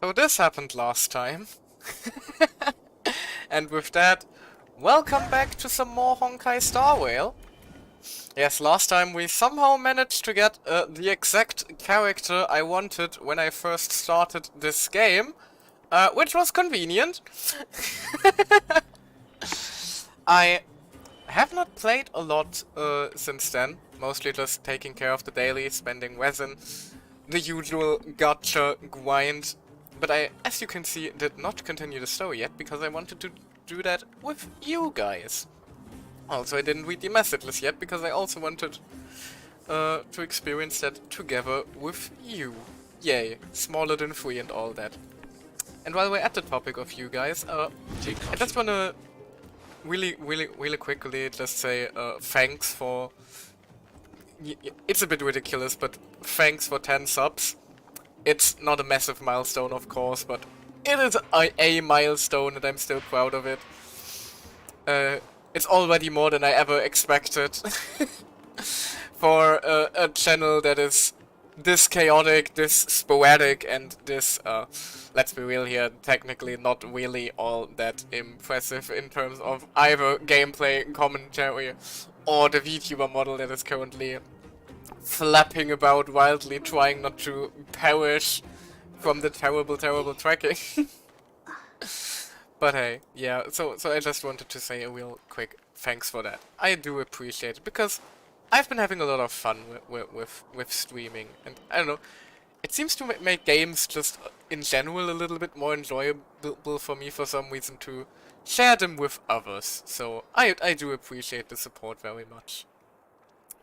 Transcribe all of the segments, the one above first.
So this happened last time. And with that, welcome back to some more Honkai Star Rail. Yes, last time we somehow managed to get the exact character I wanted when I first started this game, which was convenient. I have not played a lot since then, mostly just taking care of the daily, spending resin, the usual gacha grind. But I, as you can see, did not continue the story yet because I wanted to do that with you guys. Also, I didn't read the messages yet because I also wanted to experience that together with you. Yay, smaller than free and all that. And while we're at the topic of you guys, I just wanna really quickly just say thanks for... It's a bit ridiculous, but thanks for 10 subs. It's not a massive milestone, of course, but it is a milestone and I'm still proud of it. It's already more than I ever expected for a channel that is this chaotic, this sporadic, and this, let's be real here, technically not really all that impressive in terms of either gameplay, commentary, or the VTuber model that is currently flapping about wildly, trying not to perish from the terrible tracking. But hey, yeah, so I just wanted to say a real quick thanks for that. I do appreciate it, because I've been having a lot of fun with streaming, and I don't know, it seems to make games just in general a little bit more enjoyable for me for some reason to share them with others. So I do appreciate the support very much.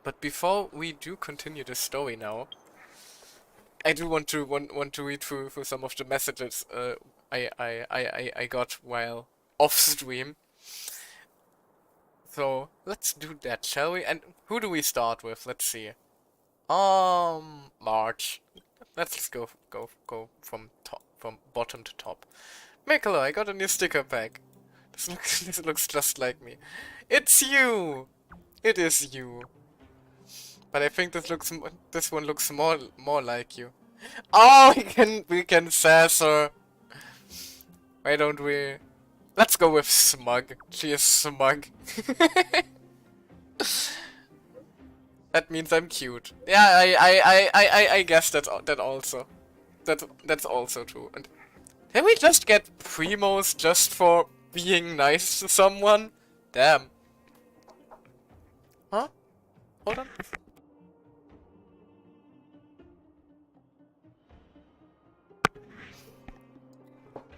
But before we do continue the story now, I do want to read through some of the messages I got while off stream. So let's do that, shall we? And who do we start with? Let's see. March. Let's just go from bottom to top. Mikela, I got a new sticker pack. This looks just like me. It's you. It is you. But I think this one looks more like you. Oh, we can sass her. Why don't we? Let's go with smug. She is smug. That means I'm cute. Yeah, I guess that also. That's also true. And can we just get primos just for being nice to someone? Damn. Huh? Hold on.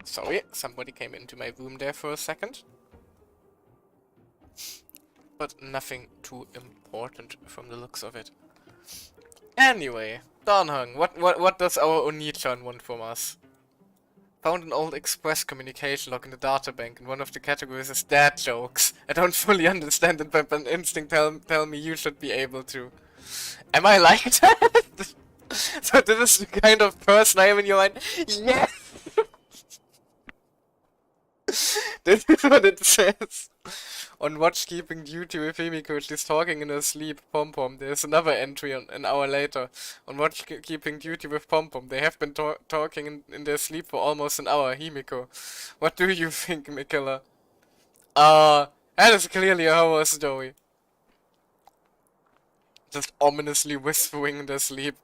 Sorry, somebody came into my room there for a second. But nothing too important from the looks of it. Anyway, Donhung, what does our Oni-chan want from us? Found an old express communication log in the databank, and one of the categories is dad jokes. I don't fully understand it, but an instinct tell me you should be able to. Am I like that? So this is the kind of person I am in your mind? Yes! This is what it says. On watchkeeping duty with Himiko, she's talking in her sleep. Pom Pom. There's another entry an hour later. On watchkeeping duty with Pom Pom, they have been talking in their sleep for almost an hour. Himiko. What do you think, Mikela? That is clearly a horror story. Just ominously whispering in their sleep.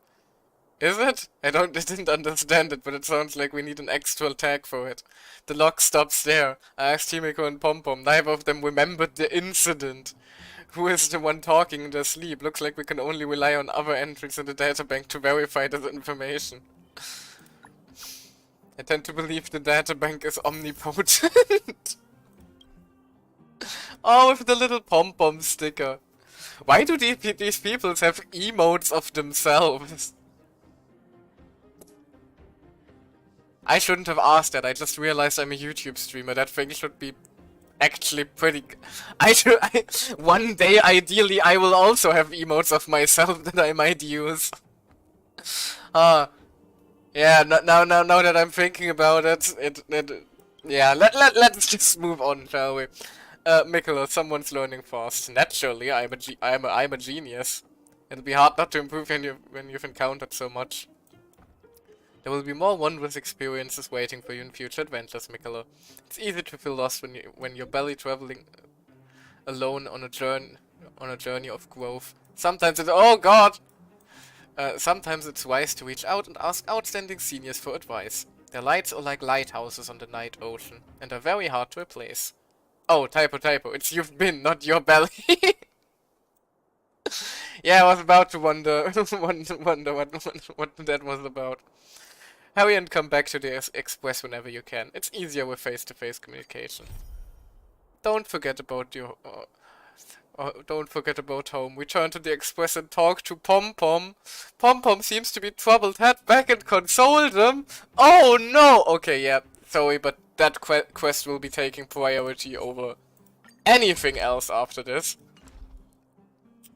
Is it? I didn't understand it, but it sounds like we need an extra tag for it. The log stops there. I asked Himiko and Pom Pom. Neither of them remembered the incident. Who is the one talking in their sleep? Looks like we can only rely on other entries in the databank to verify this information. I tend to believe the databank is omnipotent. Oh, with the little Pom Pom sticker. Why do these people have emotes of themselves? I shouldn't have asked that, I just realized I'm a YouTube streamer. That thing should be actually pretty... One day, ideally, I will also have emotes of myself that I might use. Yeah, now that I'm thinking about it, yeah, let's just move on, shall we? Mikela, someone's learning fast. Naturally, I'm a genius. It'll be hard not to improve when you've encountered so much. There will be more wondrous experiences waiting for you in future adventures, Mikala. It's easy to feel lost when you're barely traveling alone on a journey of growth. Sometimes sometimes it's wise to reach out and ask outstanding seniors for advice. Their lights are like lighthouses on the night ocean, and are very hard to replace. Oh, typo. It's you've been, not your belly. Yeah, I was about to wonder what that was about. Hurry and come back to the Express whenever you can. It's easier with face-to-face communication. Don't forget about your... don't forget about home. Return to the Express and talk to Pom Pom. Pom Pom seems to be troubled. Head back and console them. Oh no! Okay, yeah. Sorry, but that quest will be taking priority over anything else after this.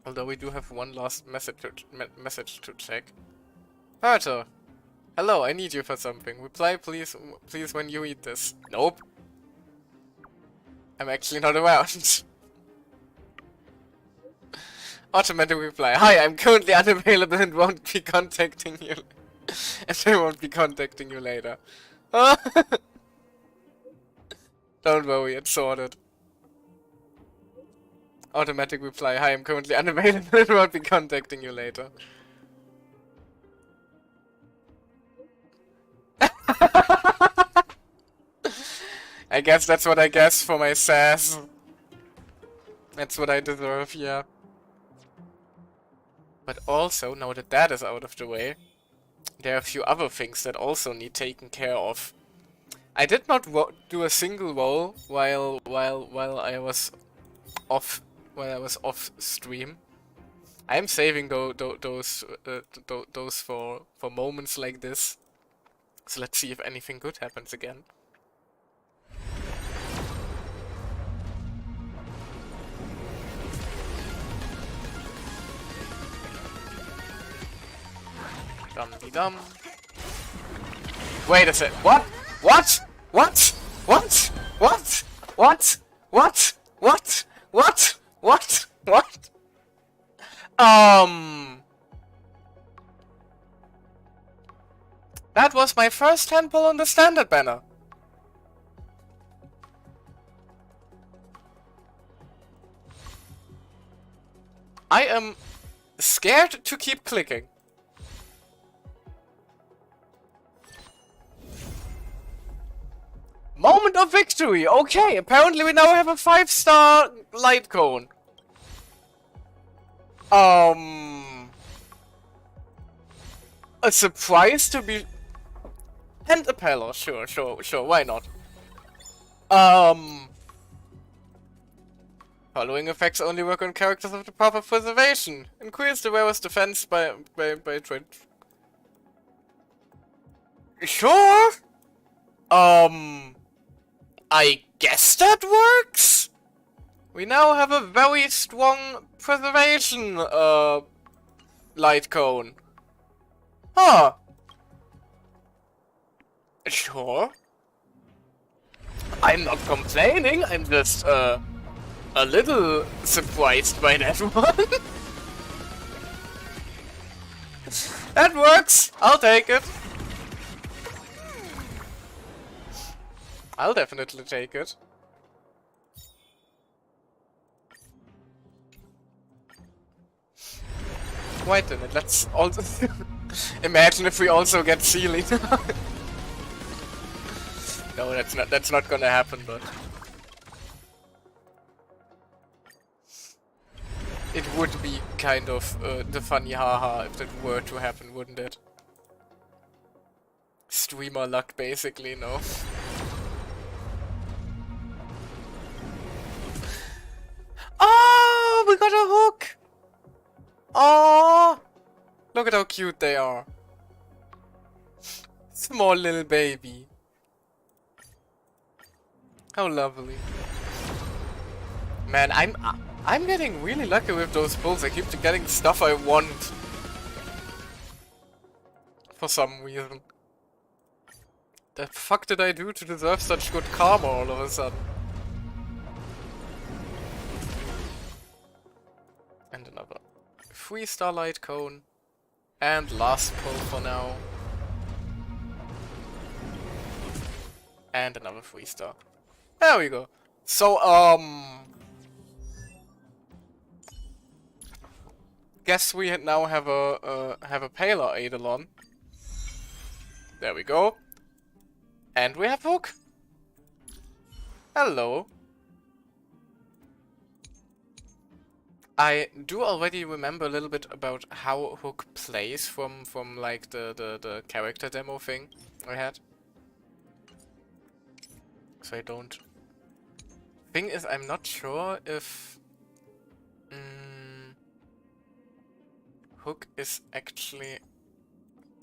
Although we do have one last message to check. Herta. Hello, I need you for something. Reply please when you read this. Nope. I'm actually not around. Automatic reply. Hi, I'm currently unavailable and won't be contacting you. And I won't be contacting you later. Don't worry, it's sorted. Automatic reply. Hi, I'm currently unavailable and won't be contacting you later. I guess that's what I guess for my sass. That's what I deserve, yeah. But also, now that that is out of the way, there are a few other things that also need taken care of. I did not do a single roll while I was off stream. I'm saving those for moments like this. So let's see if anything good happens again. Dum-de-dum. Wait a sec. What? What? What? What? What? What? What? What? What? What? What? That was my first temple on the standard banner. I am scared to keep clicking. Moment of victory! Okay, apparently we now have a 5-star light cone. A surprise to be... And a pillar, sure, why not? Following effects only work on characters of the proper preservation. Increase the wearer's defense by trade. Sure? I guess that works? We now have a very strong preservation, light cone. Huh. Sure. I'm not complaining, I'm just, a little surprised by that one. That works! I'll take it. I'll definitely take it. Wait a minute, let's also... Imagine if we also get ceiling. No, that's not gonna happen, but... It would be kind of the funny haha if that were to happen, wouldn't it? Streamer luck, basically, no? Oh, we got a hook! Oh, look at how cute they are. Small little baby. How lovely. Man, I'm getting really lucky with those pulls. I keep getting stuff I want. For some reason. The fuck did I do to deserve such good karma all of a sudden? And another 3-star light cone. And last pull for now. And another 3-star. There we go. So, guess we now have a Paler Eidolon. There we go. And we have Hook. Hello. I do already remember a little bit about how Hook plays from like the character demo thing I had. So I don't... Thing is, I'm not sure if Hook is actually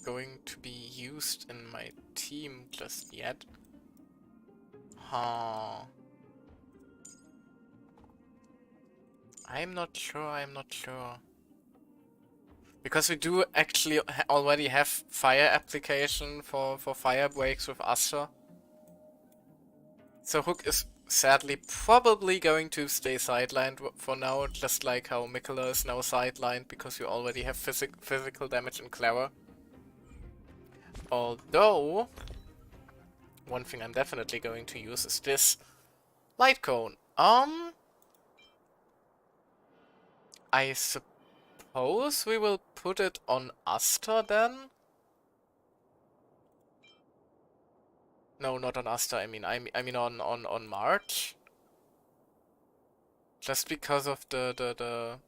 going to be used in my team just yet. Huh. I'm not sure. Because we do actually already have fire application for fire breaks with Astra. So Hook is sadly probably going to stay sidelined for now, just like how Mikola is now sidelined because you already have physical damage in Clara. Although, one thing I'm definitely going to use is this light cone. I suppose we will put it on Asta then? No, not on Asta. I mean on March. Just because of the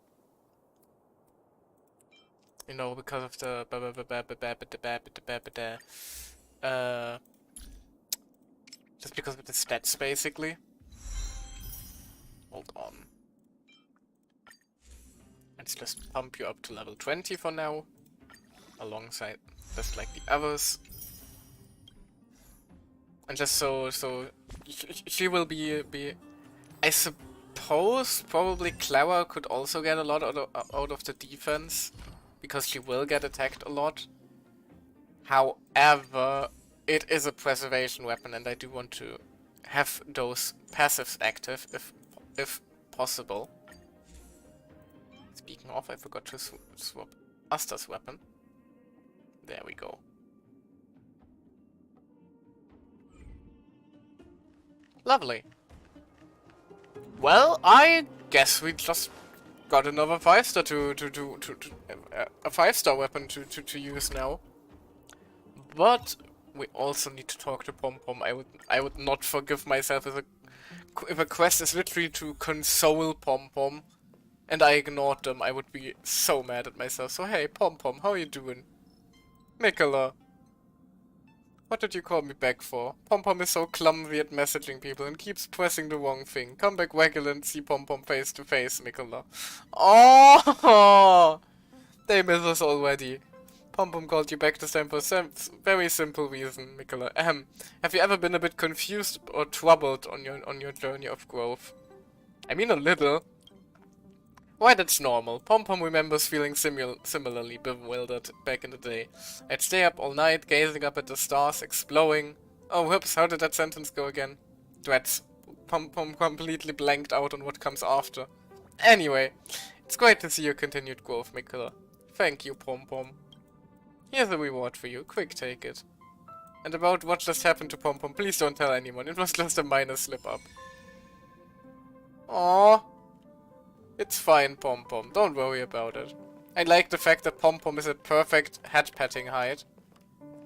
you know, because of the just because of the stats basically. Hold on. Let's just pump you up to level 20 for now, alongside just like the others. And just so she will be I suppose probably Clara could also get a lot out of the defense because she will get attacked a lot. However, it is a preservation weapon and I do want to have those passives active if possible. Speaking of, I forgot to swap Asta's weapon. There we go. Lovely. Well, I guess we just got another 5-star a 5-star weapon to use now. But we also need to talk to Pom Pom. I would not forgive myself if a quest is literally to console Pom Pom, and I ignored them. I would be so mad at myself. So hey, Pom Pom, how you doing? Mikola. What did you call me back for? Pom Pom is so clumsy at messaging people and keeps pressing the wrong thing. Come back, Waggle, and see Pom Pom face to face, Mikola. Oh, they miss us already. Pom Pom called you back this time for some very simple reason, Mikola. Have you ever been a bit confused or troubled on your journey of growth? I mean a little. Why, that's normal. Pom Pom remembers feeling similarly bewildered back in the day. I'd stay up all night, gazing up at the stars, exploring. Oh, whoops, how did that sentence go again? Dreads. Pom Pom completely blanked out on what comes after. Anyway, it's great to see your continued growth, Mikola. Thank you, Pom Pom. Here's a reward for you. Quick, take it. And about what just happened to Pom Pom, please don't tell anyone. It was just a minor slip-up. Aww. It's fine, Pom Pom. Don't worry about it. I like the fact that Pom Pom is at perfect head-patting height.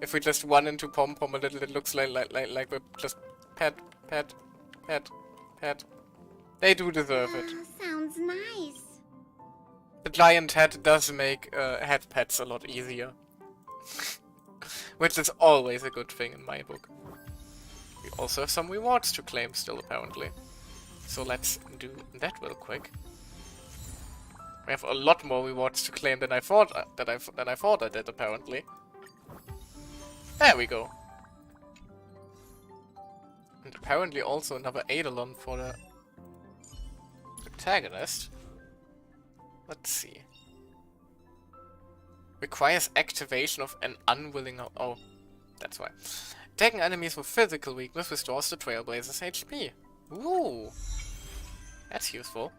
If we just run into Pom Pom a little, it looks like we're just pet. They do deserve it. Sounds nice. The giant head does make head pets a lot easier. Which is always a good thing in my book. We also have some rewards to claim still, apparently. So let's do that real quick. We have a lot more rewards to claim than I thought I did, apparently. There we go. And apparently also another Eidolon for the protagonist. Let's see. Requires activation of an unwilling... Oh, that's why. Attacking enemies with physical weakness restores the Trailblazer's HP. Ooh. That's useful.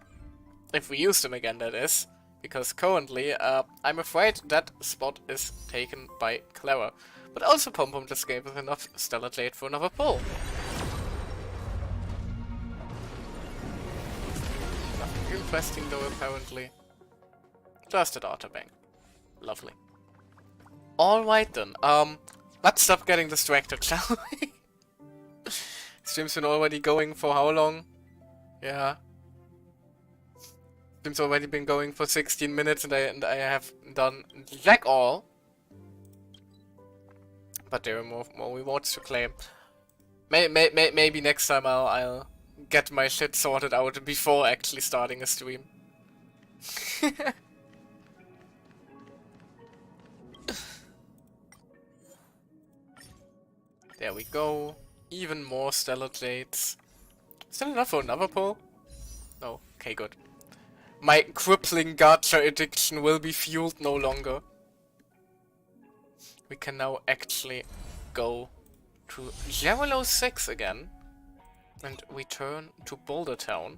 If we use them again, that is. Because currently, I'm afraid that spot is taken by Clara. But also Pom Pom just gave us enough Stellar Jade for another pull. questing though, apparently. Just a data bank. Lovely. Alright then, let's stop getting distracted, shall we? Stream's been already going for how long? Yeah. Stream's already been going for 16 minutes and I have done jack all. But there are more rewards to claim. Maybe next time I'll get my shit sorted out before actually starting a stream. There we go. Even more stellar jades. Still enough for another pull? No. Okay, good. My crippling gacha addiction will be fueled no longer. We can now actually go to level 06 again and return to Boulder Town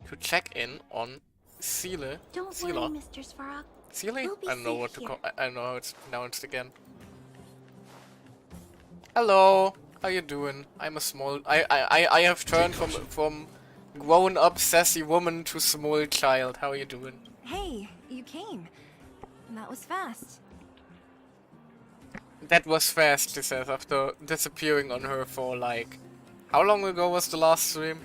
to check in on Seele. Don't worry, Mr. Svarog. Seele? We'll be I don't know safe what to here. call. I don't know how it's pronounced again. Hello, how you doing? I'm a small. I have turned from grown-up sassy woman to small child. How you doing? Hey, you came. That was fast. That was fast, she says, after disappearing on her for like... How long ago was the last stream?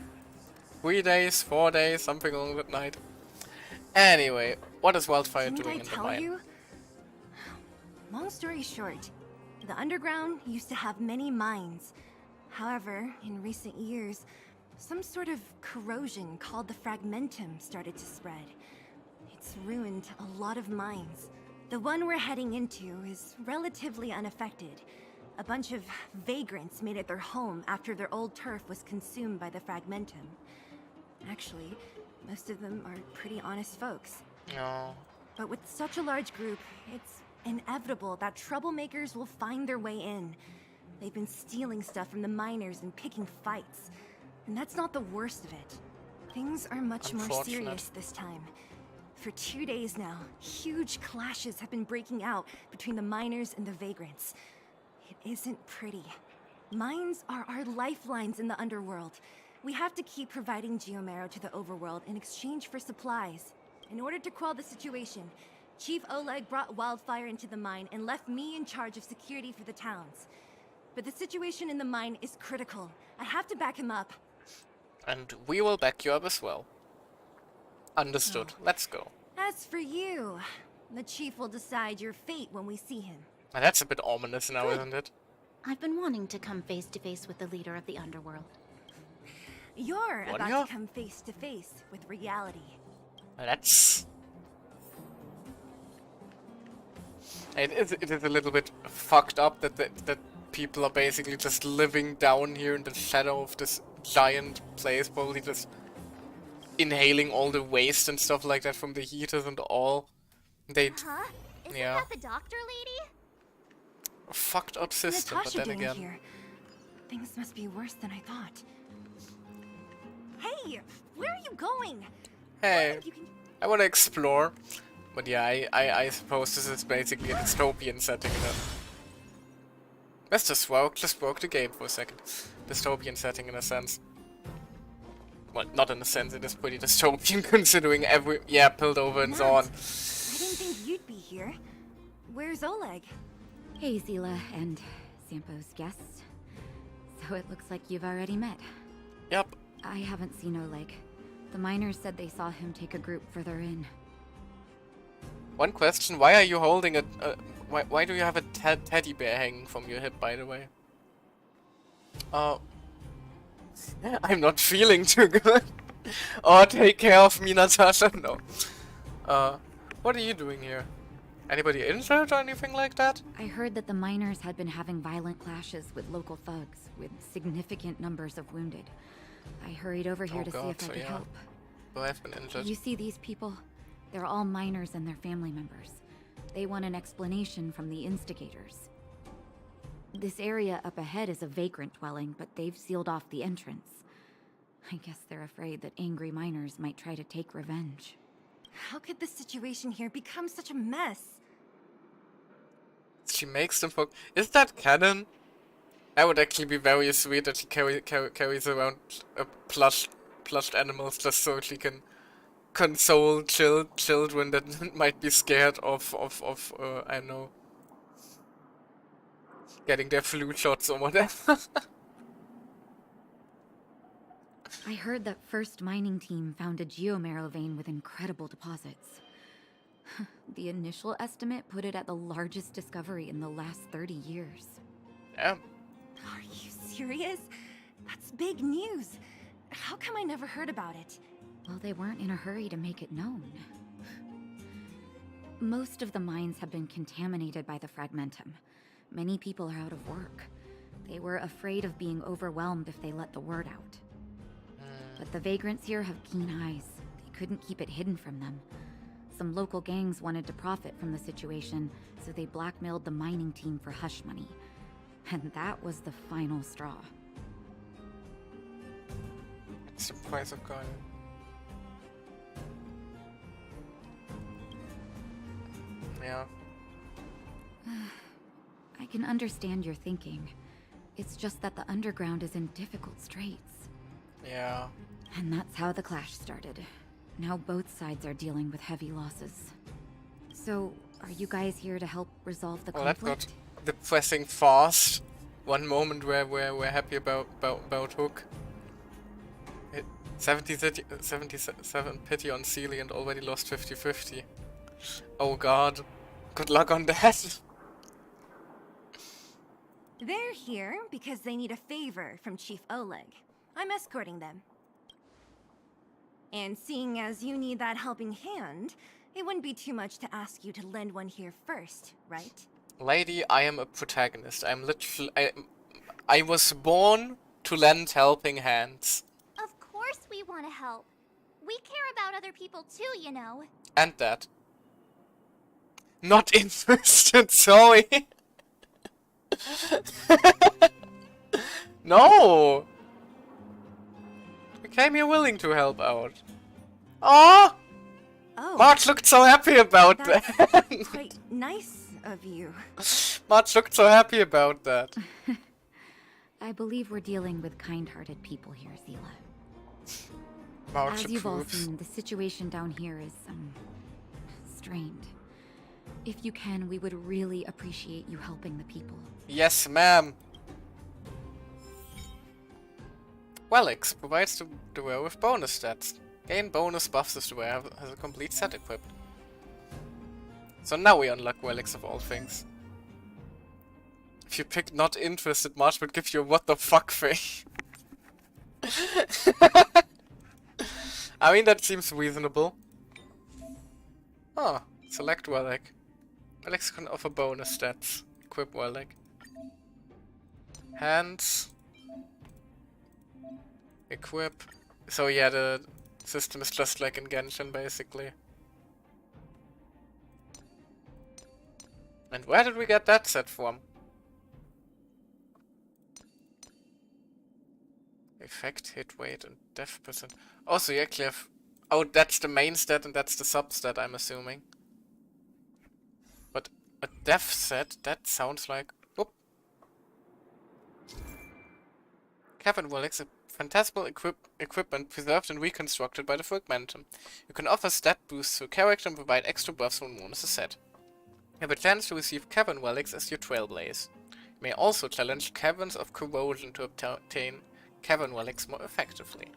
3 days, 4 days, something along that night. Anyway, what is Wildfire Didn't doing I in the tell mine? you? Long story short, the underground used to have many mines. However, in recent years, some sort of corrosion called the fragmentum started to spread. It's ruined a lot of mines. The one we're heading into is relatively unaffected. A bunch of vagrants made it their home after their old turf was consumed by the fragmentum. Actually, most of them are pretty honest folks. No. But with such a large group, it's inevitable that troublemakers will find their way in. They've been stealing stuff from the miners and picking fights. And that's not the worst of it. Things are much more serious this time. For 2 days now, huge clashes have been breaking out between the miners and the vagrants. It isn't pretty. Mines are our lifelines in the underworld. We have to keep providing geomarrow to the overworld in exchange for supplies. In order to quell the situation, Chief Oleg brought Wildfire into the mine and left me in charge of security for the towns. But the situation in the mine is critical. I have to back him up. And we will back you up as well. Understood. Oh. Let's go. As for you, the Chief will decide your fate when we see him. Now that's a bit ominous now, Good. isn't it? I've been wanting to come face to face with the leader of the underworld. You're What, about yeah? to come face to face with reality. That's... It is a little bit fucked up that people are basically just living down here in the shadow of this giant place, probably just inhaling all the waste and stuff like that from the heaters and all. They... Huh? Isn't Yeah. that the doctor lady? Fucked up system, Natasha but then being again... here. Things must be worse than I thought. Hey, where are you going? Hey, You can... I wanna explore. But yeah, I suppose this is basically a dystopian setting then. Let's just broke the game for a second. Dystopian setting in a sense. Well, not in a sense, it is pretty dystopian considering every... Yeah, pilled over and so on. Matt, I didn't think you'd be here. Where's Oleg? Hey, Zila and Sampo's guests. So it looks like you've already met. Yep. I haven't seen Oleg. The miners said they saw him take a group further in. One question, why are you holding a... why do you have a teddy bear hanging from your hip, by the way? I'm not feeling too good. Oh, take care of me, Natasha. No. What are you doing here? Anybody injured or anything like that? I heard that the miners had been having violent clashes with local thugs, with significant numbers of wounded. I hurried over here Oh to see God, if I so could yeah. help. Well, I've been injured. You see these people? They're all miners and their family members. They want an explanation from the instigators. This area up ahead is a vagrant dwelling, but they've sealed off the entrance. I guess they're afraid that angry miners might try to take revenge. How could the situation here become such a mess? She makes them for... Is that canon? That would actually be very sweet that she carries around a plush plushed animals just so she can console children that might be scared of I don't know, getting their flu shots or whatever. I heard that first mining team found a geomarrow vein with incredible deposits. The initial estimate put it at the largest discovery in the last 30 years. Yeah. Are you serious? That's big news. How come I never heard about it? Well, they weren't in a hurry to make it known. Most of the mines have been contaminated by the fragmentum. Many people are out of work. They were afraid of being overwhelmed if they let the word out. But the vagrants here have keen eyes. They couldn't keep it hidden from them. Some local gangs wanted to profit from the situation, so they blackmailed the mining team for hush money. And that was the final straw. It's the price of coin. Yeah. I can understand your thinking. It's just that the underground is in difficult straits. Yeah. And that's how the clash started. Now both sides are dealing with heavy losses. So, are you guys here to help resolve the Well, that conflict? got depressing fast. One moment where we're happy about Hook. 77 pity on Sealy and already lost 50-50. Oh god. Good luck on that. They're here because they need a favor from Chief Oleg. I'm escorting them. And seeing as you need that helping hand, it wouldn't be too much to ask you to lend one here first, right? Lady, I am a protagonist. I'm literally... I was born to lend helping hands. Of course we want to help. We care about other people too, you know. And that. Not interested, sorry. No! We came here willing to help out. Oh! Oh, March looked so happy about that's that. quite nice of you. March looked so happy about that. I believe we're dealing with kind-hearted people here, Zila. March As you've all approves. seen, the situation down here is, strained. If you can, we would really appreciate you helping the people. Yes, ma'am. Wellix provides the wearer with bonus stats. Gain bonus buffs if the wearer has a complete set equipped. So now we unlock Wellix of all things. If you pick not interested, March would give you a what the fuck face. I mean, that seems reasonable. Oh, select Wellix. Wellix can offer bonus stats. Equip Wellix. Hands. Equip. So yeah, the system is just like in Genshin, basically. And where did we get that set from? Effect, hit rate, and death percent. Oh, so you actually have... Oh, that's the main stat and that's the sub-stat, I'm assuming. But a death set, that sounds like... Whoop. Cabin Wellix, a phantasmal equipment preserved and reconstructed by the fragmentum. You can offer stat boosts to a character and provide extra buffs when one is a set. You have a chance to receive Cavern Relics as your Trailblaze. You may also challenge Caverns of Corrosion to obtain Cavern Relics more effectively.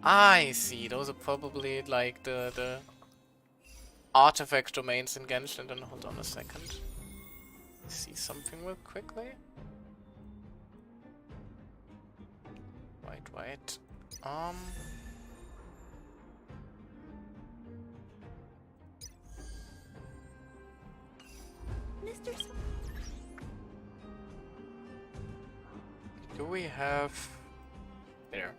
I see, those are probably like the artifact domains in Genshin. Then hold on a second. See something real quickly. Wait. Mr. Do we have... There.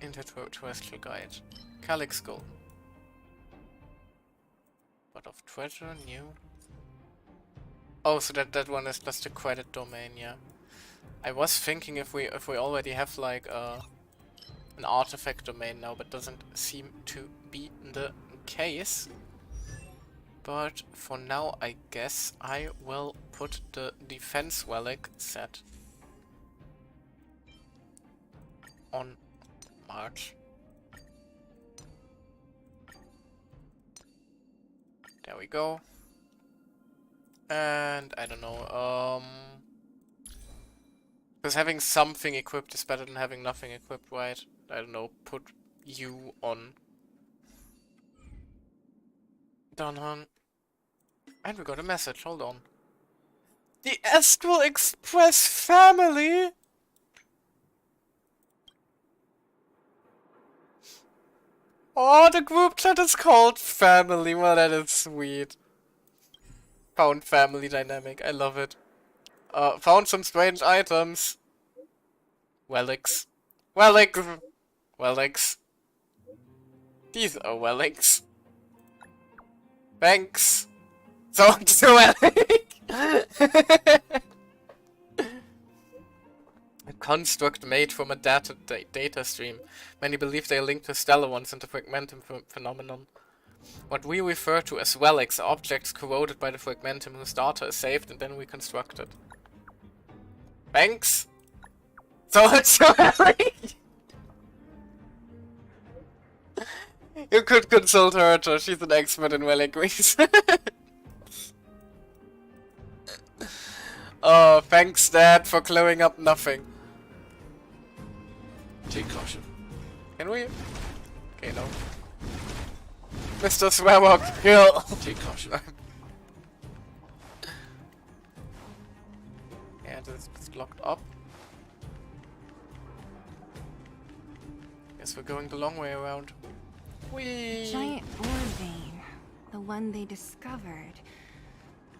Interterrestrial Guide. Calyx Golden. What of treasure? New. Oh, so that one is just a credit domain, yeah. I was thinking if we already have like an artifact domain now, but doesn't seem to be the case. But for now, I guess I will put the defense relic set on large. There we go. And I don't know, because having something equipped is better than having nothing equipped, right? I don't know, put you on. Done, hon. And we got a message, hold on. The Astral Express family? Oh, the group chat is called family. Well, that is sweet. Found family dynamic. I love it. Found some strange items. Relics. Relics. Relics. These are relics. Thanks. So, relic. A construct made from a data stream. Many believe they are linked to stellar ones and the fragmentum phenomenon. What we refer to as relics are objects corroded by the fragmentum whose data is saved and then reconstructed. Thanks. So it's a relic. You could consult her, she's an expert in reliquaries. Oh, thanks, Dad, for clearing up nothing. Take caution. Can we? Okay, no. Mr. Swearwalk, kill! Take caution. Yeah, this is locked up. Guess we're going the long way around. Whee! Giant ore vein. The one they discovered.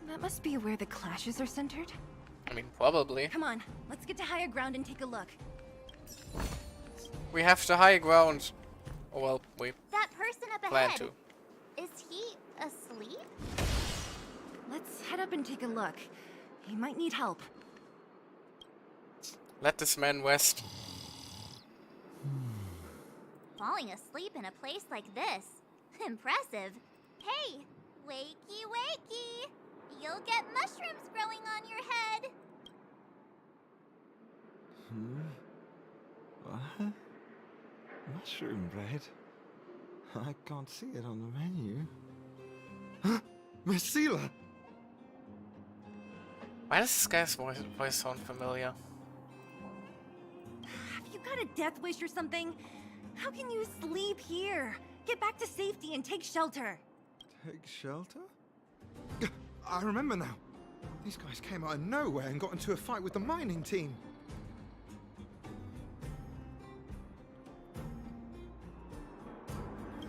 That must be where the clashes are centered. I mean, probably. Come on, let's get to higher ground and take a look. We have the high ground. Oh, well, we That person up plan ahead. to. Is he asleep? Let's head up and take a look. He might need help. Let this man rest. Falling asleep in a place like this. Impressive. Hey, wakey wakey. You'll get mushrooms growing on your head. What? Mushroom bread? I can't see it on the menu. Miss Seela! Why does this guy's voice sound familiar? Have you got a death wish or something? How can you sleep here? Get back to safety and take shelter. Take shelter? I remember now. These guys came out of nowhere and got into a fight with the mining team.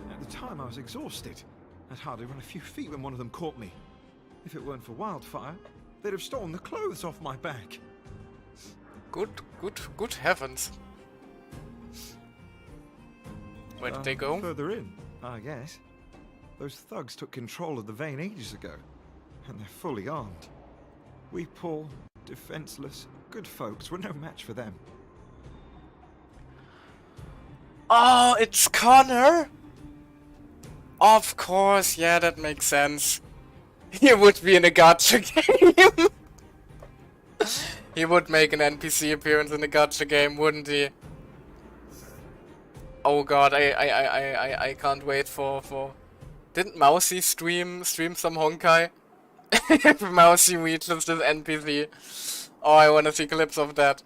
At the time, I was exhausted. I'd hardly run a few feet when one of them caught me. If it weren't for Wildfire, they'd have stolen the clothes off my back. Good heavens. Where did they go? Further in, I guess. Those thugs took control of the vein ages ago, and they're fully armed. We poor, defenseless, good folks were no match for them. Oh, it's Connor? Of course, yeah, that makes sense. He would be in a gacha game. He would make an NPC appearance in a gacha game, wouldn't he? Oh god, I can't wait for... Didn't Mousy stream some Honkai? Mousy reaches this NPC. Oh, I wanna see clips of that.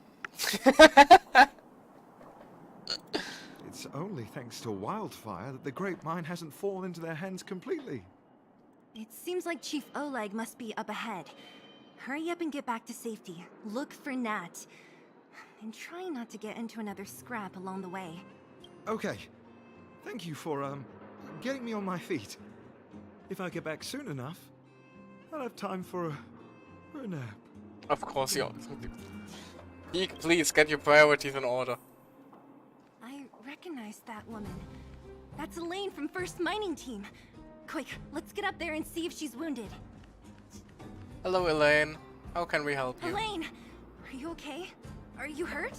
It's only thanks to Wildfire that the Great Mine hasn't fallen into their hands completely. It seems like Chief Oleg must be up ahead. Hurry up and get back to safety. Look for Nat. And try not to get into another scrap along the way. Okay. Thank you for, getting me on my feet. If I get back soon enough, I'll have time for a nap. Of course, you. Please get your priorities in order. I recognize that woman. That's Elaine from First Mining Team. Quick, let's get up there and see if she's wounded. Hello, Elaine. How can we help you? Elaine, are you okay? Are you hurt?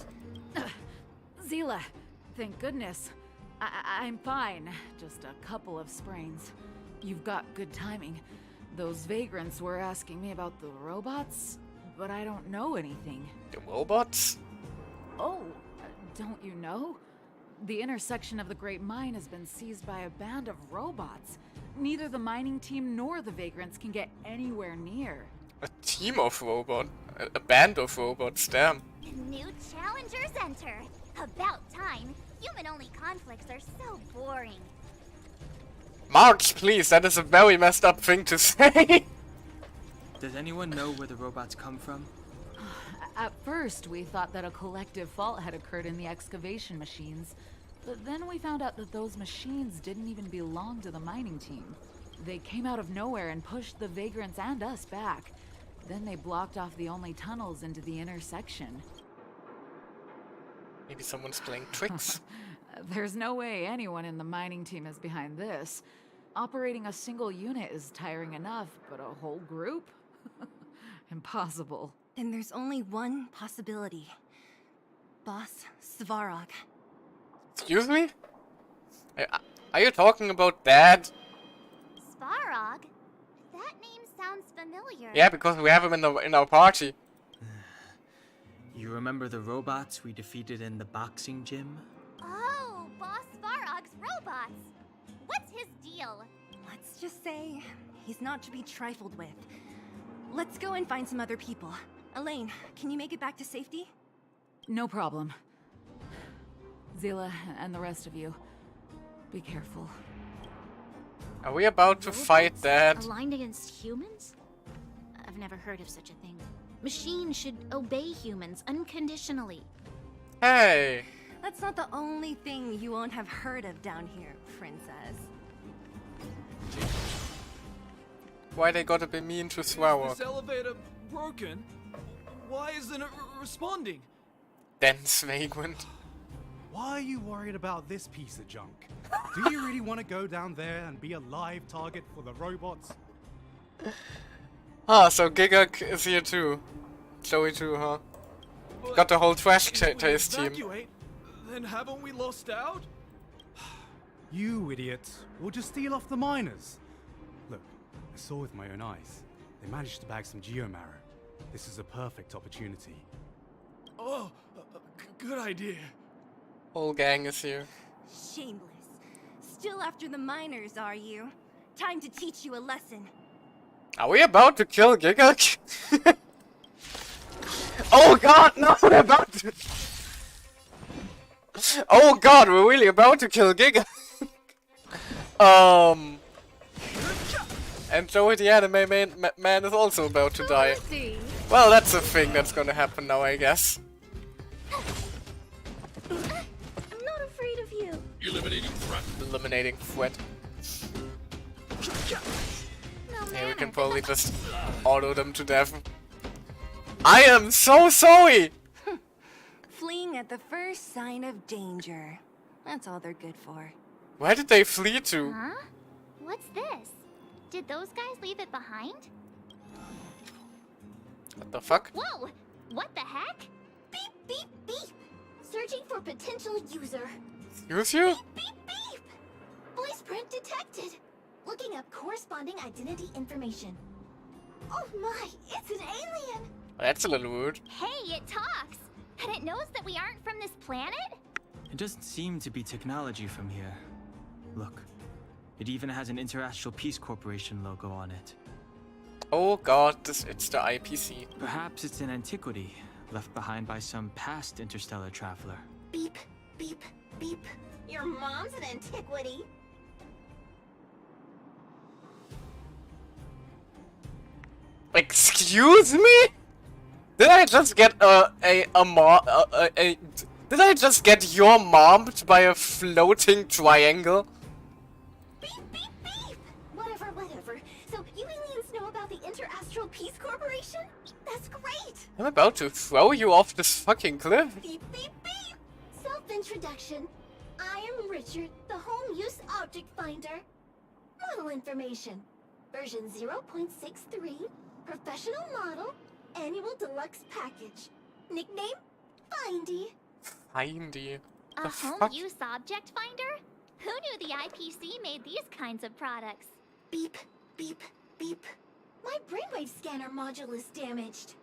Seela, thank goodness. I'm fine. Just a couple of sprains. You've got good timing. Those vagrants were asking me about the robots, but I don't know anything. The robots? Oh, don't you know? The intersection of the Great Mine has been seized by a band of robots. Neither the mining team nor the vagrants can get anywhere near. A team of robots? A band of robots, damn. New challengers enter. About time. Human-only conflicts are so boring. March, please, that is a very messed up thing to say. Does anyone know where the robots come from? At first, we thought that a collective fault had occurred in the excavation machines. But then we found out that those machines didn't even belong to the mining team. They came out of nowhere and pushed the vagrants and us back. Then they blocked off the only tunnels into the intersection. Maybe someone's playing tricks. There's no way anyone in the mining team is behind this. Operating a single unit is tiring enough, but a whole group? Impossible. Then there's only one possibility. Boss Svarog. Excuse me? Are you talking about that? Svarog? That name sounds familiar. Yeah, because we have him in our party. You remember the robots we defeated in the boxing gym? Oh, Boss Svarog's robots. What's his deal? Let's just say he's not to be trifled with. Let's go and find some other people. Elaine, can you make it back to safety? No problem. Zila and the rest of you, be careful. Are we about to fight that? Aligned against humans? I've never heard of such a thing. Machines should obey humans unconditionally. Hey! That's not the only thing you won't have heard of down here, princess. Why they gotta be mean to Svarog? This elevator broken? Why isn't it responding? Dense vagrant. Why are you worried about this piece of junk? Do you really want to go down there and be a live target for the robots? Ah, so Gigak is here too. Joey too, huh? Got the whole trash taste team. Evacuate? Then haven't we lost out? You idiots. We'll just steal off the miners. Look, I saw with my own eyes. They managed to bag some geomarrow. This is a perfect opportunity. Oh, good idea. Whole gang is here. Shameless. Still after the miners, are you? Time to teach you a lesson. Are we about to kill Gigak? Oh god, no, we're about to... Oh god, we're really about to kill Gigak. And Joey the anime man is also about to die. Well, that's a thing that's gonna happen now, I guess. I'm not afraid of you. Eliminating threat. Yeah, we can probably just auto them to death. I am so sorry! Fleeing at the first sign of danger. That's all they're good for. Where did they flee to? Huh? What's this? Did those guys leave it behind? What the fuck? Whoa! What the heck? Beep, beep, beep! Searching for potential user. Excuse you? Beep, beep! Voice print detected. Looking up corresponding identity information. Oh my, it's an alien! That's a little rude. Hey, it talks! And it knows that we aren't from this planet? It doesn't seem to be technology from here. Look, it even has an Interastral Peace Corporation logo on it. Oh god, it's the IPC. Perhaps it's an antiquity, left behind by some past interstellar traveler. Beep, beep, beep. Your mom's an antiquity. Excuse me? Did I just get did I just get your momed by a floating triangle? Beep, beep, beep! Whatever. So you aliens know about the Interastral Peace Corporation? That's great! I'm about to throw you off this fucking cliff. Beep, beep, beep! Self-introduction. I am Richard, the Home Use Object Finder. Model information. Version 0.63. Professional model. Annual deluxe package. Nickname? Findy. Findy. A The home fuck? use object finder? Who knew the IPC made these kinds of products? Beep, beep, beep. My brainwave scanner module is damaged.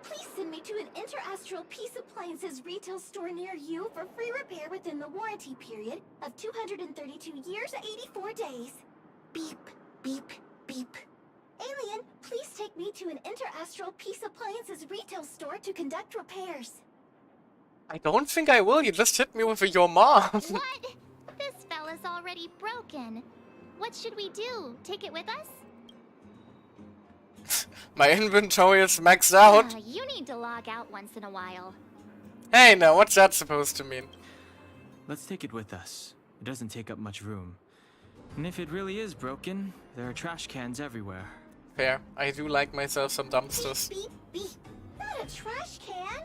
please send me to an Interastral Peace Appliances retail store near you for free repair within the warranty period of 232 years, 84 days. Beep, beep, beep. Alien, please take me to an Interastral Peace Appliances retail store to conduct repairs. I don't think I will. You just hit me with your mom. What? This fella's already broken. What should we do? Take it with us? My inventory is maxed out. You need to log out once in a while. Hey, now what's that supposed to mean? Let's take it with us. It doesn't take up much room. And if it really is broken, there are trash cans everywhere. Fair. I do like myself some dumpsters. Beep, beep, beep. Not a trash can.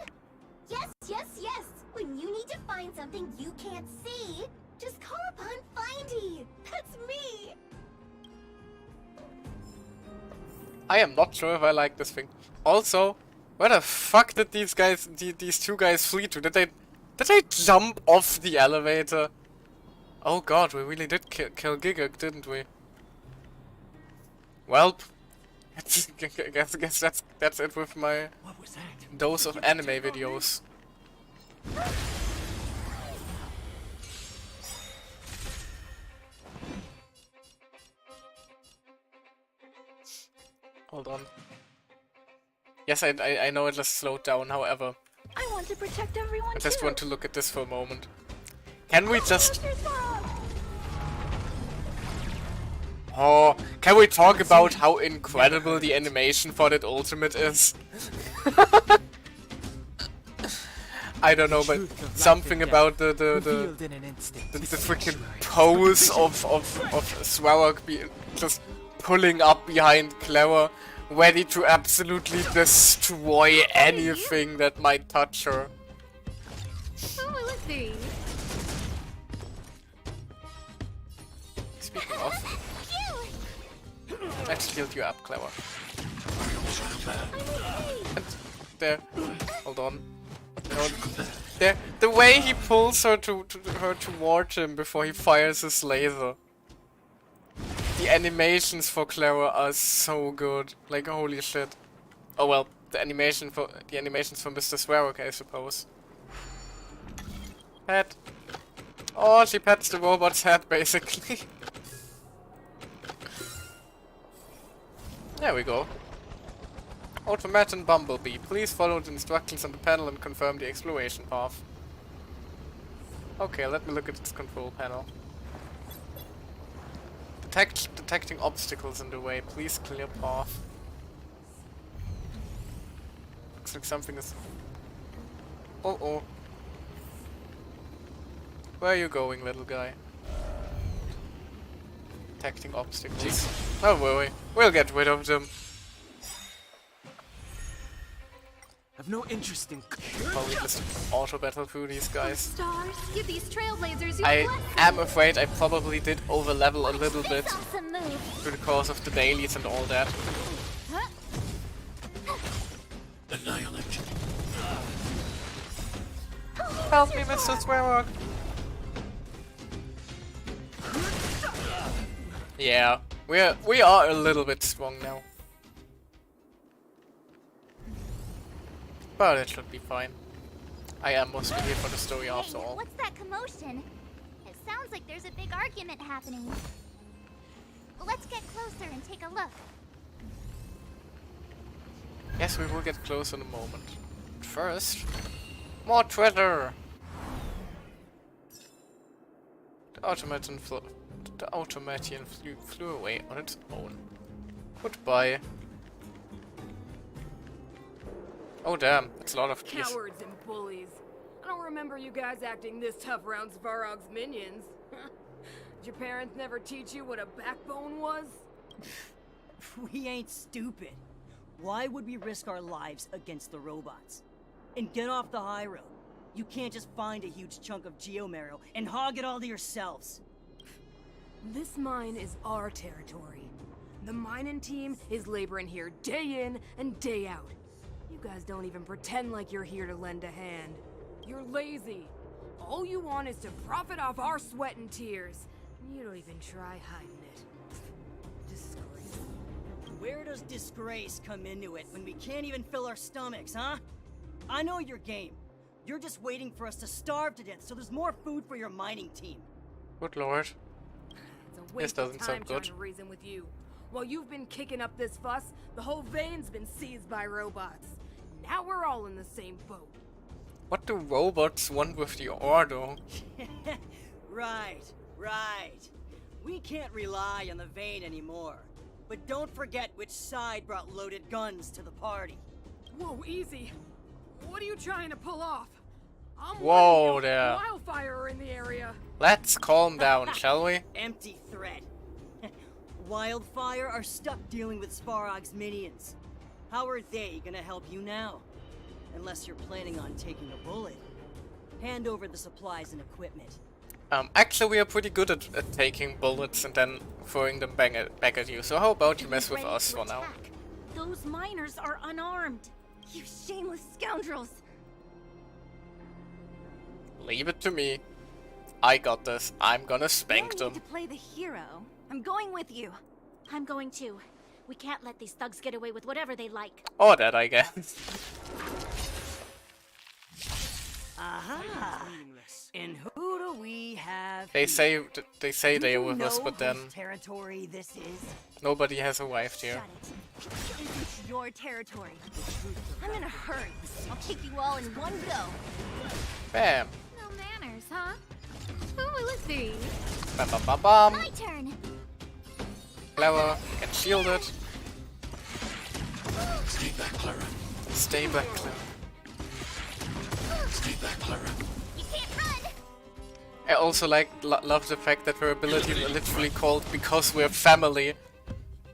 Yes, yes, yes. When you need to find something you can't see, just call upon Findy. That's me. I am not sure if I like this thing. Also, where the fuck did these guys, these two guys flee to? Did they jump off the elevator? Oh god, we really did kill Giga, didn't we? Well, guess that's it with my dose of anime videos. Hold on. Yes, I know it just slowed down, however. I want to protect everyone I just want to look at this for a moment. Can we just... Oh, can we talk about how incredible the animation for that ultimate is? I don't know, but something about the freaking pose of Swarrock just pulling up behind Clara, ready to absolutely destroy anything that might touch her. Oh, let's see. Speaking of, let's build you up, Clara. And there, hold on. No, there, the way he pulls her toward him before he fires his laser. The animations for Clara are so good, like holy shit. Oh well, the animations for Mr. Swarrock, I suppose. Pet. Oh, she pets the robot's head, basically. There we go. Automaton Bumblebee, please follow the instructions on the panel and confirm the exploration path. Okay, let me look at this control panel. Detecting obstacles in the way, please clear path. Looks like something is... Oh. Where are you going, little guy? Detecting obstacles. Don't worry, we'll get rid of them. I've no interest in... Probably just auto battle through these guys. Stars, give these trailblazers your I blessing. am afraid I probably did over level a little bit Awesome move. through the course of the dailies and all that. Annihilation. Help me, Mr. Swarrock! Yeah, we are a little bit strong now. But it should be fine. I am mostly here for the story after all. What's that commotion? It sounds like there's a big argument happening. Let's get closer and take a look. Yes, we will get close in a moment. But first, more treasure! The automaton flew away on its own. Goodbye. Oh damn, that's a lot of keys. Cowards and bullies. I don't remember you guys acting this tough around Svarog's minions. Did your parents never teach you what a backbone was? We ain't stupid. Why would we risk our lives against the robots? And get off the high road. You can't just find a huge chunk of geomarrow and hog it all to yourselves. This mine is our territory. The mining team is laboring here day in and day out. You guys don't even pretend like you're here to lend a hand. You're lazy. All you want is to profit off our sweat and tears. You don't even try hiding it. Disgrace. Where does disgrace come into it when we can't even fill our stomachs, huh? I know your game. You're just waiting for us to starve to death so there's more food for your mining team. Good lord. It's a This waste doesn't of time sound trying good. to reason with you. While you've been kicking up this fuss, the whole vein's been seized by robots. Now we're all in the same boat. What do robots want with the Ordo? Right. We can't rely on the vein anymore. But don't forget which side brought loaded guns to the party. Whoa, easy. What are you trying to pull off? I'm Whoa warning you, there. Wildfire are in the area. Let's calm down, shall we? Empty threat. Wildfire are stuck dealing with Svarog's minions. How are they gonna help you now? Unless you're planning on taking a bullet. Hand over the supplies and equipment. Actually we are pretty good at taking bullets and then throwing them back at you, so how about you mess with us for now? Those miners are unarmed. You shameless scoundrels! Leave it to me. I got this. I'm gonna You spank don't them. need to play the hero. I'm going with you. I'm going too. We can't let these thugs get away with whatever they like. Or that, I guess. Aha! And who do we have? They say they are Do you with us, know but then whose territory this is? nobody has arrived here. Shut it. This is your territory. I'm in a hurry. I'll kick you all in one go. Bam. No manners, huh? Who will it be? Bam bam bam bam. My turn. Clever. Get shielded. Stay back, Clara. Stay back, Clever. Stay back, Clara. You can't run. I also love the fact that her abilities are literally called "Because We're Family"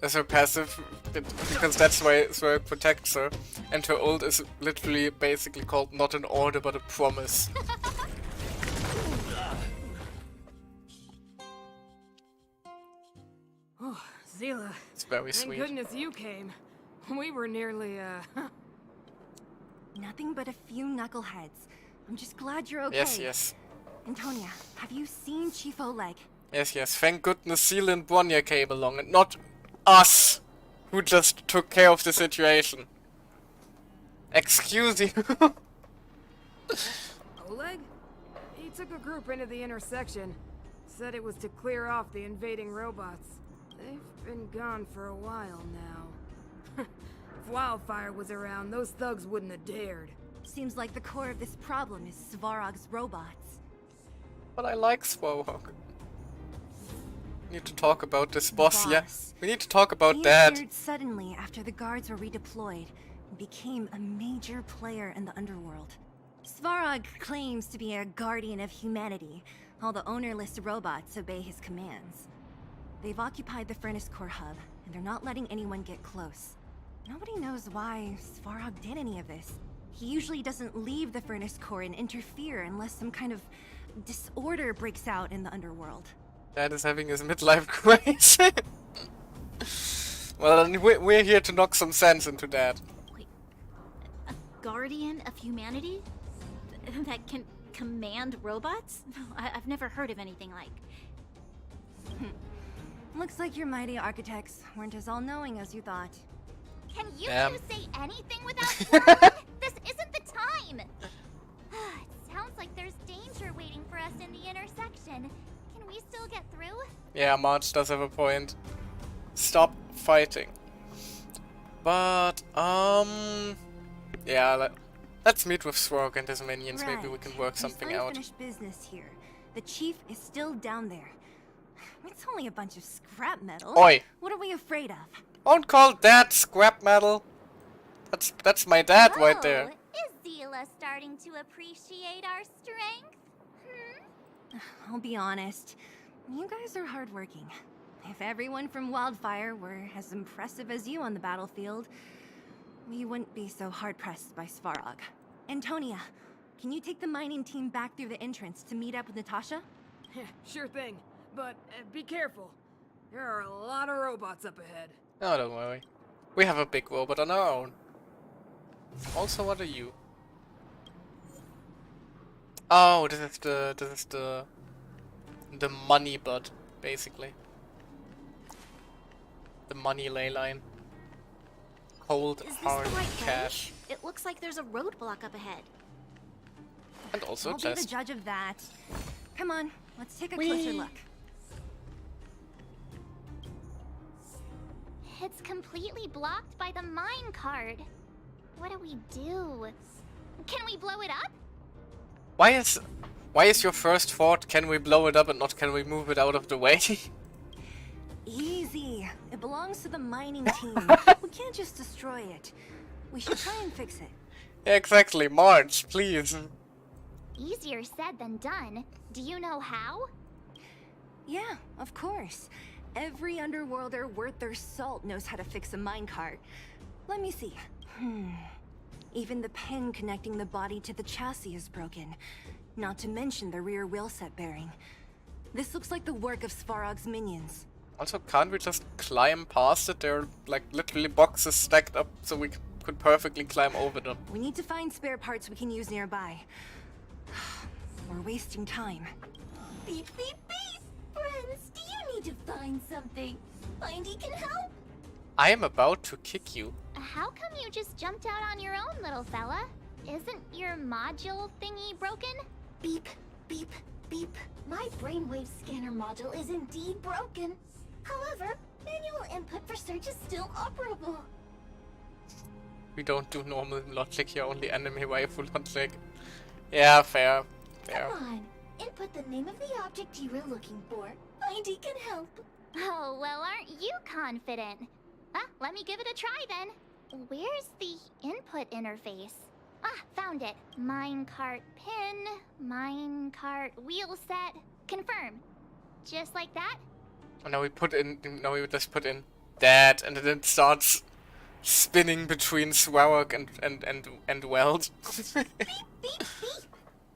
as her passive, because that's why Zwerg protects her, and her ult is literally basically called not an order but a promise. Oh, Zila. It's very Thank sweet. goodness you came. We were nearly, Nothing but a few knuckleheads. I'm just glad you're okay. Yes. Antonia, have you seen Chief Oleg? Yes. Thank goodness Seal and Bronya came along, and not us, who just took care of the situation. Excuse you. Oleg? He took a group into the intersection. Said it was to clear off the invading robots. They've been gone for a while now. If Wildfire was around, those thugs wouldn't have dared. Seems like the core of this problem is Svarog's robots. But I like Svarog. We need to talk about this boss, yeah. We need to talk about He that. appeared suddenly after the guards were redeployed and became a major player in the underworld. Svarog claims to be a guardian of humanity. All the ownerless robots obey his commands. They've occupied the Furnace Core hub, and they're not letting anyone get close. Nobody knows why Svarog did any of this. He usually doesn't leave the Furnace Core and interfere unless some kind of disorder breaks out in the underworld. Dad is having his midlife crisis. Well, then we're here to knock some sense into that. Wait, a guardian of humanity? That can command robots? I've never heard of anything like. Looks like your mighty architects weren't as all-knowing as you thought. Can you Damn. two say anything without swearing? This isn't the time! It sounds like there's danger waiting for us in the intersection. Can we still get through? Yeah, March does have a point. Stop fighting. But, yeah, let's meet with Svarog and his minions. Maybe we can work something There's out. unfinished business here. The chief is still down there. It's only a bunch of scrap metal. Oi! What are we afraid of? Don't call that scrap metal. That's my dad right there. Is Zila starting to appreciate our strength? I'll be honest. You guys are hardworking. If everyone from Wildfire were as impressive as you on the battlefield, we wouldn't be so hard-pressed by Svarog. Antonia, can you take the mining team back through the entrance to meet up with Natasha? Yeah, sure thing. But be careful. There are a lot of robots up ahead. No, don't worry. We have a big robot on our own. Also, what are you? Oh, this is the money bud, basically. The money ley line. cold Is this hard the right way? cash. It looks like there's a roadblock up ahead. And also I'll be the just judge of that. Come on, let's take a closer look. It's completely blocked by the mine cart. What do we do? Can we blow it up? why is your first thought can we blow it up and not can we move it out of the way? Easy. It belongs to the mining team. We can't just destroy it. We should try and fix it. Exactly, Marge, please. Easier said than done. Do you know how? Yeah, of course. Every underworlder worth their salt knows how to fix a minecart. Let me see. Even the pin connecting the body to the chassis is broken. Not to mention the rear wheel set bearing. This looks like the work of Svarog's minions. Also, can't we just climb past it? There are like literally boxes stacked up so we could perfectly climb over them. We need to find spare parts we can use nearby. We're wasting time. Beep, beep, beep! Friends, do you need to find something? Findy can help? I am about to kick you. How come you just jumped out on your own, little fella? Isn't your module thingy broken? Beep, beep, beep. My brainwave scanner module is indeed broken. However, manual input for search is still operable. We don't do normal logic here, only anime waifu logic. Yeah, fair. Fair. Come on, input the name of the object you were looking for. Findy can help. Oh, well, aren't you confident? Let me give it a try then. Where's the input interface? Found it. Minecart pin, minecart wheel set, confirm. Just like that? And now we just put in that, and then it starts spinning between Swarog and Weld. Beep, beep, beep.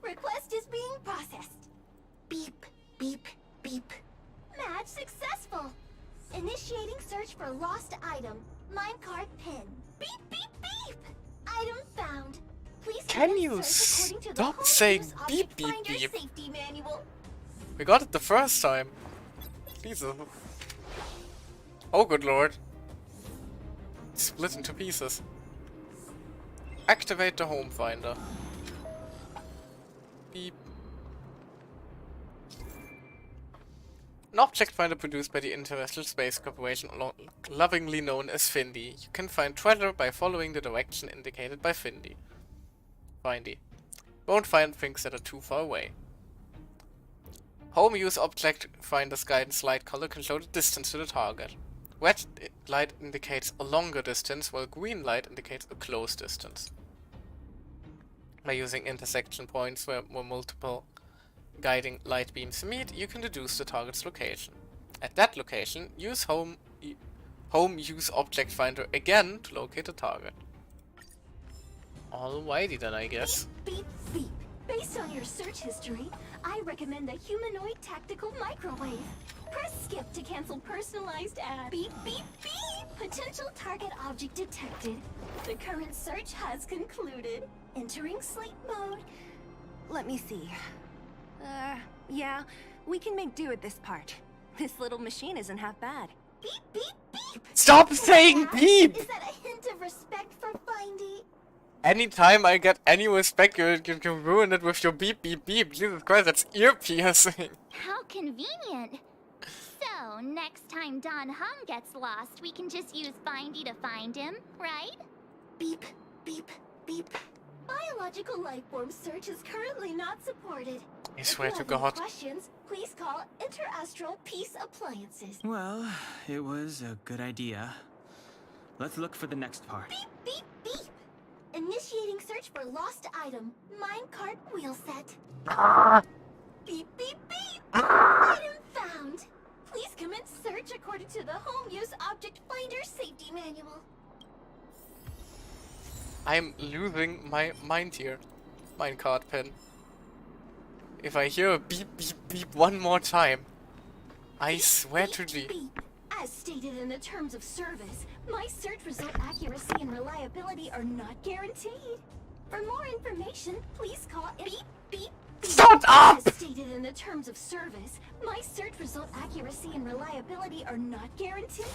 Request is being processed. Beep, beep, beep. Match successful. Initiating search for lost item. Minecart pin. Beep, beep, beep. Item found. Please Can you search according to the stop Home saying Use beep, Object beep, Finder beep? Safety manual. We got it the first time. Jesus. Oh, good lord. Split into pieces. Activate the home finder. Beep. An object finder produced by the International Space Corporation, lovingly known as Findy. You can find treasure by following the direction indicated by Findy. Findy. Won't find things that are too far away. Home use object finder's guidance light color can show the distance to the target. Red light indicates a longer distance, while green light indicates a close distance. By using intersection points where multiple guiding light beams meet, you can deduce the target's location. At that location, use home use object finder again to locate the target. Alrighty then, I guess. Beep, beep, beep. Based on your search history, I recommend the humanoid tactical microwave. Press skip to cancel personalized ads. Beep, beep, beep! Potential target object detected. The current search has concluded. Entering sleep mode. Let me see. Yeah, we can make do with this part. This little machine isn't half bad. Beep, beep, beep! Stop saying beep! Is that a hint of respect for Findy? Anytime I get any respect, you can ruin it with your beep beep beep. Jesus Christ, that's ear piercing. How convenient. So, next time Don Hum gets lost, we can just use Findy to find him, right? Beep, beep, beep. Biological life form search is currently not supported. I swear to If you have any God. questions, please call Interastral Peace Appliances. Well, it was a good idea. Let's look for the next part. Beep, beep, beep. Initiating search for lost item. Minecart wheel set. Beep, beep, beep. Item found. Please commence search according to the Home Use Object Finder Safety Manual. I'm losing my mind here. Minecart pin. If I hear a beep beep beep one more time, I swear to Beep, thee. beep. As stated in the terms of service, my search result accuracy and reliability are not guaranteed. For more information, please call beep, beep, beep. Shut up! As stated in the terms of service, my search result accuracy and reliability are not guaranteed.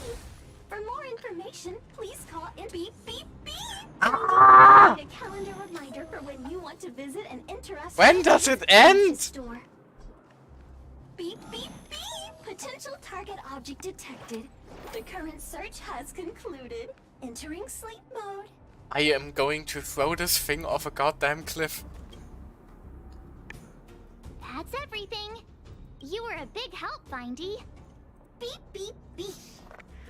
For more information, please call and beep beep beep. A calendar reminder for when you want to visit an interesting When does it end? store. Beep beep beep. Potential target object detected. The current search has concluded. Entering sleep mode. I am going to throw this thing off a goddamn cliff. That's everything. You were a big help, Findy. Beep beep beep.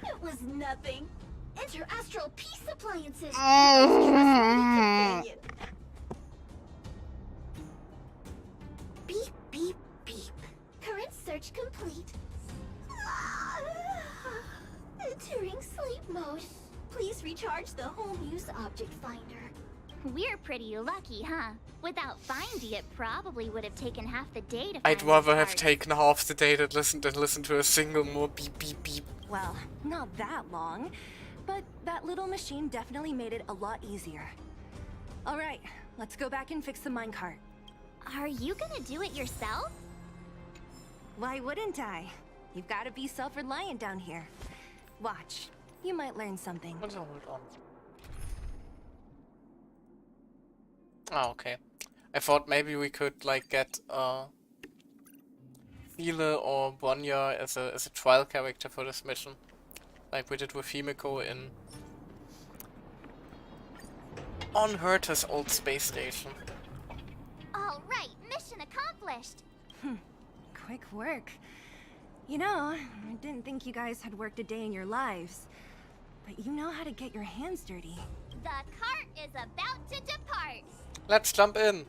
It was nothing. Interastral peace appliances. Companion. Beep beep beep. Current search complete. Entering sleep mode. Please recharge the home use object finder. We're pretty lucky, huh? Without Findy, it probably would have taken half the day to I'd find rather the have card. taken half the day than listen to a single more beep beep beep. Well, not that long, but that little machine definitely made it a lot easier. All right, let's go back and fix the minecart. Are you gonna do it yourself? Why wouldn't I? You've got to be self-reliant down here. Watch, you might learn something. Hold on. Oh, okay. I thought maybe we could like get Thiele or Bronya as a trial character for this mission, like we did with Himiko in on Herta's old space station. All right, mission accomplished. Quick work. You know, I didn't think you guys had worked a day in your lives, but you know how to get your hands dirty. The cart is about to depart. Let's jump in.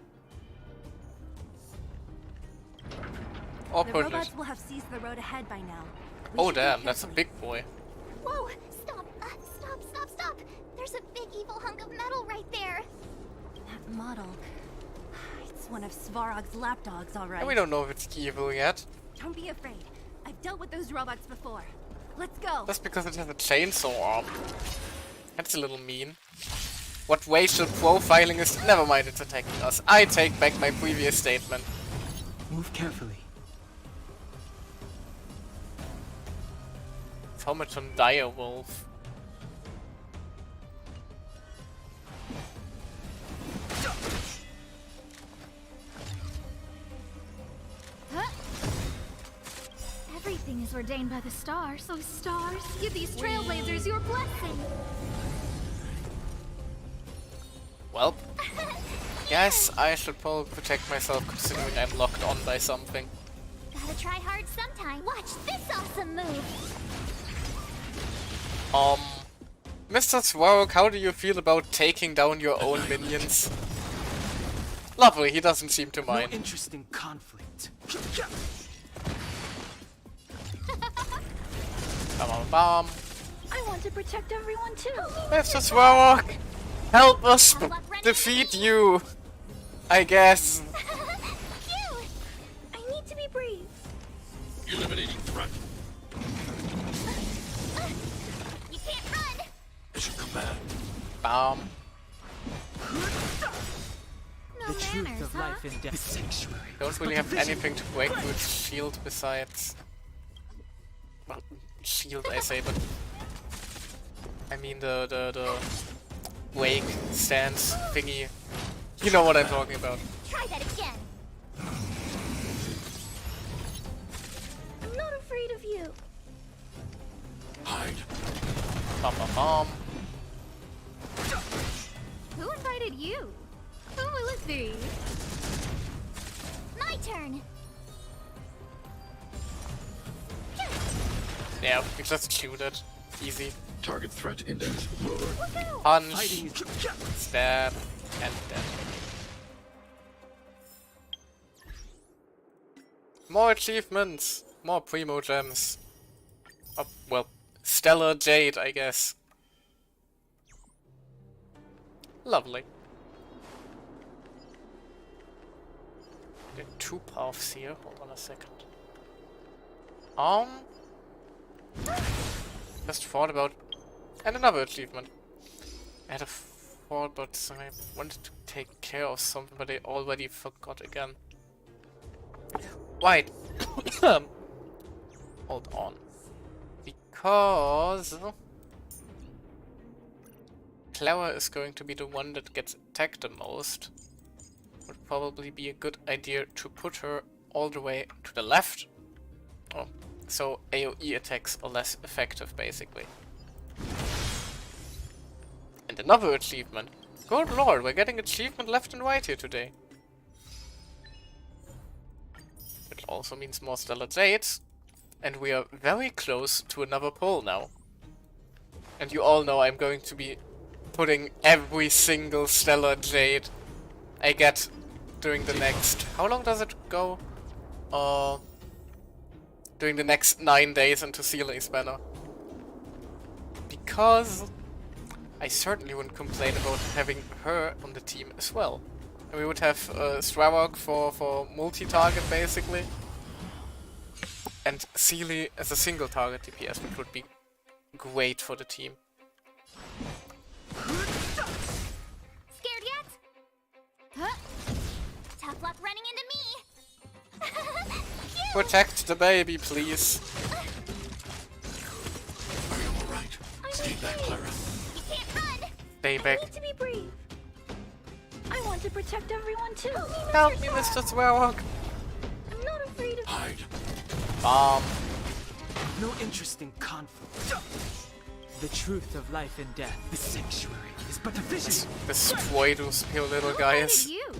Or The push robots it. will have seized the road ahead by now. We Oh should go damn, that's a carefully. big boy. Whoa! Stop! Stop! There's a big evil hunk of metal right there. That model. It's one of Svarog's lapdogs, all right. And we don't know if it's evil yet. Don't be afraid. I've dealt with those robots before. Let's go. That's because it has a chainsaw arm. That's a little mean. What racial profiling is? Never mind, it's attacking us. I take back my previous statement. Move carefully. How much on Direwolf? Everything is ordained by the stars. So stars, give these trailblazers your blessing. Well, yes, I should probably protect myself considering I'm locked on by something. Gotta try hard sometime. Watch this awesome move. Mr. Svarog, how do you feel about taking down your own minions? Lovely, he doesn't seem to No mind. interest in conflict. Bam. I want to protect everyone too. Mr. Svarog, help us defeat you, I guess. Cute. I need to be brave. Eliminating threat. You can't run. Mission command. Bam. No The truth manners, of huh? life and death. The sanctuary. Don't really have anything to break through its shield besides... Well, shield I say, but... I mean the wake stance thingy. You know what I'm talking about. Try that again. I'm not afraid of you. Hide. Bam. Who invited you? Who will it be? My turn. Yeah, we just shoot it. Easy. Target threat index lowered. Punch, Fighting is stab, and dead. More achievements! More primo gems. Oh, well, stellar jade, I guess. Lovely. There are two paths here. Hold on a second. Just thought about... And another achievement. I had a thought, but I wanted to take care of something, but I already forgot again. Right. Hold on. Because... Clara is going to be the one that gets attacked the most, would probably be a good idea to put her all the way to the left. Oh, so AoE attacks are less effective, basically. And another achievement. Good lord, we're getting achievement left and right here today. Which also means more Stellar Jades. And we are very close to another pole now. And you all know I'm going to be putting every single Stellar Jade I get during the next... How long does it go? During the next 9 days into Seele's banner. Because I certainly wouldn't complain about having her on the team as well. And we would have Stravok for multi-target basically. And Seele as a single target DPS, which would be great for the team. Scared yet? Huh? Tough luck running into me. Protect the baby, please. Are you alright? Stay back, Clara. You can't run. Stay back. I need to be brave. I want to protect everyone too. Help me, Mr. Swearhawk. I'm not afraid of Hide. Bomb. No interest in conflict. The truth of life and death, the sanctuary, is but a vision. Destroy those pure little guys. You.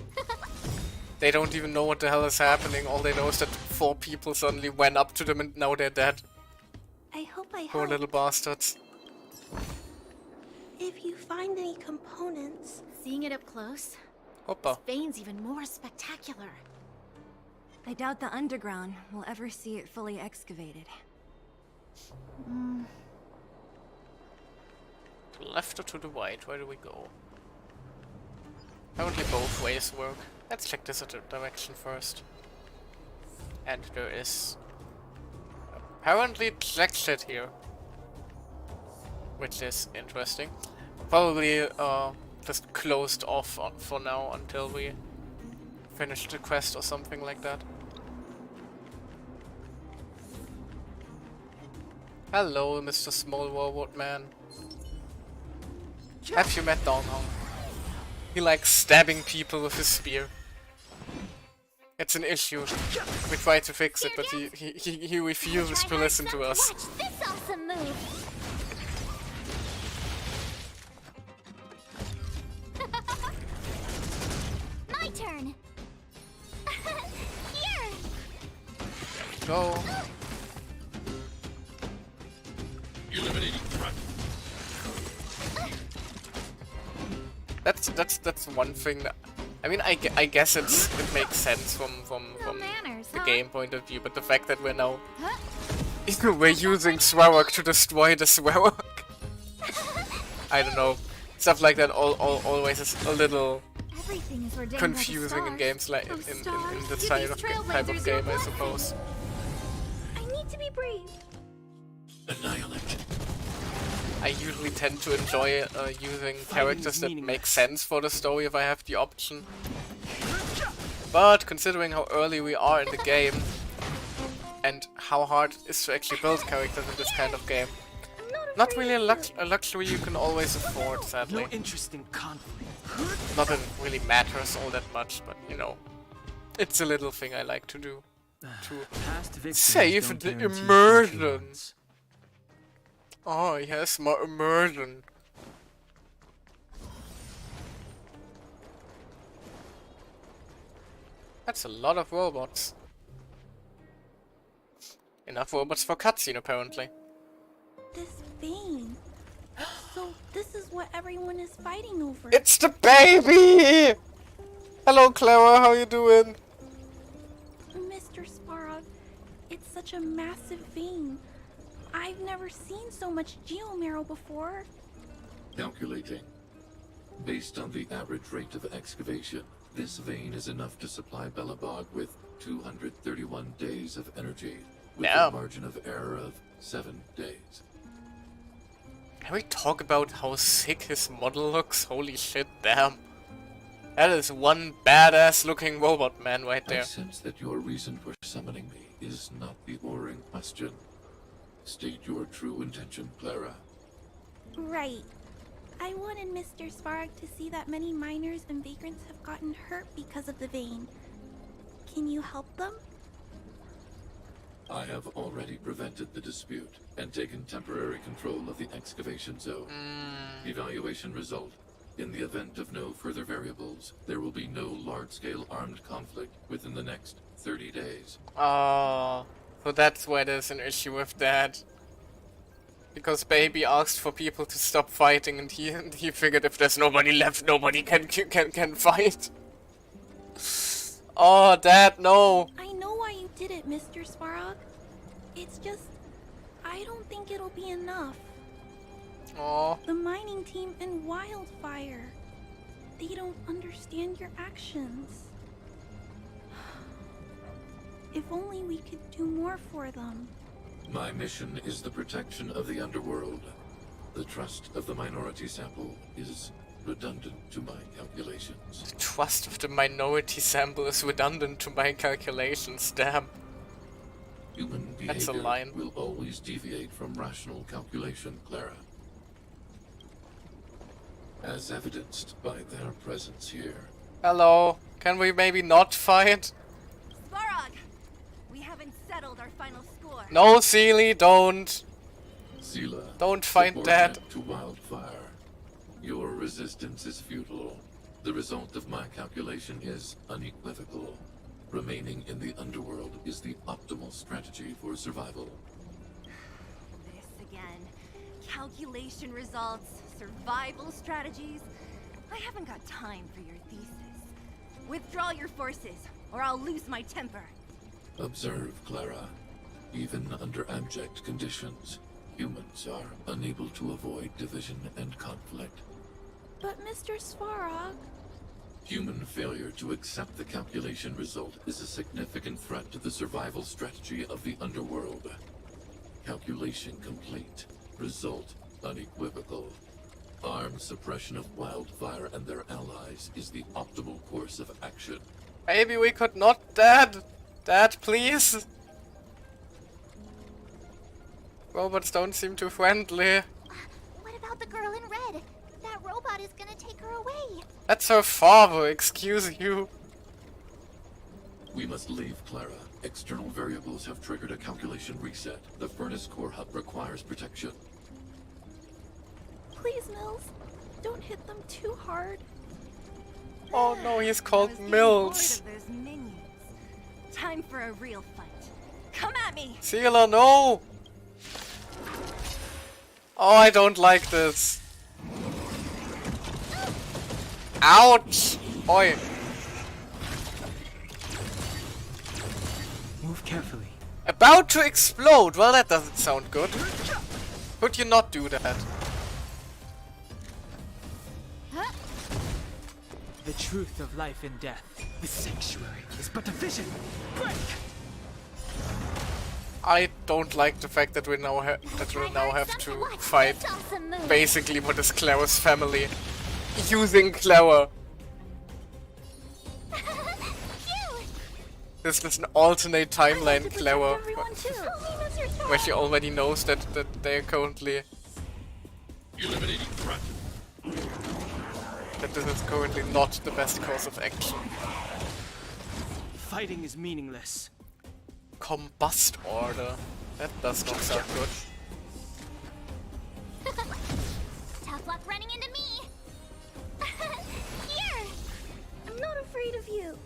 They don't even know what the hell is happening. All they know is that 4 people suddenly went up to them and now they're dead. I hope I Poor help. little bastards. If you find any components, Seeing it up close, Hoppa. Veins even more spectacular. I doubt the underground will ever see it fully excavated. To the left or to the right? Where do we go? Apparently both ways work. Let's check this other direction first. And there is apparently jack shit here. Which is interesting. Probably just closed off for now until we finish the quest or something like that. Hello, Mr. Small Robot Man. Have you met Downhong? He likes stabbing people with his spear. It's an issue. We try to fix it, but he refuses to listen to us. Watch this awesome move. My turn. Here. Go. Eliminating threat. That's one thing that, I mean, I guess it makes sense from manners, the huh? game point of view, but the fact that we're now we're using Swearhawk to destroy the Swearhawk. I don't know. Stuff like that always is a little Everything is ordained confusing by the in games like in this type of game, I suppose. I need to be brave. Annihilate. I usually tend to enjoy using characters that make sense for the story if I have the option. But considering how early we are in the game and how hard it is to actually build characters in this kind of game, not really a luxury you can always afford, sadly. No interest in conflict. Not that it really matters all that much, but you know, it's a little thing I like to do. Past victories Save don't the guarantee future immersion. ones. Oh yes, more immersion. That's a lot of robots. Enough robots for cutscene, apparently. This vein. So this is what everyone is fighting over. It's the baby! Hello, Clara, how you doing? Mr. Sparrow, it's such a massive vein. I've never seen so much geomarrow before. Calculating. Based on the average rate of excavation, this vein is enough to supply Belobog with 231 days of energy, with a margin of error of 7 days. Can we talk about how sick his model looks? Holy shit, damn. That is one badass looking robot man right there. I sense that your reason for summoning me is not the boring question. State your true intention, Clara. Right. I wanted Mr. Svarog to see that many miners and vagrants have gotten hurt because of the vein. Can you help them? I have already prevented the dispute and taken temporary control of the excavation zone. Evaluation result. In the event of no further variables, there will be no large-scale armed conflict within the next 30 days. Oh, so that's why there's an issue with that. Because Baby asked for people to stop fighting, and he figured if there's nobody left, nobody can fight. Oh, Dad, no. I know why you did it, Mr. Svarog. It's just, I don't think it'll be enough. Oh. The mining team and Wildfire. They don't understand your actions. If only we could do more for them. My mission is the protection of the underworld. The trust of the minority sample is redundant to my calculations. The trust of the minority sample is redundant to my calculations, damn. Human That's a behavior line. will always deviate from rational calculation, Clara. As evidenced by their presence here. Hello, can we maybe not fight? Svarog! We haven't settled our final score. No, Seely, don't. Sela, Don't fight Dad. subordinate to Wildfire. Your resistance is futile. The result of my calculation is unequivocal. Remaining in the underworld is the optimal strategy for survival. This again. Calculation results, survival strategies. I haven't got time for your thesis. Withdraw your forces, or I'll lose my temper. Observe, Clara. Even under abject conditions, humans are unable to avoid division and conflict. But Mr. Svarog... Human failure to accept the calculation result is a significant threat to the survival strategy of the underworld. Calculation complete. Result unequivocal. Armed suppression of Wildfire and their allies is the optimal course of action. Maybe we could not, Dad. Dad, please. Robots don't seem too friendly. What about the girl in red? That robot is gonna take her away. That's her father, excuse you. We must leave, Clara. External variables have triggered a calculation reset. The furnace core hub requires protection. Please, Mills. Don't hit them too hard. Oh no, he's called I was getting Mills. bored of those minions. Time for a real fight. Come at me! Seela, no! Oh, I don't like this. Ouch! Oi. Move carefully. About to explode! Well, that doesn't sound good. Could you not do that? The truth of life and death. The sanctuary is but a vision. Break! I don't like the fact that we now have to fight basically what is Clara's family using Clara. This is an alternate timeline Clara, where she already knows that they're currently Eliminating threat. that this is currently not the best course of action. Fighting is meaningless. Combust order. That does not sound good. Tough luck running into me. Here. I'm not afraid of you.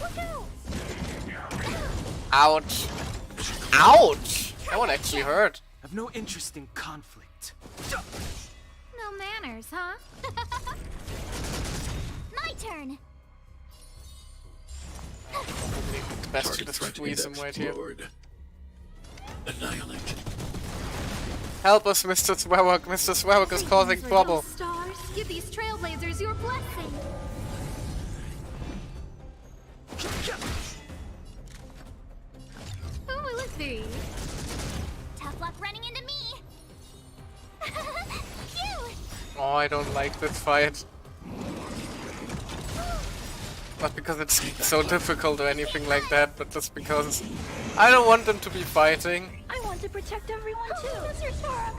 Look out. Ouch. Ouch! That one actually hurt. I've no interest in conflict. No manners, huh? My turn. Best Target to threat squeeze him index right here. lowered. Annihilate. Help us, Mr. Swarrock. Mr. Swarrock is causing trouble. Stars, give these trailblazers your blessing. Oh, let's see. Tough luck running into me. Phew. Oh, I don't like this fight. Not because it's so difficult or anything like that, but just because I don't want them to be fighting. I want to protect everyone too. Mr. Svarog.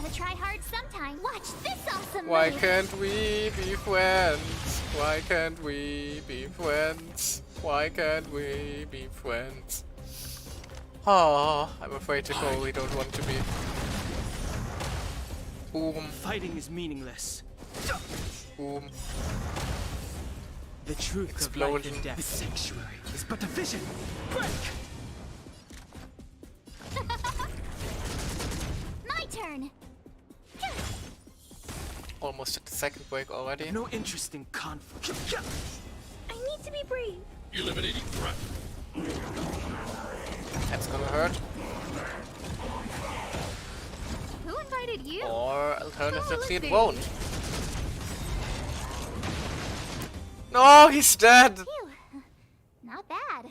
Gotta try hard sometime. Watch this awesome Why move. can't we be friends? Why can't we be friends? Why can't we be friends? Oh, I'm afraid to go. We don't want to be. Boom. Fighting is meaningless. Boom. The truth Explosion. of life and death. The sanctuary is but a vision. Break! My turn. Almost at the second break already. No interest in conflict. I need to be brave. Eliminating threat. That's gonna hurt. Who invited you? Or alternatively it see. won't. No, he's dead! Phew. Not bad.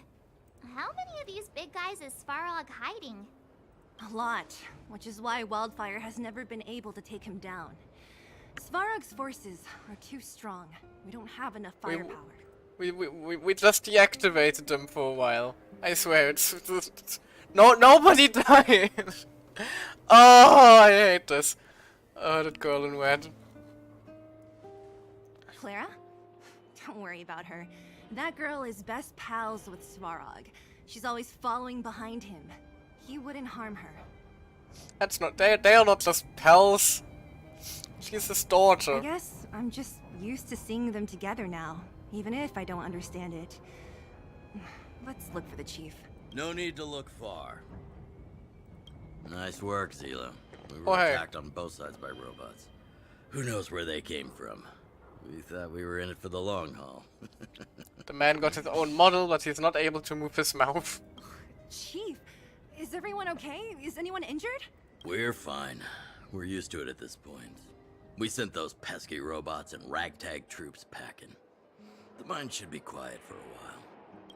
How many of these big guys is Svarog hiding? A lot, which is why Wildfire has never been able to take him down. Svarog's forces are too strong. We don't have enough firepower. We just deactivated them for a while. I swear, it's no, nobody died! Oh, I hate this. Oh, that girl in red. Clara? Don't worry about her. That girl is best pals with Svarog. She's always following behind him. He wouldn't harm her. That's not. They are not just pals. She's his daughter. I guess I'm just used to seeing them together now, even if I don't understand it. Let's look for the chief. No need to look far. Nice work, Zila. We Oh, were hey. attacked on both sides by robots. Who knows where they came from? We thought we were in it for the long haul. The man got his own model, but he's not able to move his mouth. Chief, is everyone okay? Is anyone injured? We're fine. We're used to it at this point. We sent those pesky robots and ragtag troops packing. The mine should be quiet for a while.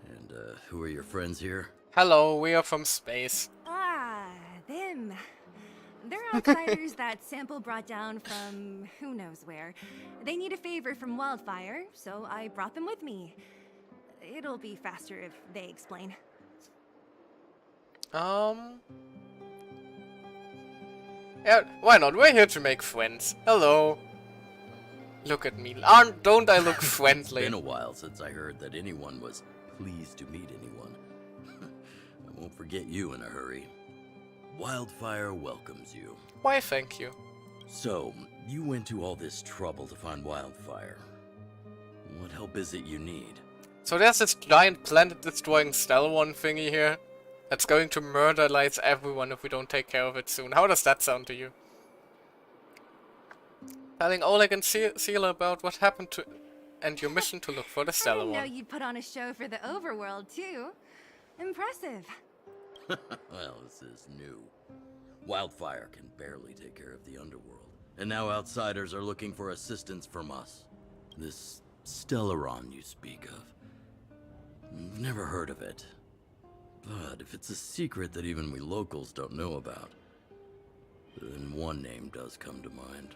And, who are your friends here? Hello, we are from space. Ah, them. They're outsiders that Sample brought down from who knows where. They need a favor from Wildfire, so I brought them with me. It'll be faster if they explain. Yeah, why not? We're here to make friends. Hello. Look at me. Don't I look friendly? It's been a while since I heard that anyone was pleased to meet anyone. I won't forget you in a hurry. Wildfire welcomes you. Why, thank you. So, you went to all this trouble to find Wildfire. What help is it you need? So there's this giant planet-destroying Stalwon thingy here that's going to murderize everyone if we don't take care of it soon. How does that sound to you? Telling Oleg and Sela about what happened to and your mission to look for the I didn't know Stalwon. you'd put on a show for the overworld, too. Impressive. Well, this is new. Wildfire can barely take care of the underworld. And now outsiders are looking for assistance from us. This Stellaron you speak of. I've never heard of it. But if it's a secret that even we locals don't know about, then one name does come to mind.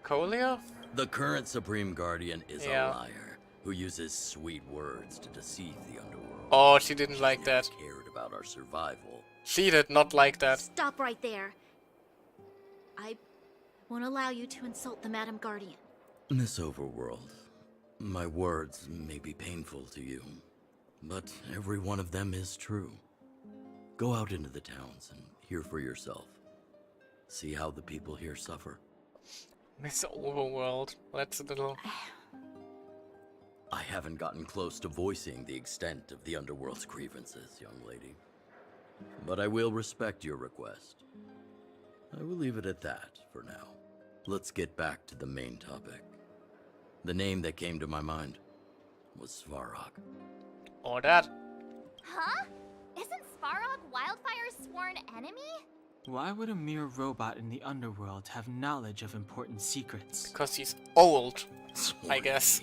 Kolia? The current Supreme Guardian is Yeah. a liar who uses sweet words to deceive the underworld. Oh, she didn't like that. Cared about our survival. She did not like that. Stop right there. I won't allow you to insult the Madam Guardian. Miss Overworld, my words may be painful to you, but every one of them is true. Go out into the towns and hear for yourself. See how the people here suffer. Miss Overworld. That's a little... I haven't gotten close to voicing the extent of the underworld's grievances, young lady. But I will respect your request. I will leave it at that for now. Let's get back to the main topic. The name that came to my mind was Svarog. Or that. Huh? Isn't Svarog Wildfire's sworn enemy? Why would a mere robot in the underworld have knowledge of important secrets? Because he's old, I guess.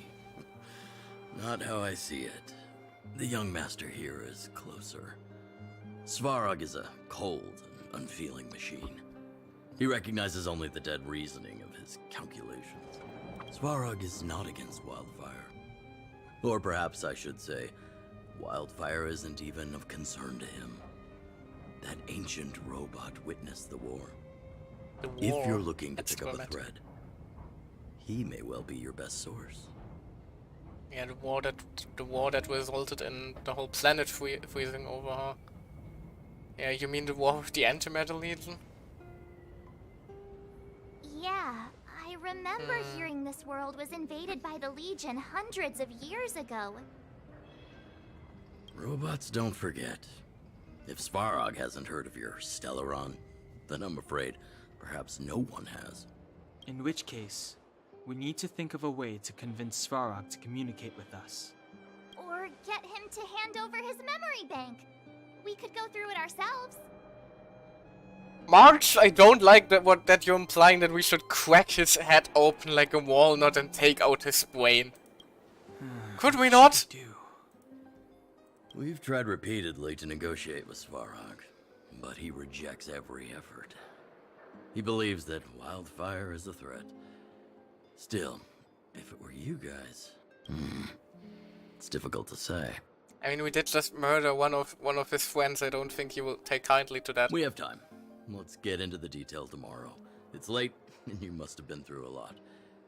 Not how I see it. The young master here is closer. Svarog is a cold and unfeeling machine. He recognizes only the dead reasoning of his calculations. Svarog is not against Wildfire. Or perhaps I should say, Wildfire isn't even of concern to him. That ancient robot witnessed the war. The war. If you're looking to That's pick up a dramatic. thread, he may well be your best source. Yeah, the war that resulted in the whole planet freezing over, huh? Yeah, you mean the war with the Antimatter Legion? Yeah, I remember hearing this world was invaded by the Legion hundreds of years ago. Robots don't forget. If Svarog hasn't heard of your Stellaron, then I'm afraid perhaps no one has. In which case, we need to think of a way to convince Svarog to communicate with us. Or get him to hand over his memory bank. We could go through it ourselves. March, I don't like that you're implying that we should crack his head open like a walnut and take out his brain. Could we not? We've tried repeatedly to negotiate with Svarog, but he rejects every effort. He believes that wildfire is a threat. Still, if it were you guys, it's difficult to say. I mean, we did just murder one of his friends. I don't think he will take kindly to that. We have time. Let's get into the detail tomorrow. It's late, and you must have been through a lot.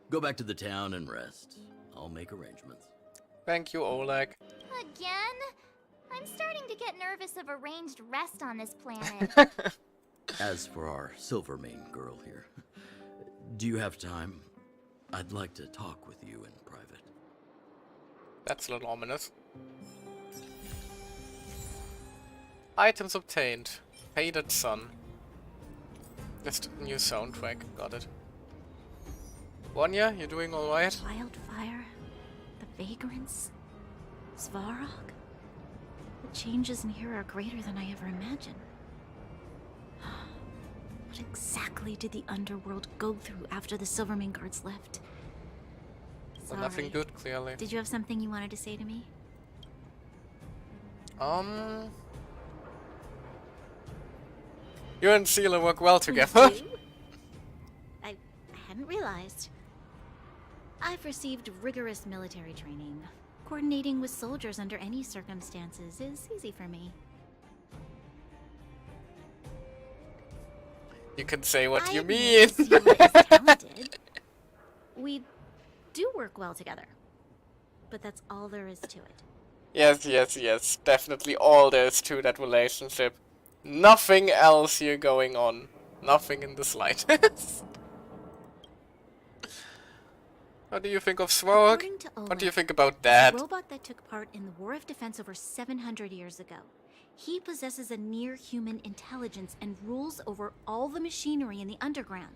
Go back to the town and rest. I'll make arrangements. Thank you, Oleg. Again? I'm starting to get nervous of arranged rest on this planet. As for our Silvermane girl here, do you have time? I'd like to talk with you in private. That's a little ominous. Items obtained. Faded Sun. Just a new soundtrack. Got it. Wanya, you doing alright? Wildfire, the vagrants, Svarog. The changes in here are greater than I ever imagined. What exactly did the underworld go through after the Silvermane guards left? Well, nothing good, clearly. Did you have something you wanted to say to me? You and Seela work well together. I hadn't realized. I've received rigorous military training. Coordinating with soldiers under any circumstances is easy for me. You can say what I you admit mean. Seela is talented. We do work well together. But that's all there is to it. Yes. Definitely all there is to that relationship. Nothing else here going on. Nothing in the slightest. What do you think of Svarog? According to What do you Oleg, think about that? a robot that took part in the War of Defense over 700 years ago. He possesses a near-human intelligence and rules over all the machinery in the underground.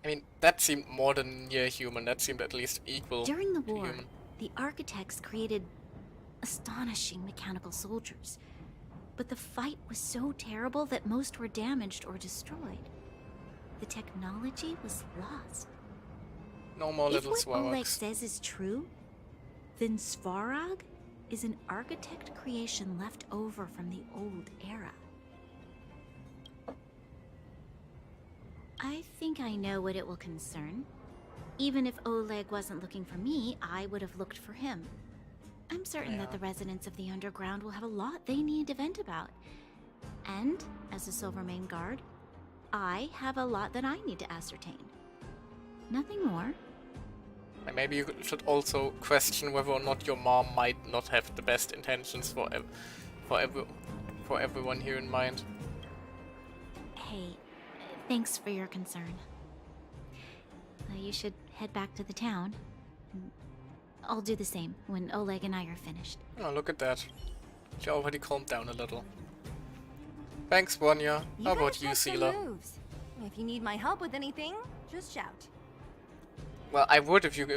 I mean, that seemed more than near human. That seemed at least equal During the to war, human. the architects created astonishing mechanical soldiers. But the fight was so terrible that most were damaged or destroyed. The technology was lost. No more If little what Oleg Svarogs. says is true, then Svarog is an architect creation left over from the old era. I think I know what it will concern. Even if Oleg wasn't looking for me, I would have looked for him. I'm certain that the residents of the underground will have a lot they need to vent about. And, as a Silvermane guard, I have a lot that I need to ascertain. Nothing more. And maybe you should also question whether or not your mom might not have the best intentions for everyone here in mind. Hey, thanks for your concern. You should head back to the town. I'll do the same when Oleg and I are finished. Oh, look at that. She already calmed down a little. Thanks, Wanya. How about you, Seela? If you need my help with anything, just shout. Well, I would if you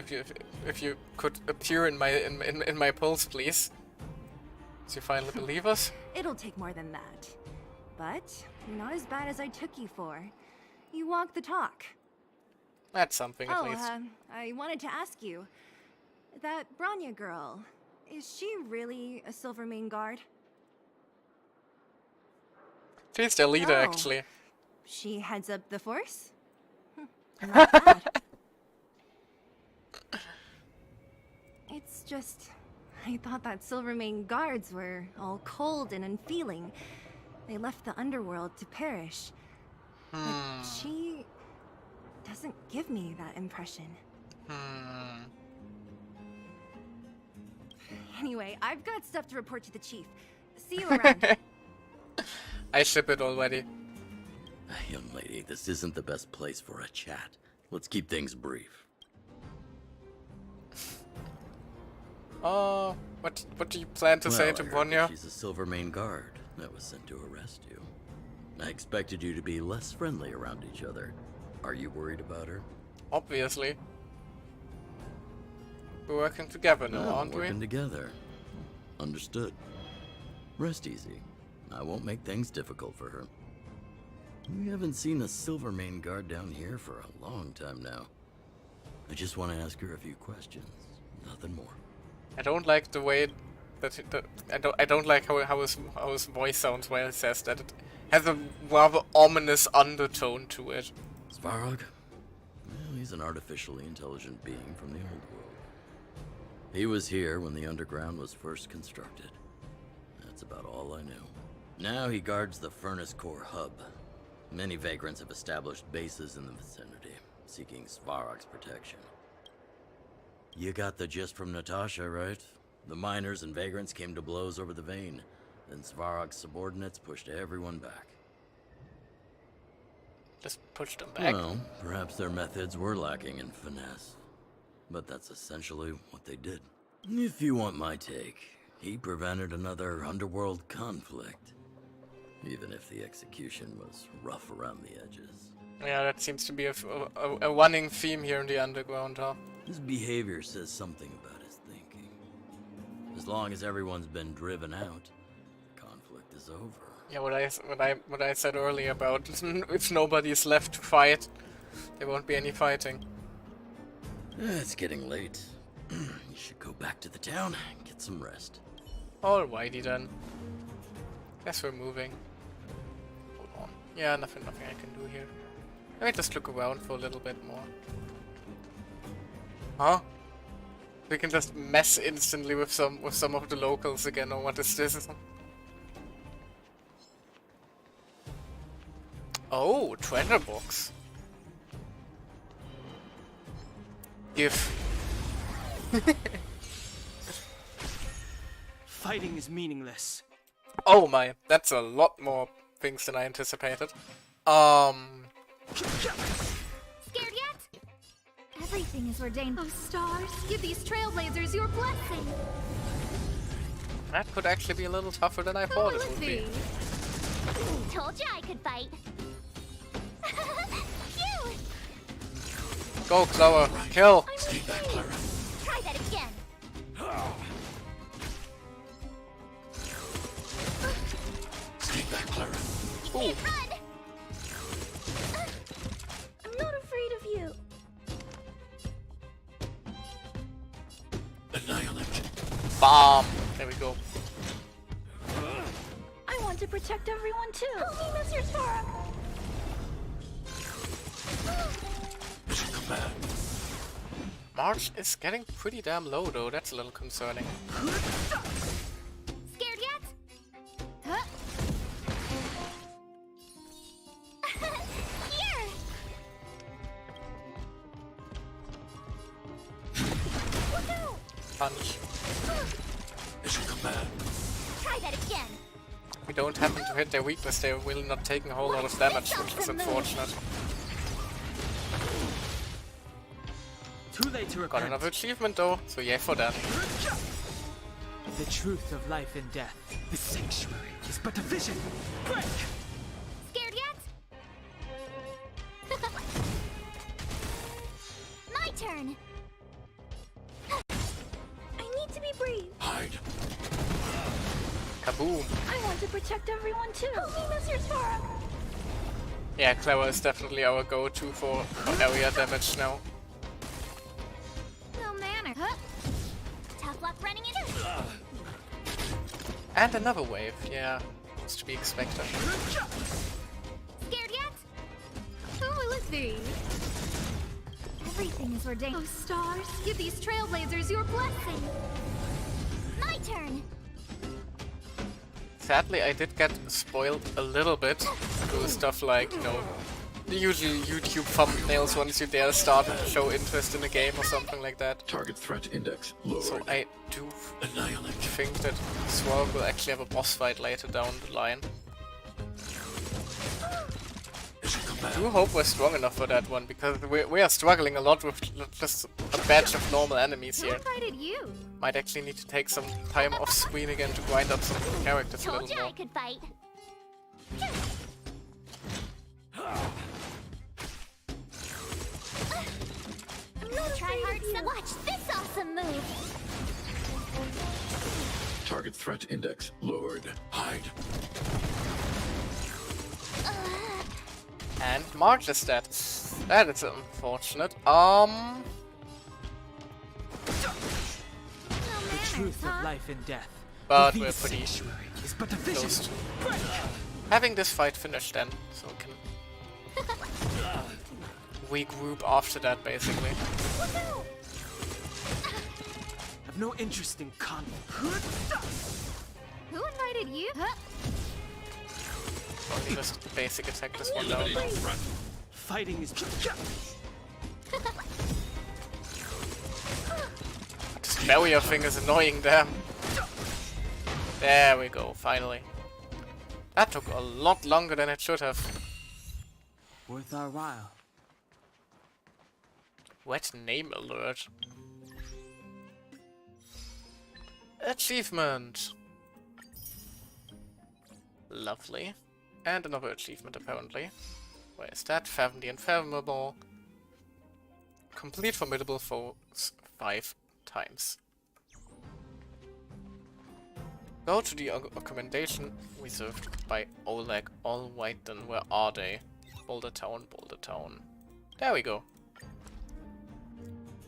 could appear in my polls, please. Do you finally believe us? It'll take more than that. But you're not as bad as I took you for. You walk the talk. That's something, at least. I wanted to ask you. That Branya girl, is she really a Silvermane guard? She's the leader, Oh. actually. She heads up the force? Not bad. It's just... I thought that Silvermane guards were all cold and unfeeling. They left the underworld to perish. But she doesn't give me that impression. Anyway, I've got stuff to report to the chief. See you around. I ship it already. Young lady, this isn't the best place for a chat. Let's keep things brief. What do you plan to say to Vonya? She's a Silvermane guard that was sent to arrest you. I expected you to be less friendly around each other. Are you worried about her? Obviously. We're working together now, Well, aren't we? working together. Understood. Rest easy. I won't make things difficult for her. We haven't seen a Silvermane guard down here for a long time now. I just want to ask her a few questions. Nothing more. I don't like the way that I don't like how his voice sounds when he says that. It has a rather ominous undertone to it. Svarog? Well, he's an artificially intelligent being from the old world. He was here when the underground was first constructed. That's about all I know. Now he guards the Furnace Core hub. Many vagrants have established bases in the vicinity, seeking Svarog's protection. You got the gist from Natasha, right? The miners and vagrants came to blows over the vein, then Svarog's subordinates pushed everyone back. Just pushed them back? Well, perhaps their methods were lacking in finesse. But that's essentially what they did. If you want my take, he prevented another underworld conflict. Even if the execution was rough around the edges. Yeah, that seems to be a running theme here in the underground, huh? His behavior says something about his thinking. As long as everyone's been driven out, the conflict is over. Yeah, what I said earlier about if nobody's left to fight, there won't be any fighting. It's getting late. You should go back to the town and get some rest. Alrighty then. Guess we're moving. Hold on. Yeah, nothing I can do here. Let me just look around for a little bit more. Huh? We can just mess instantly with some of the locals again, or what is this? Oh, treasure box. Give. Fighting is meaningless. Oh my, that's a lot more things than I anticipated. Scared yet? Everything is ordained. Oh, stars, give these trailblazers your blessing. That could actually be a little tougher than I thought it would be. Told ya I could fight. Phew! Go, Clover, kill! Try that again. Stay back, Clara. Run! I'm not afraid of you. Annihilate. Bomb! There we go. I want to protect everyone too. Help me, Mr. Spara. Mission command. March is getting pretty damn low though, that's a little concerning. Scared yet? Huh? Here! Look out! Punch. Mission command. Try that again. We don't happen to hit their weakness, they're really not taking a whole lot of damage, which is unfortunate. Too late to Got repent. another achievement though, so yeah for that. The truth of life and death. The sanctuary is but a vision. Break! Scared yet? My turn. I need to be brave. Hide. Kaboom. I want to protect everyone too. Help me, Mr. Spara. Yeah, Clara is definitely our go-to for area damage now. No manner. Huh? Tough luck running into. And another wave, yeah. Was to be expected. Scared yet? Oh, let's see. Everything is ordained. Oh, stars, give these trailblazers your blessing. My turn. Sadly, I did get spoiled a little bit through stuff like, you know, the usual YouTube thumbnails once you dare start to show interest in a game or something like that. Target threat index lowered. So I do Annihilate. think that Swarg will actually have a boss fight later down the line. I do hope we're strong enough for that one, because we are struggling a lot with just a batch of normal enemies here. Who invited you? Might actually need to take some time off screen again to grind up some characters a Told little you more. I could fight. Try hard to watch this awesome move. Target threat index lowered. Hide. And March is dead. That is unfortunate. The truth of life and death. But within we're pretty sanctuary is but a vision. close to having this fight finished then, so we can regroup after that, basically. I've no interest in conflict. Who invited you? Only just basic attack this one down. Fighting is Just barrier thing is annoying, damn. There we go, finally. That took a lot longer than it should have. worth our while. Wet name alert. Achievement. Lovely. And another achievement apparently. Where is that? Fathom the Unfathomable. Complete formidable foes 5 times. Go to the accommodation reserved by Oleg. All right then, where are they? Boulder Town, Boulder Town. There we go.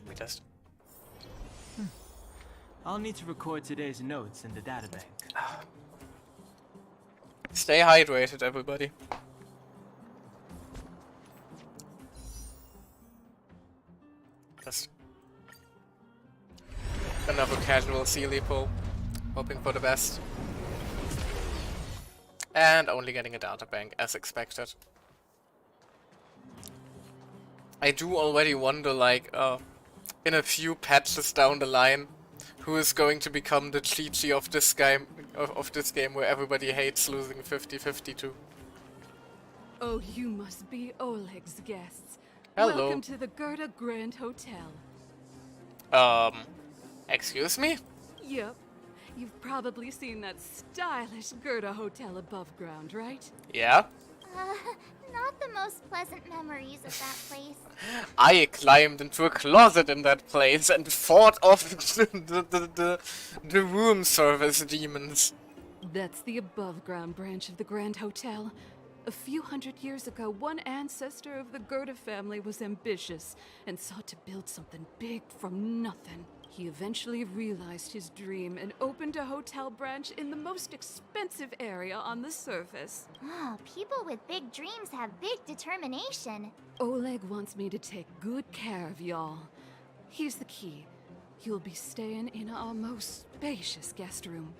We just... I'll need to record today's notes in the databank. Stay hydrated, everybody. Just another casual Sealy pull. Hoping for the best. And only getting a databank as expected. I do already wonder, like, in a few patches down the line, who is going to become the Chi-Chi of this game, where everybody hates losing 50-50 to. Oh, you must be Oleg's guests. Hello. Welcome to the Gerda Grand Hotel. Excuse me? Yep. You've probably seen that stylish Gerda Hotel above ground, right? Yeah? Not the most pleasant memories of that place. I climbed into a closet in that place and fought off the room service demons. That's the above ground branch of the Grand Hotel. A few hundred years ago, one ancestor of the Gerda family was ambitious and sought to build something big from nothing. He eventually realized his dream and opened a hotel branch in the most expensive area on the surface. Oh, people with big dreams have big determination. Oleg wants me to take good care of y'all. Here's the key. You'll be staying in our most spacious guest room.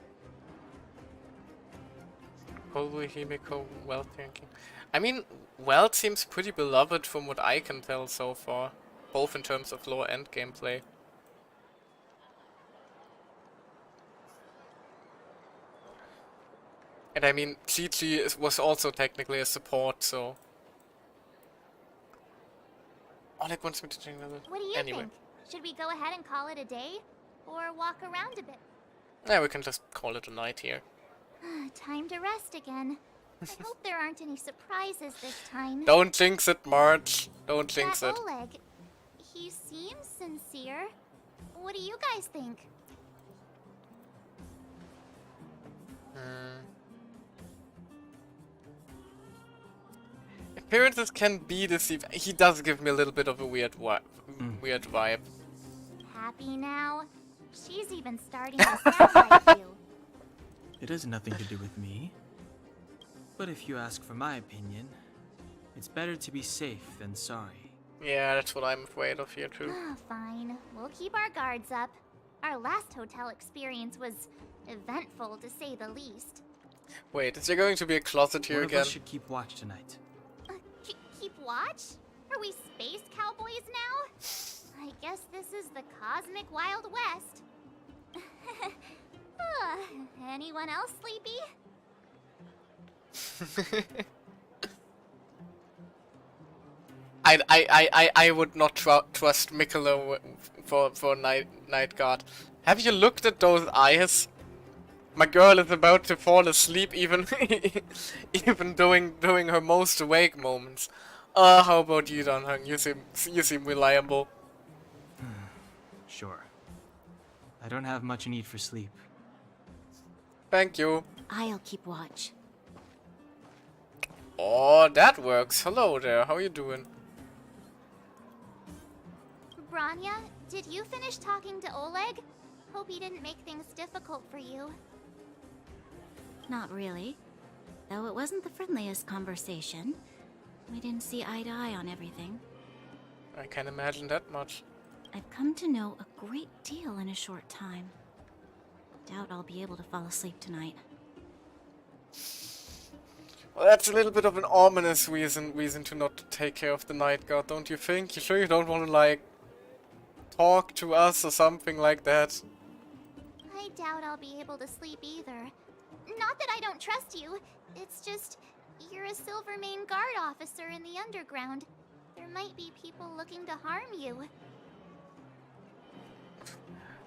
Probably Himiko, wealth ranking. I mean, wealth seems pretty beloved from what I can tell so far. Both in terms of lore and gameplay. And I mean, Chi-Chi was also technically a support, so... Oleg wants me to change another... What do you anyway. think? Should we go ahead and call it a day? Or walk around a bit? Yeah, we can just call it a night here. Time to rest again. I hope there aren't any surprises this time. Don't jinx it, March. Don't jinx That it. Oleg, he seems sincere. What do you guys think? Appearances can be deceiving. He does give me a little bit of a weird vibe. Happy now? She's even starting to sound like you. It has nothing to do with me. But if you ask for my opinion, it's better to be safe than sorry. Yeah, that's what I'm afraid of here too. Fine, we'll keep our guards up. Our last hotel experience was eventful, to say the least. Wait, is there going to be a closet here One of again? us should keep watch tonight. Keep watch? Are we space cowboys now? I guess this is the cosmic Wild West. Anyone else sleepy? I would not trust Mikolo for night guard. Have you looked at those eyes? My girl is about to fall asleep even even during her most awake moments. How about you, Don Hung? You seem reliable. Sure. I don't have much need for sleep. Thank you. I'll keep watch. Oh, that works. Hello there. How you doing? Branya, did you finish talking to Oleg? Hope he didn't make things difficult for you. Not really. Though it wasn't the friendliest conversation. We didn't see eye to eye on everything. I can imagine that much. I've come to know a great deal in a short time. Doubt I'll be able to fall asleep tonight. Well, that's a little bit of an ominous reason to not take care of the night guard, don't you think? You sure you don't want to, like, talk to us or something like that? I doubt I'll be able to sleep either. Not that I don't trust you. It's just, you're a Silvermane guard officer in the underground. There might be people looking to harm you.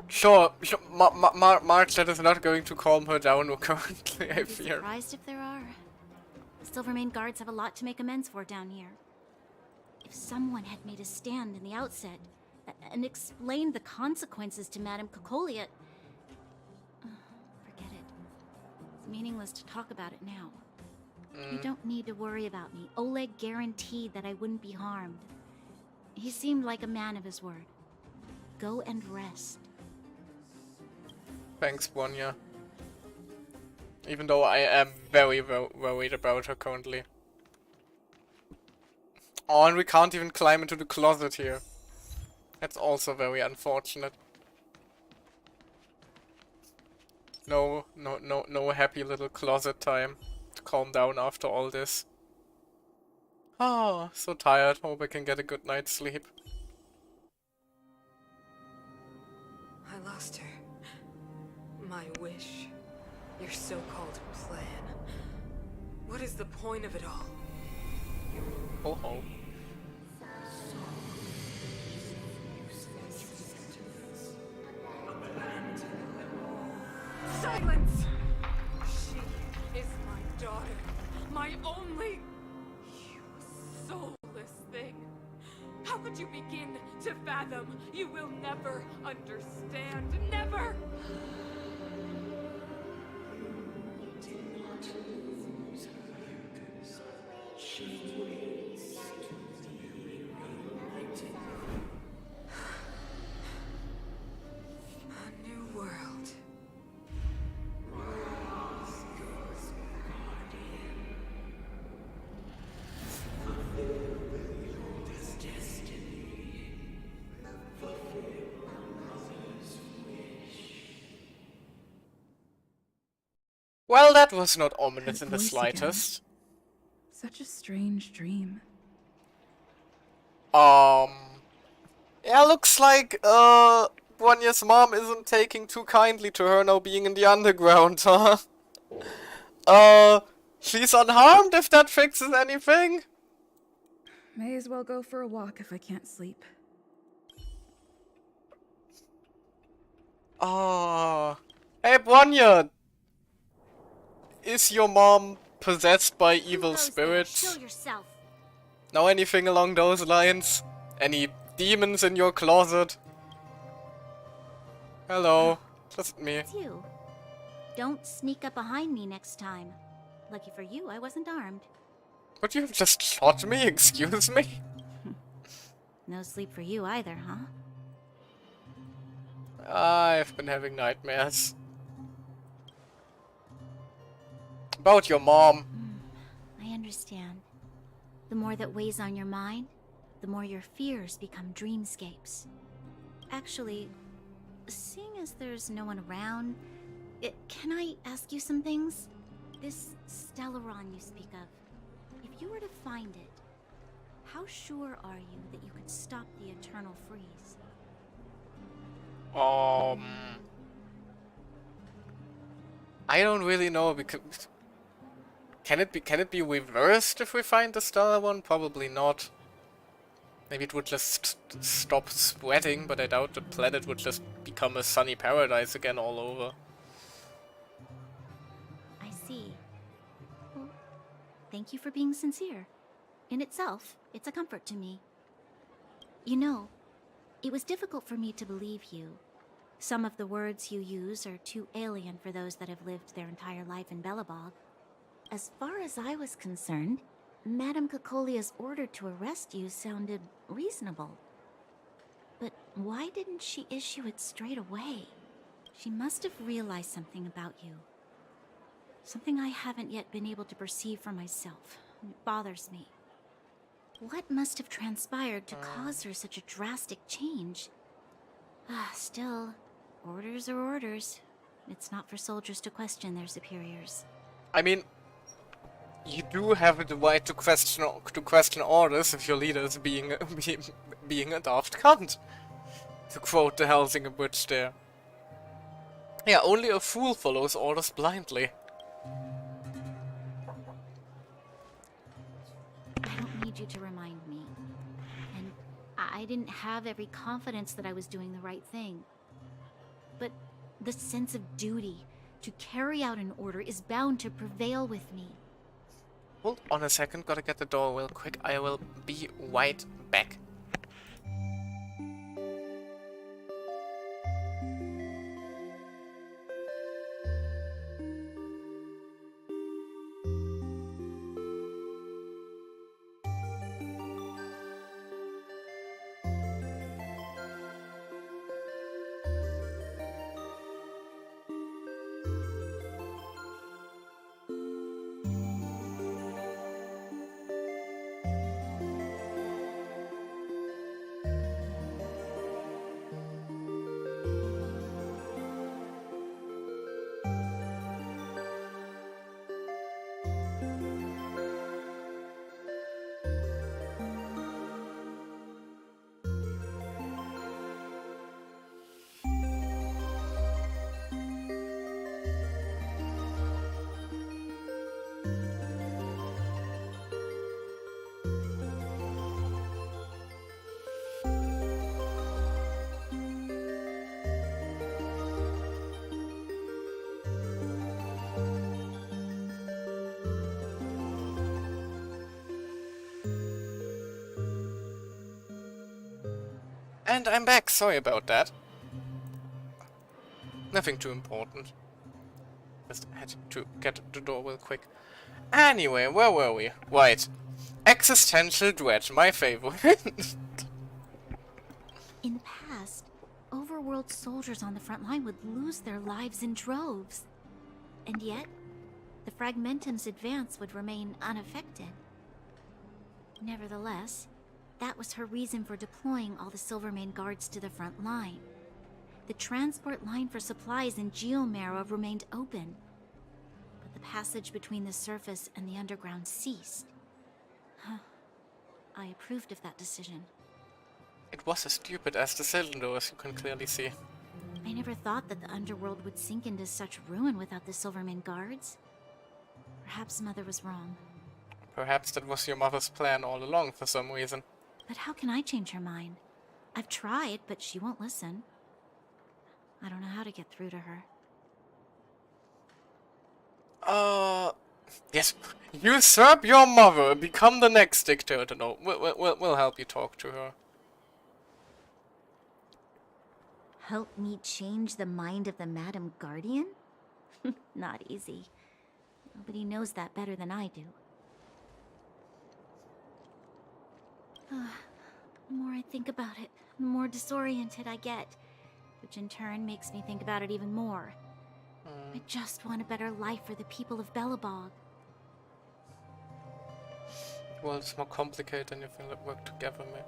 Sure, Marchlet is not going to calm her down currently, I fear. Surprised if there are. Silvermane guards have a lot to make amends for down here. If someone had made a stand in the outset and explained the consequences to Madame Cocolia, forget it. It's meaningless to talk about it now. You don't need to worry about me. Oleg guaranteed that I wouldn't be harmed. He seemed like a man of his word. Go and rest. Thanks, Bronya. Even though I am very worried about her currently. Oh, and we can't even climb into the closet here. That's also very unfortunate. No happy little closet time to calm down after all this. Oh, so tired. Hope I can get a good night's sleep. I lost her. My wish. Your so-called plan. What is the point of it all? Oh ho. Silence! She is my daughter. My only... You soulless thing. How could you begin to fathom? You will never understand. Never! A new world. Well, that was not ominous That in the voice slightest. Such a strange dream. Yeah, looks like, Bronya's mom isn't taking too kindly to her now being in the underground, huh? She's unharmed if that fixes anything. May as well go for a walk if I can't sleep. Hey, Bronya! Is your mom possessed by evil spirits? Show yourself. Know anything along those lines? Any demons in your closet? Hello, just me. It's you. Don't sneak up behind me next time. Lucky for you, I wasn't armed. Would you have just shot me? Excuse me? No sleep for you either, huh? I've been having nightmares. About your mom. I understand. The more that weighs on your mind, the more your fears become dreamscapes. Actually, seeing as there's no one around, can I ask you some things? This Stellaron you speak of, if you were to find it, how sure are you that you could stop the eternal freeze? I don't really know, because can it be reversed if we find the stellar one? Probably not. Maybe it would just stop spreading, but I doubt the planet would just become a sunny paradise again all over. I see. Well, thank you for being sincere. In itself, it's a comfort to me. You know, it was difficult for me to believe you. Some of the words you use are too alien for those that have lived their entire life in Belobog. As far as I was concerned, Madame Cocolia's order to arrest you sounded reasonable. But why didn't she issue it straight away? She must have realized something about you. Something I haven't yet been able to perceive for myself. It bothers me. What must have transpired to cause her such a drastic change? Still, orders are orders. It's not for soldiers to question their superiors. I mean, you do have the right to question orders if your leader is being a daft cunt. To quote the Helsinger Bridge there. Yeah, only a fool follows orders blindly. I don't need you to remind me. And I didn't have every confidence that I was doing the right thing. But the sense of duty to carry out an order is bound to prevail with me. Hold on a second, gotta get the door real quick. I will be right back. And I'm back, sorry about that. Nothing too important. Just had to get the door real quick. Anyway, where were we? Right. Existential dread, my favorite. In the past, overworld soldiers on the front line would lose their lives in droves. And yet, the Fragmentum's advance would remain unaffected. Nevertheless, that was her reason for deploying all the Silvermane guards to the front line. The transport line for supplies in Geomarrow remained open, but the passage between the surface and the underground ceased. I approved of that decision. It was a stupid-ass decision, though, as you can clearly see. I never thought that the underworld would sink into such ruin without the Silvermane guards. Perhaps Mother was wrong. Perhaps that was your mother's plan all along for some reason. But how can I change her mind? I've tried, but she won't listen. I don't know how to get through to her. Yes. Usurp your mother, become the next dictator. No, we'll help you talk to her. Help me change the mind of the Madam Guardian? Not easy. Nobody knows that better than I do. The more I think about it, the more disoriented I get, which in turn makes me think about it even more. I just want a better life for the people of Belobog. Well, it's more complicated than you think that work together, man.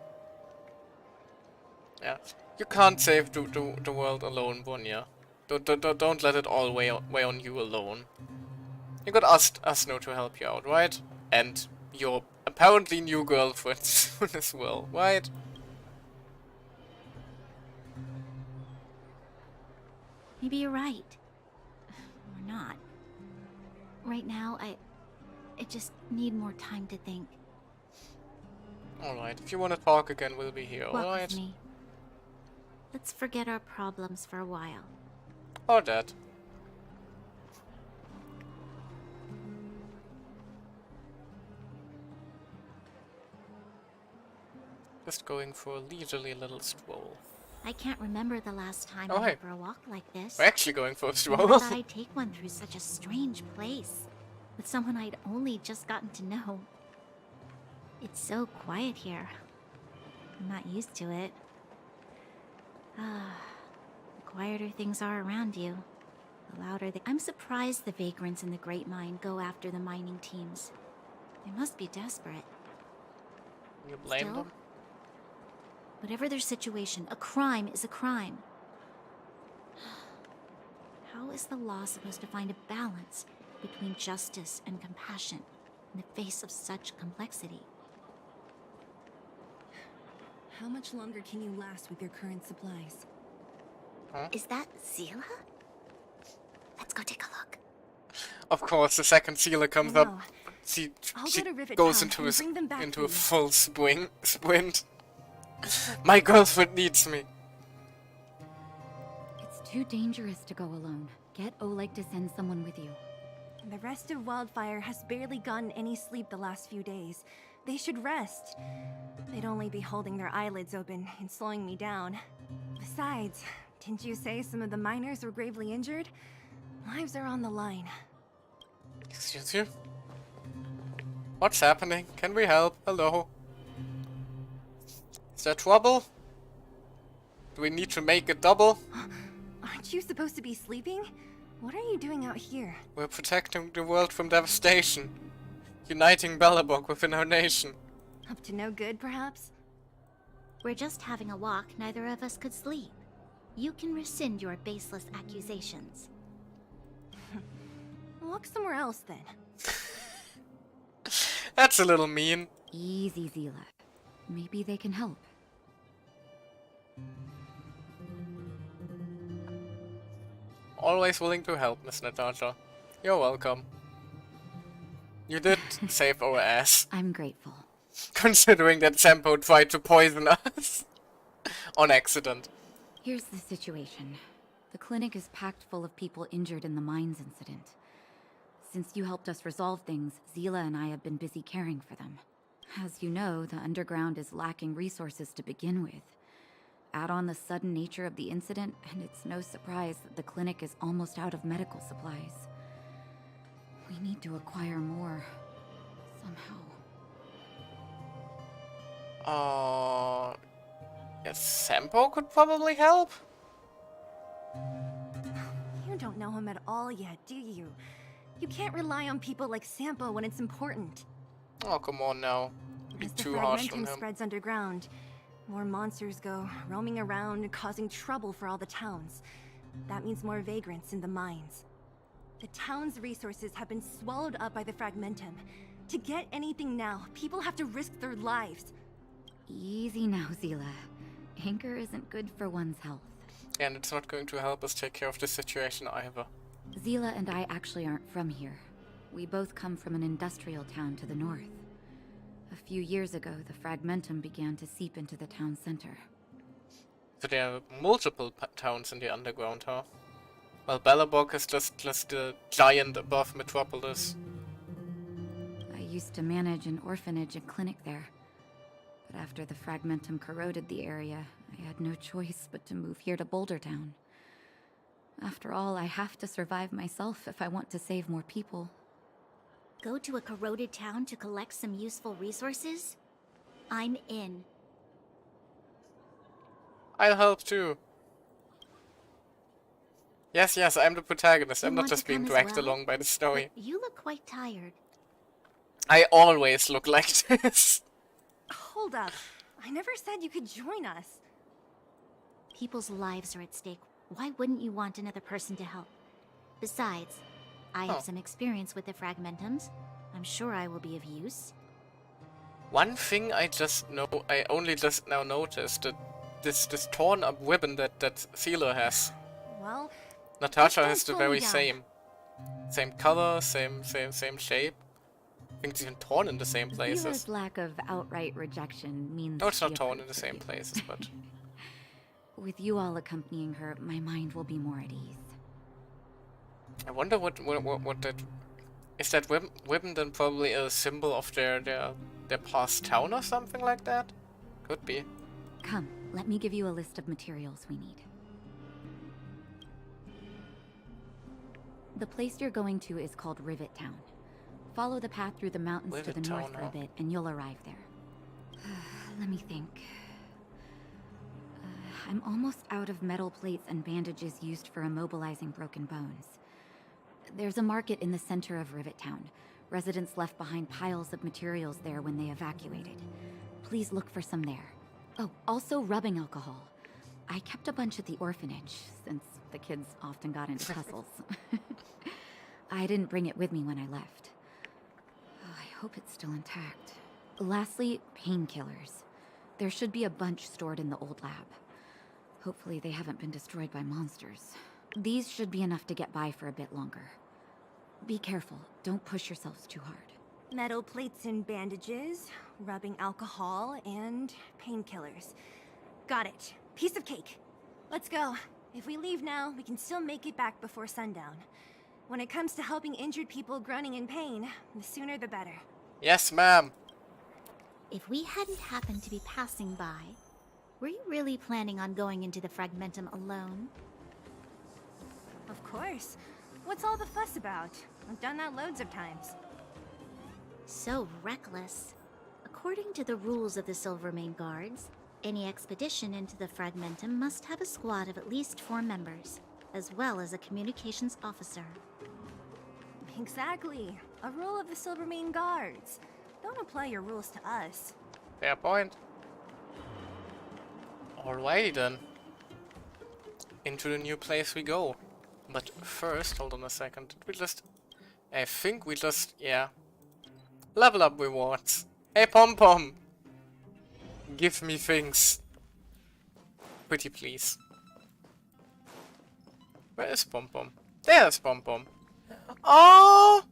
Yeah, you can't save the world alone, Bonya. Don't let it all weigh on you alone. You got Asno to help you out, right? And your apparently new girlfriend soon as well, right? Maybe you're right. Or not. Right now, I just need more time to think. Alright, if you want to talk again, we'll be here, Walk alright? with me. Let's forget our problems for a while. Or that. Just going for a leisurely little stroll. I can't remember the last time Oh, I hey. went for a walk like this. We're actually going for a I stroll. never thought I'd take one through such a strange place, with someone I'd only just gotten to know. It's so quiet here. I'm not used to it. The quieter things are around you, the louder they... I'm surprised the vagrants in the Great Mine go after the mining teams. They must be desperate. You blame Still, them? whatever their situation, a crime is a crime. How is the law supposed to find a balance between justice and compassion in the face of such complexity? How much longer can you last with your current supplies? Huh? Is that Zila? Let's go take a look. Of course, the second sealer comes up. She I'll go to Rivet goes Town into and bring them back into to a you. full sprint. My girlfriend needs me. It's too dangerous to go alone. Get Oleg to send someone with you. The rest of Wildfire has barely gotten any sleep the last few days. They should rest. They'd only be holding their eyelids open and slowing me down. Besides, didn't you say some of the miners were gravely injured? Lives are on the line. Excuse you? What's happening? Can we help? Hello? Is there trouble? Do we need to make a double? Aren't you supposed to be sleeping? What are you doing out here? We're protecting the world from devastation. Uniting Belobog within our nation. Up to no good, perhaps? We're just having a walk, neither of us could sleep. You can rescind your baseless accusations. Walk somewhere else, then. That's a little mean. Easy, Zila. Maybe they can help. Always willing to help, Miss Natasha. You're welcome. You did save our ass. I'm grateful. Considering that Sampo tried to poison us. On accident. Here's the situation. The clinic is packed full of people injured in the mines incident. Since you helped us resolve things, Zila and I have been busy caring for them. As you know, the underground is lacking resources to begin with. Add on the sudden nature of the incident, and it's no surprise that the clinic is almost out of medical supplies. We need to acquire more. Somehow. Yes, Sampo could probably help? You don't know him at all yet, do you? You can't rely on people like Sampo when it's important. Oh, come on now. Be As the too harsh on fragmentum him. spreads underground, more monsters go roaming around, causing trouble for all the towns. That means more vagrants in the mines. The town's resources have been swallowed up by the fragmentum. To get anything now, people have to risk their lives. Easy now, Zila. Anger isn't good for one's health. And it's not going to help us take care of the situation either. Zila and I actually aren't from here. We both come from an industrial town to the north. A few years ago, the fragmentum began to seep into the town center. So there are multiple towns in the underground, huh? Well, Belobog is just a giant above Metropolis. I used to manage an orphanage and clinic there. But after the fragmentum corroded the area, I had no choice but to move here to Boulder Town. After all, I have to survive myself if I want to save more people. Go to a corroded town to collect some useful resources? I'm in. I'll help too. Yes, I'm the protagonist. I'm not just being dragged along by the story. But you look quite tired. I always look like this. Hold up. I never said you could join us. People's lives are at stake. Why wouldn't you want another person to help? Besides, I have some experience with the fragmentums. I'm sure I will be of use. One thing I only just now noticed, that this torn up weapon that Sealer has. Well, Natasha has the very same. Same color, same shape. I think it's even torn in the same places. Sealer's lack of outright rejection means No, it's not she torn in the approves same of you. places, but... With you all accompanying her, my mind will be more at ease. I wonder what that... Is that weapon then probably a symbol of their past town or something like that? Could be. Come, let me give you a list of materials we need. The place you're going to is called Rivet Town. Follow the path through the mountains to the north for a bit, and you'll arrive there. Let me think. I'm almost out of metal plates and bandages used for immobilizing broken bones. There's a market in the center of Rivet Town. Residents left behind piles of materials there when they evacuated. Please look for some there. Oh, also rubbing alcohol. I kept a bunch at the orphanage, since the kids often got into tussles. I didn't bring it with me when I left. I hope it's still intact. Lastly, painkillers. There should be a bunch stored in the old lab. Hopefully they haven't been destroyed by monsters. These should be enough to get by for a bit longer. Be careful, don't push yourselves too hard. Metal plates and bandages, rubbing alcohol, and painkillers. Got it. Piece of cake. Let's go. If we leave now, we can still make it back before sundown. When it comes to helping injured people groaning in pain, the sooner the better. Yes, ma'am. If we hadn't happened to be passing by, were you really planning on going into the Fragmentum alone? Of course. What's all the fuss about? I've done that loads of times. So reckless. According to the rules of the Silvermane Guards, any expedition into the Fragmentum must have a squad of at least 4 members, as well as a communications officer. Exactly. A rule of the Silvermane Guards. Don't apply your rules to us. Fair point. Alrighty then. Into the new place we go. But first, hold on a second. I think we just, yeah. Level up rewards. Hey Pom Pom! Give me things. Pretty please. Where is Pom Pom? There's Pom Pom. Oh!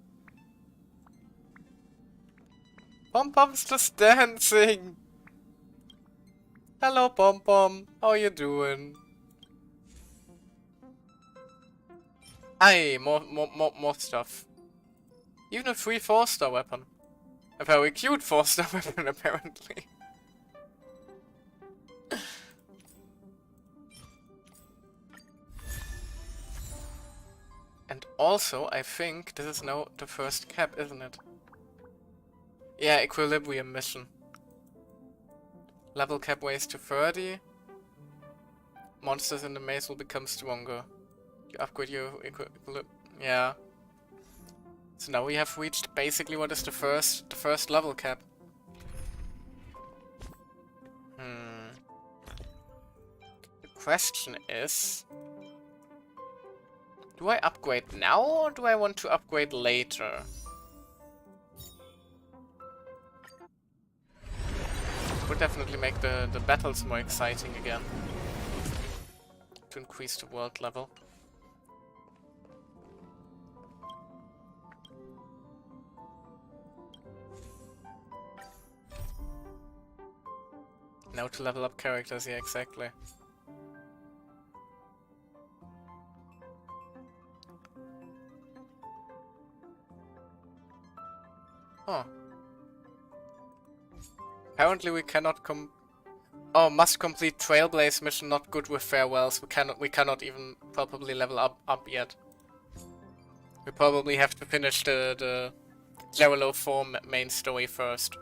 Pom Pom's just dancing. Hello Pom Pom, how you doing? Aye, more stuff. Even a free 4-star weapon. A very cute 4-star weapon, apparently. And also, I think this is now the first cap, isn't it? Yeah, Equilibrium mission. Level cap raised to 30. Monsters in the maze will become stronger. You upgrade your yeah. So now we have reached basically what is the first level cap. The question is, do I upgrade now or do I want to upgrade later? Would definitely make the battles more exciting again. To increase the world level. Now to level up characters, yeah, exactly. Oh. Apparently we cannot must complete Trailblaze mission, not good with farewells. We cannot even probably level up yet. We probably have to finish the Geralo 4 main story first.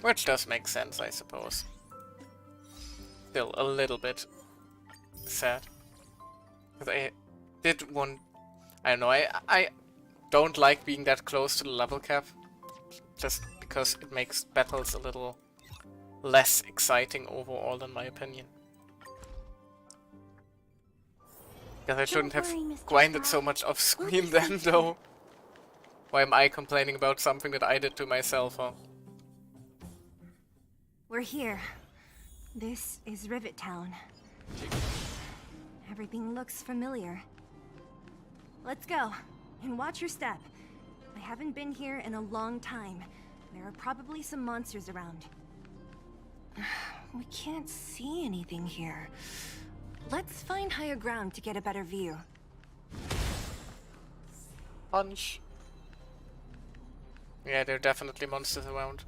Which does make sense, I suppose. Still a little bit sad. Because I did want... I don't know, I don't like being that close to the level cap. Just because it makes battles a little less exciting overall, in my opinion. Guess I shouldn't have worry, Mr. grinded Star. so much off We'll screen be then, safe though. Why am I complaining about something that I did to myself, huh? We're here. This is Rivet Town. Everything looks familiar. Let's go, and watch your step. I haven't been here in a long time. There are probably some monsters around. We can't see anything here. Let's find higher ground to get a better view. Punch. Yeah, there are definitely monsters around.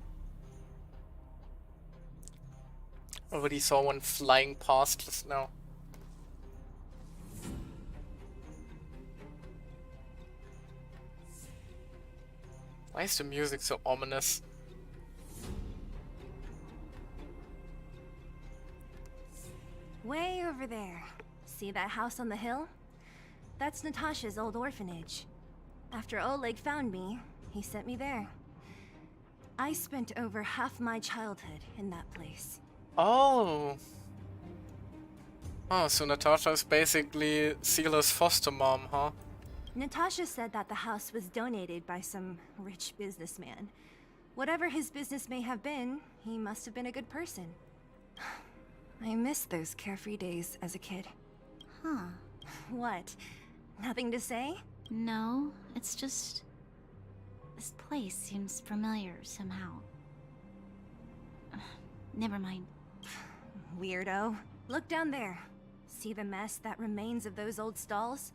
Already saw one flying past just now. Why is the music so ominous? Way over there. See that house on the hill? That's Natasha's old orphanage. After Oleg found me, he sent me there. I spent over half my childhood in that place. Oh. Oh, so Natasha is basically Sila's foster mom, huh? Natasha said that the house was donated by some rich businessman. Whatever his business may have been, he must have been a good person. I miss those carefree days as a kid. Huh. What? Nothing to say? No, it's just... this place seems familiar somehow. Never mind. Weirdo. Look down there. See the mess that remains of those old stalls?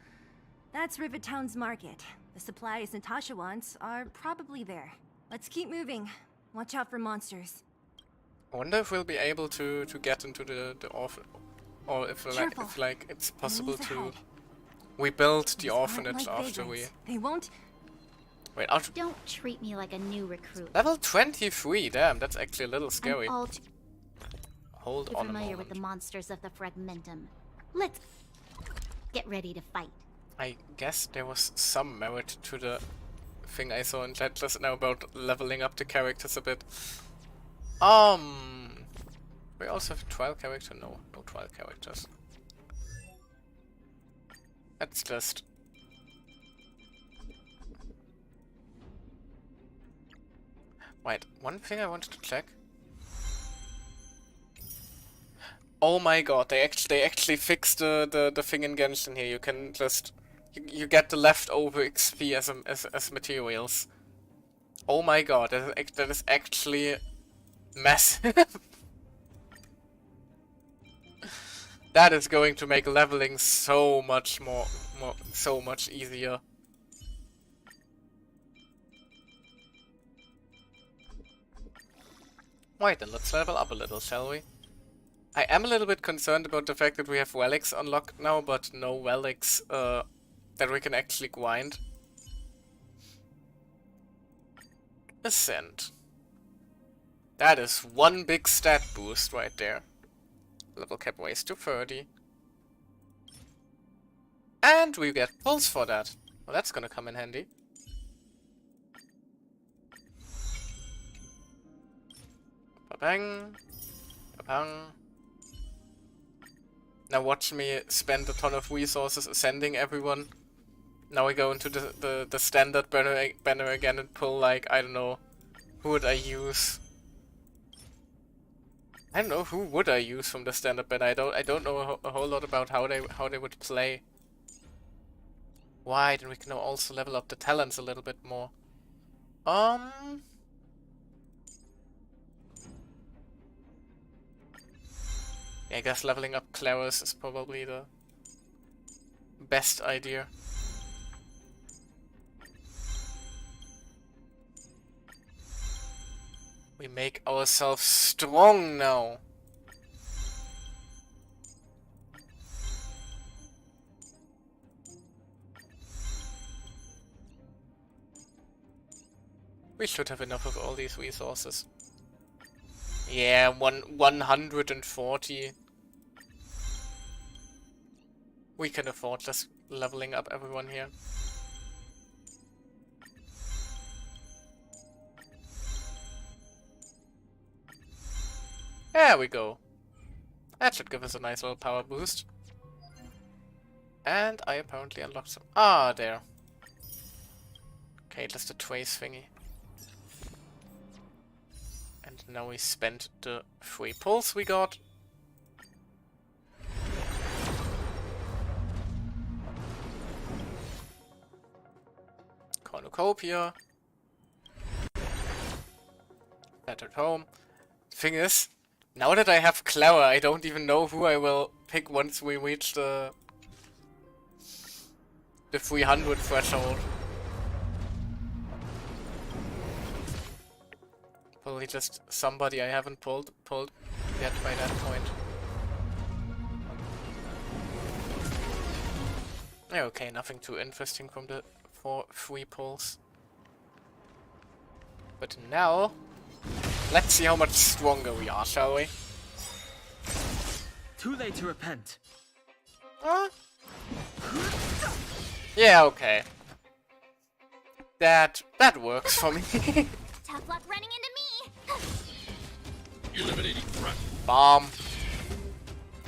That's Rivet Town's market. The supplies Natasha wants are probably there. Let's keep moving. Watch out for monsters. I wonder if we'll be able to get into the orphan, or if like it's possible to rebuild the orphanage after we. They won't. Wait, Don't treat me like a new recruit. level 23. Damn, that's actually a little scary. I'm all Hold too on a familiar moment. with the monsters of the Fragmentum. Let's get ready to fight. I guess there was some merit to the thing I saw in chat just now about leveling up the characters a bit. We also have a trial character? No trial characters. Let's just... Wait, one thing I wanted to check. Oh my god, they actually fixed the thing in Genshin here. You can just... You get the leftover XP as materials. Oh my god, that is actually massive. That is going to make leveling so much so much easier. Right then, let's level up a little, shall we? I am a little bit concerned about the fact that we have relics unlocked now, but no relics that we can actually grind. Ascent. That is one big stat boost right there. Level cap raised to 30. And we get pulse for that. Well, that's gonna come in handy. Ba-bang. Ba-bang. Now watch me spend a ton of resources ascending everyone. Now we go into the standard banner again and pull, like, I don't know, who would I use? I don't know, who would I use from the standard banner? I don't know a whole lot about how they would play. Why? Then we can now also level up the talents a little bit more. Yeah, I guess leveling up Claris is probably the best idea. We make ourselves strong now. We should have enough of all these resources. Yeah, 140. We can afford just leveling up everyone here. There we go. That should give us a nice little power boost. And I apparently unlocked some. Ah, there. Okay, just a trace thingy. And now we spent the 3 pulls we got. Cornucopia. That at home. Thing is, now that I have Clara, I don't even know who I will pick once we reach the 300 threshold. Probably just somebody I haven't pulled yet by that point. Yeah, okay, nothing too interesting from the 3 pulls. But now, let's see how much stronger we are, shall we? Too late to repent. Huh? Yeah, okay. That works for me. Tough luck running into me. Eliminating threat. Bomb.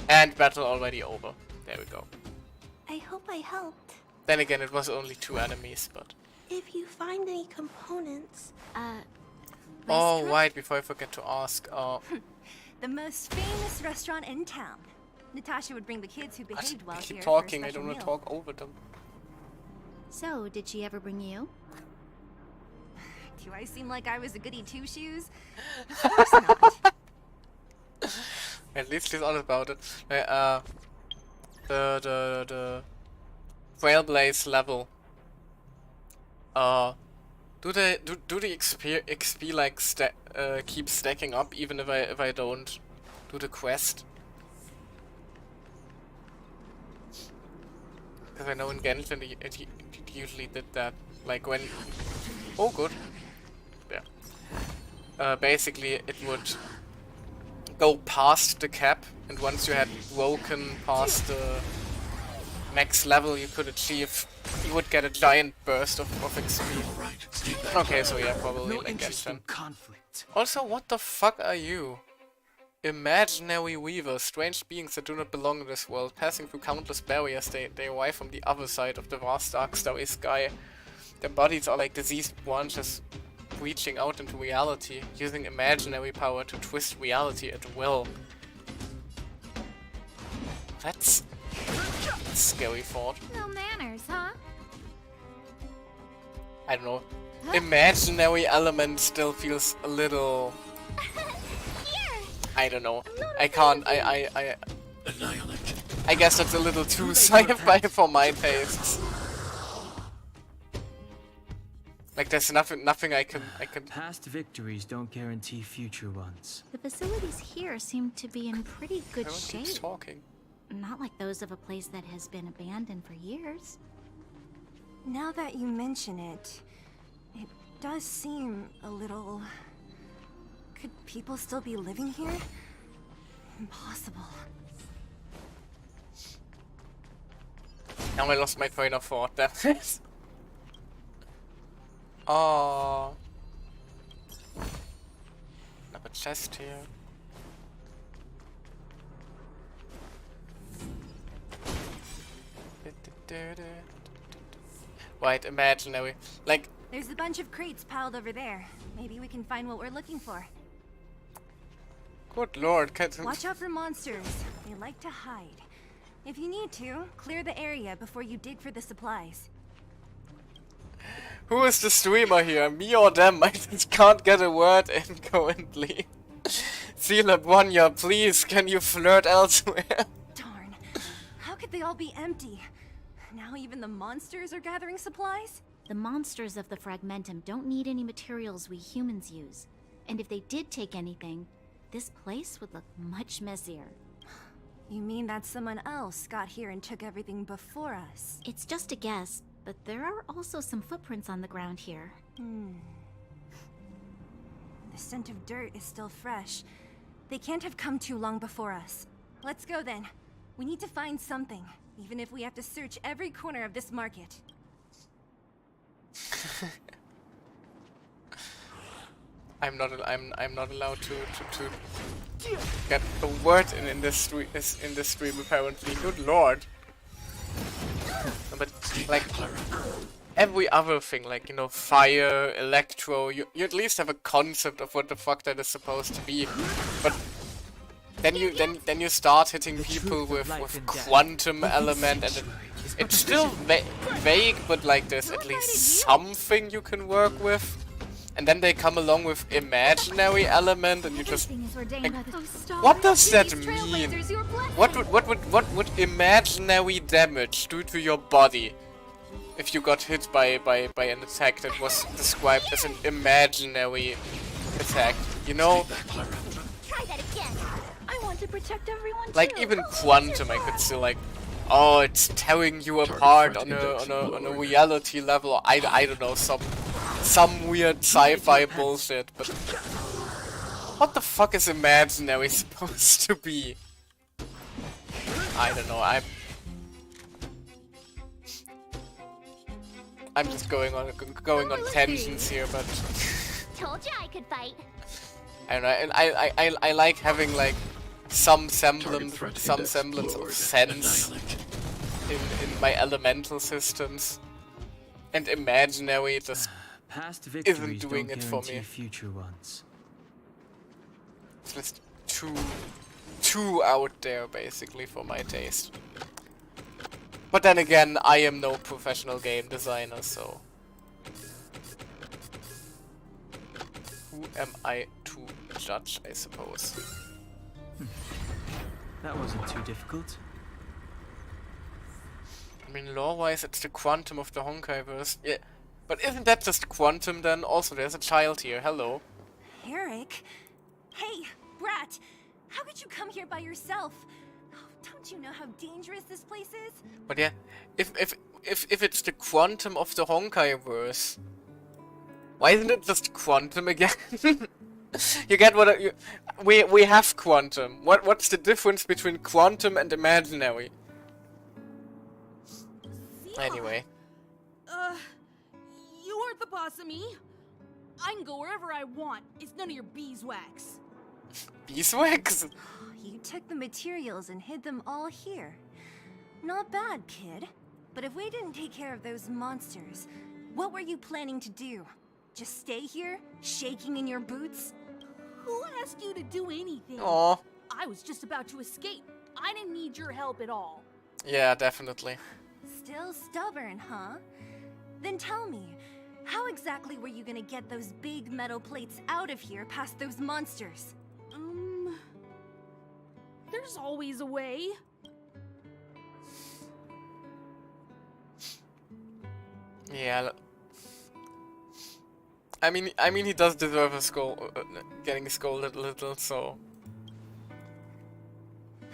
And battle already over. There we go. I hope I helped. Then again, it was only 2 enemies, but... If you find any components, Oh, right, before I forget to ask, The most famous restaurant in town. Natasha would bring the kids who behaved well I keep here talking, for a I don't special want to meal. talk over them. So, did she ever bring you? Do I seem like I was a goody two-shoes? Of course not. At least she's honest about it. The Trailblaze level. Do the XP like keep stacking up even if I don't do the quest? Because I know in Genshin it usually did that. Like when... Oh, good. Yeah. Basically, it would go past the cap, and once you had broken past the max level you could achieve, you would get a giant burst of XP. Okay, so yeah, probably like Genshin. Conflict. Also, what the fuck are you? Imaginary weavers, strange beings that do not belong in this world, passing through countless barriers. They arrive from the other side of the vast dark starry sky. Their bodies are like diseased branches reaching out into reality, using imaginary power to twist reality at will. That's a scary thought. No manners, huh? I don't know. Imaginary element still feels a little... I don't know. I can't. I guess that's a little too sci-fi for my tastes. Like there's nothing I can. Past victories don't guarantee future ones. The facilities here seem to be in pretty good Everyone keeps shape. talking. Not like those of a place that has been abandoned for years. Now that you mention it, it does seem a little... Could people still be living here? Impossible. Now I lost my train of thought. That's it. Oh. Another chest here. Right, imaginary. Like... There's a bunch of crates piled over there. Maybe we can find what we're looking for. Good lord, Watch out for monsters. They like to hide. If you need to, clear the area before you dig for the supplies. Who is the streamer here? Me or them? I just can't get a word in currently. Celebronia, please, can you flirt elsewhere? Darn. How could they all be empty? Now even the monsters are gathering supplies? The monsters of the Fragmentum don't need any materials we humans use. And if they did take anything, this place would look much messier. You mean that someone else got here and took everything before us? It's just a guess, but there are also some footprints on the ground here. The scent of dirt is still fresh. They can't have come too long before us. Let's go then. We need to find something, even if we have to search every corner of this market. I'm not allowed to get a word in this stream apparently. Good lord. But like every other thing, like, you know, fire, electro, you at least have a concept of what the fuck that is supposed to be. But then you start hitting people with quantum element, and it's still vague, but like there's at least something you can work with. And then they come along with imaginary element, and you just like, what does that mean? What would imaginary damage do to your body if you got hit by an attack that was described as an imaginary attack? You know, Try that again. I want to protect everyone like too. even quantum, I could still like, oh, it's tearing you apart on a reality level. I don't know, some weird sci-fi bullshit, but what the fuck is imaginary supposed to be? I don't know, I'm just going on tangents here, but Told you I could fight. I don't know, and I like having like some semblance of sense in my elemental systems, and imaginary just Past isn't victories doing don't it for guarantee me. future ones. It's just too out there basically for my taste. But then again, I am no professional game designer, so who am I to judge, I suppose? That wasn't too difficult. I mean, lore-wise, it's the quantum of the Honkai-verse. Yeah, but isn't that just quantum then? Also, there's a child here. Hello. Eric? Hey, Brat! How could you come here by yourself? Oh, don't you know how dangerous this place is? But yeah, if it's the quantum of the Honkai-verse, why isn't it just quantum again? You get what we have quantum. What's the difference between quantum and imaginary? Anyway. You aren't the boss of me. I can go wherever I want. It's none of your beeswax. Beeswax? You took the materials and hid them all here. Not bad, kid. But if we didn't take care of those monsters, what were you planning to do? Just stay here, shaking in your boots? Who asked you to do anything? Aw. I was just about to escape. I didn't need your help at all. Yeah, definitely. Still stubborn, huh? Then tell me, how exactly were you gonna get those big metal plates out of here past those monsters? There's always a way. Yeah. I mean, he does deserve a getting scolded a little, so.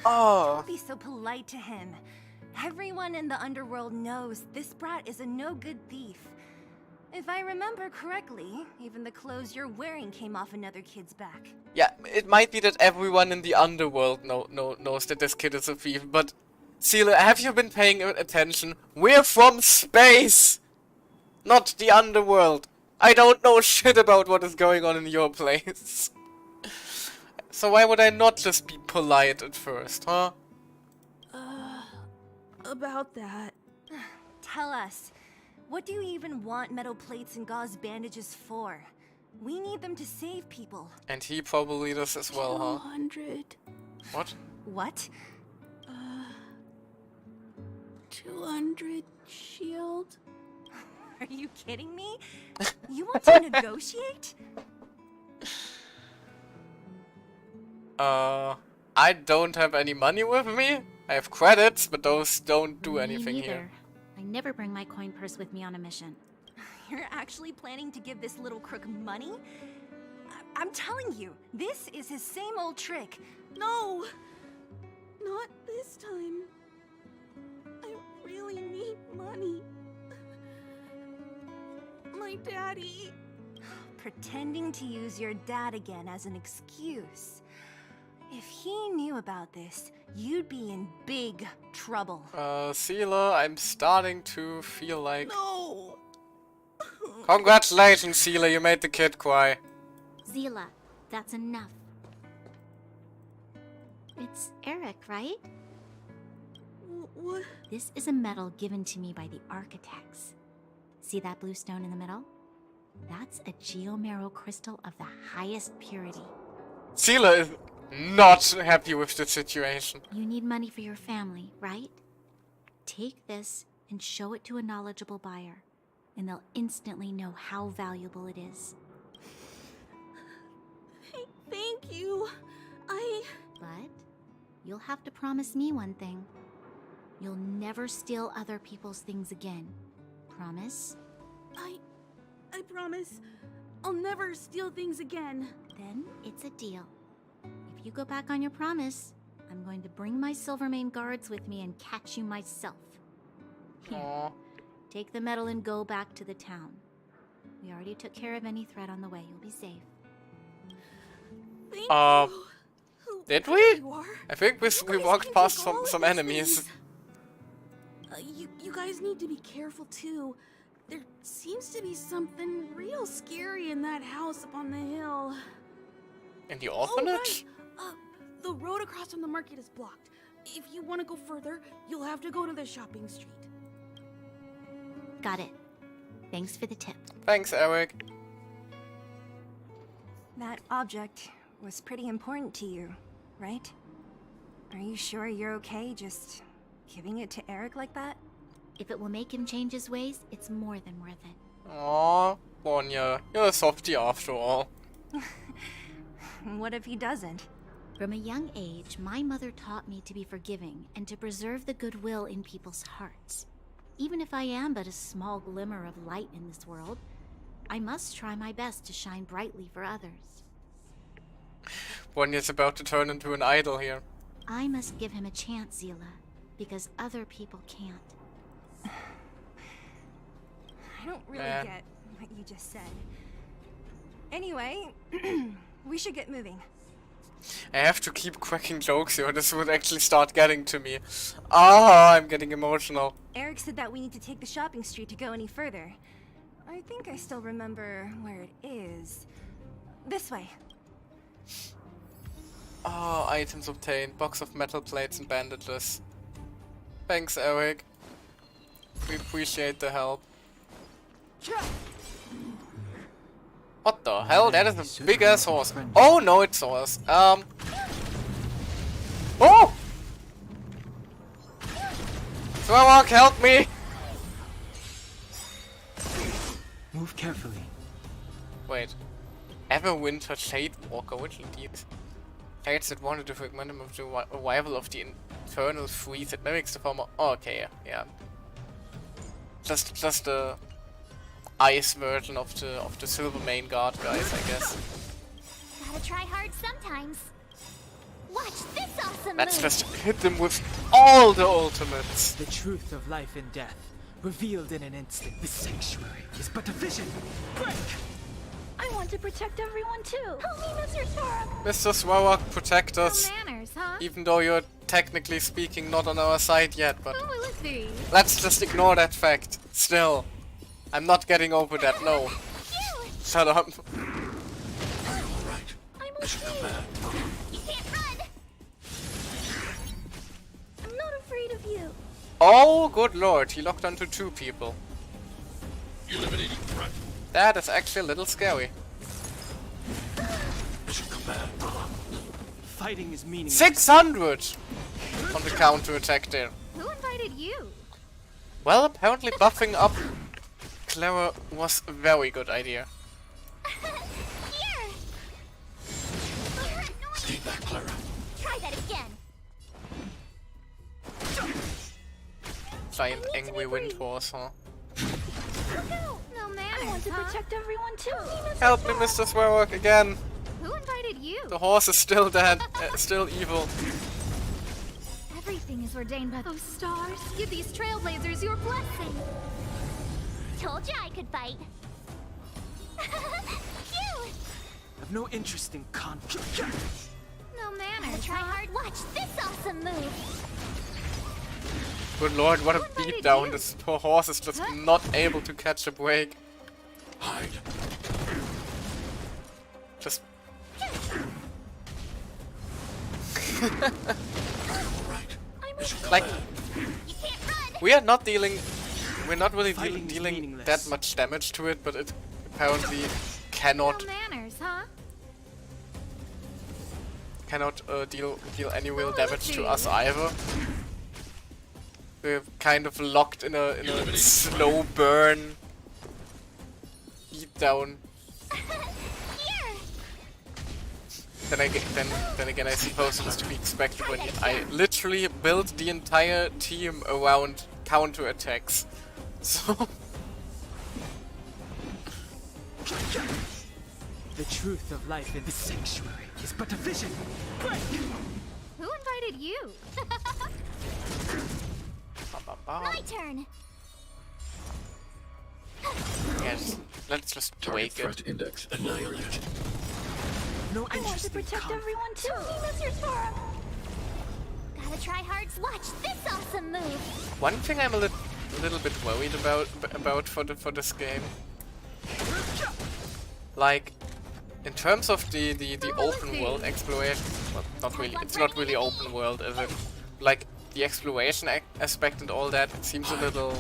Oh. Don't be so polite to him. Everyone in the underworld knows this brat is a no-good thief. If I remember correctly, even the clothes you're wearing came off another kid's back. Yeah, it might be that everyone in the underworld knows that this kid is a thief, but Seela, have you been paying attention? We're from space! Not the underworld. I don't know shit about what is going on in your place. So why would I not just be polite at first, huh? About that. Tell us, what do you even want metal plates and gauze bandages for? We need them to save people. And he probably does as well, huh? 200. What? What? 200 shield. Are you kidding me? You want to negotiate? I don't have any money with me. I have credits, but those don't do anything Me neither. here. I never bring my coin purse with me on a mission. You're actually planning to give this little crook money? I'm telling you, this is his same old trick. No! Not this time. I really need money. My daddy. Pretending to use your dad again as an excuse. If he knew about this, you'd be in big trouble. Seela, I'm starting to feel like... No! Congratulations, Seela, you made the kid cry. Zila, that's enough. It's Eric, right? What? This is a medal given to me by the architects. See that blue stone in the middle? That's a geomarrow crystal of the highest purity. Seela is not happy with the situation. You need money for your family, right? Take this and show it to a knowledgeable buyer, and they'll instantly know how valuable it is. Thank you. But you'll have to promise me one thing. You'll never steal other people's things again. Promise? I promise. I'll never steal things again. Then it's a deal. If you go back on your promise, I'm going to bring my Silvermane guards with me and catch you myself. Here, take the medal and go back to the town. We already took care of any threat on the way. You'll be safe. Thank you. Did we? I think we walked past some enemies. You guys need to be careful too. There seems to be something real scary in that house up on the hill. In the orphanage? Oh, right. The road across from the market is blocked. If you want to go further, you'll have to go to the shopping street. Got it. Thanks for the tip. Thanks, Eric. That object was pretty important to you, right? Are you sure you're okay just giving it to Eric like that? If it will make him change his ways, it's more than worth it. Aww, Bonya, you're a softie after all. What if he doesn't? From a young age, my mother taught me to be forgiving and to preserve the goodwill in people's hearts. Even if I am but a small glimmer of light in this world, I must try my best to shine brightly for others. Bonya's about to turn into an idol here. I must give him a chance, Seela, because other people can't. I don't really get what you just said. Anyway, we should get moving. I have to keep cracking jokes here, or this would actually start getting to me. Ah, I'm getting emotional. Eric said that we need to take the shopping street to go any further. I think I still remember where it is. This way. Ah, items obtained. Box of metal plates and bandages. Thanks, Eric. We appreciate the help. What the hell? That is a big ass horse. Oh no, it's horse. Oh! Swamok, help me! Move carefully. Wait. Everwinter Shadewalker, which are these? Fates that wanted to fragment him of the arrival of the infernal freeze that mimics the former. Oh, okay, yeah. Just the ice version of the Silvermane guard guys, I guess. Gotta try hard sometimes. Watch this awesome Let's move. just hit them with all the ultimates. The truth of life and death, revealed in an instant. The sanctuary is but a vision. Break! I want to protect everyone too. Help me, Mr. Sparrow. Mr. Swawok, protect us. No manners, huh? Even though you're technically speaking not on our side yet, but Who will it be? let's just ignore that fact. Still, I'm not getting over that, no. Shut up. I'm okay. You can't run. I'm not afraid of you. Oh, good lord, he locked onto 2 people. Eliminating threat. That is actually a little scary. Mission command. Fighting is meaningless. 600 on the counter-attack there. Who invited you? Well, apparently buffing up Clara was a very good idea. Here. Stay back, Clara. Try that again. Giant angry wind horse, huh? No manners, I want to protect everyone too. Help me, Mr. Swawok, again. Who invited you? The horse is still dead, still evil. Everything is ordained by those stars. Give these trailblazers your blessing. Told you I could fight. Phew! I've no interest in conflict. No manners. Try hard. Watch this awesome move. Good lord, what a beatdown. This poor horse is just not able to catch a break. Hide. Just... Right. Mission like... You can't run. we are not dealing. We're not really Fighting is dealing meaningless. that much damage to it, but it apparently cannot manners, huh? deal any real damage to us either. We're kind of locked in a slow burn, beat down. Then again, I suppose it was to be expected when I literally built the entire team around counter-attacks. So... The truth of life in the sanctuary is but a vision. Who invited you? My turn. Yes, let's just Target wake threat it. index annihilated. No I want to interest in protect everyone too, Mr. Spara. Gotta try hard to watch this awesome move. One thing I'm a little bit worried about for this game, like in terms of the open world exploration. Well, not really. It's not really open world, is it? Like the exploration aspect and all that. It seems a little.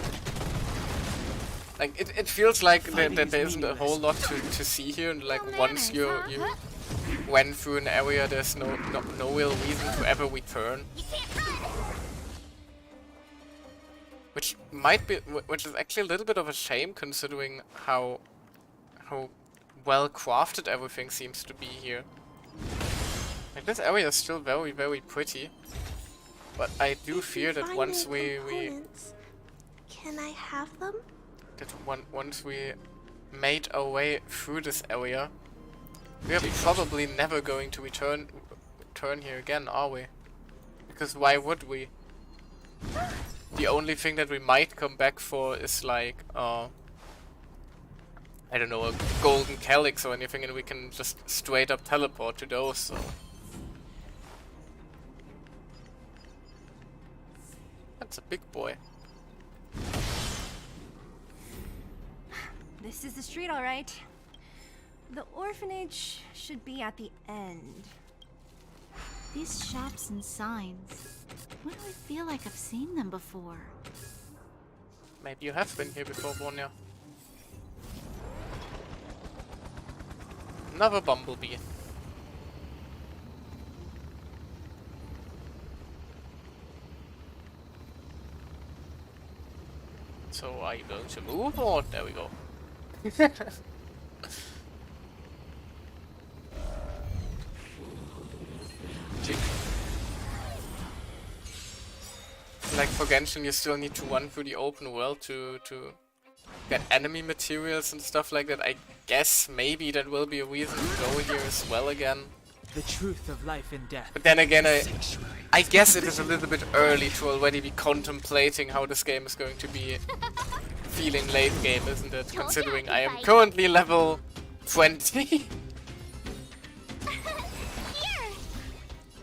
Like it feels like there isn't a whole lot to see here, and like once you went through an area, there's no real reason to ever return. Which is actually a little bit of a shame, considering how well crafted everything seems to be here. Like this area is still very, very pretty, but I do fear that once we Can I have them? once we made our way through this area, we are probably never going to return here again, are we? Because why would we? The only thing that we might come back for is like, I don't know, a golden calyx or anything, and we can just straight up teleport to those, so. That's a big boy. This is the street, all right. The orphanage should be at the end. These shops and signs. Why do I feel like I've seen them before? Maybe you have been here before, Bonya. Another bumblebee. So are you going to move or there we go? Like for Genshin, you still need to run through the open world to get enemy materials and stuff like that. I guess maybe that will be a reason to go here as well again. The truth of life and death. But then again, I guess it is a little bit early to already be contemplating how this game is going to be feeling late game, isn't it? Considering I am currently level 20.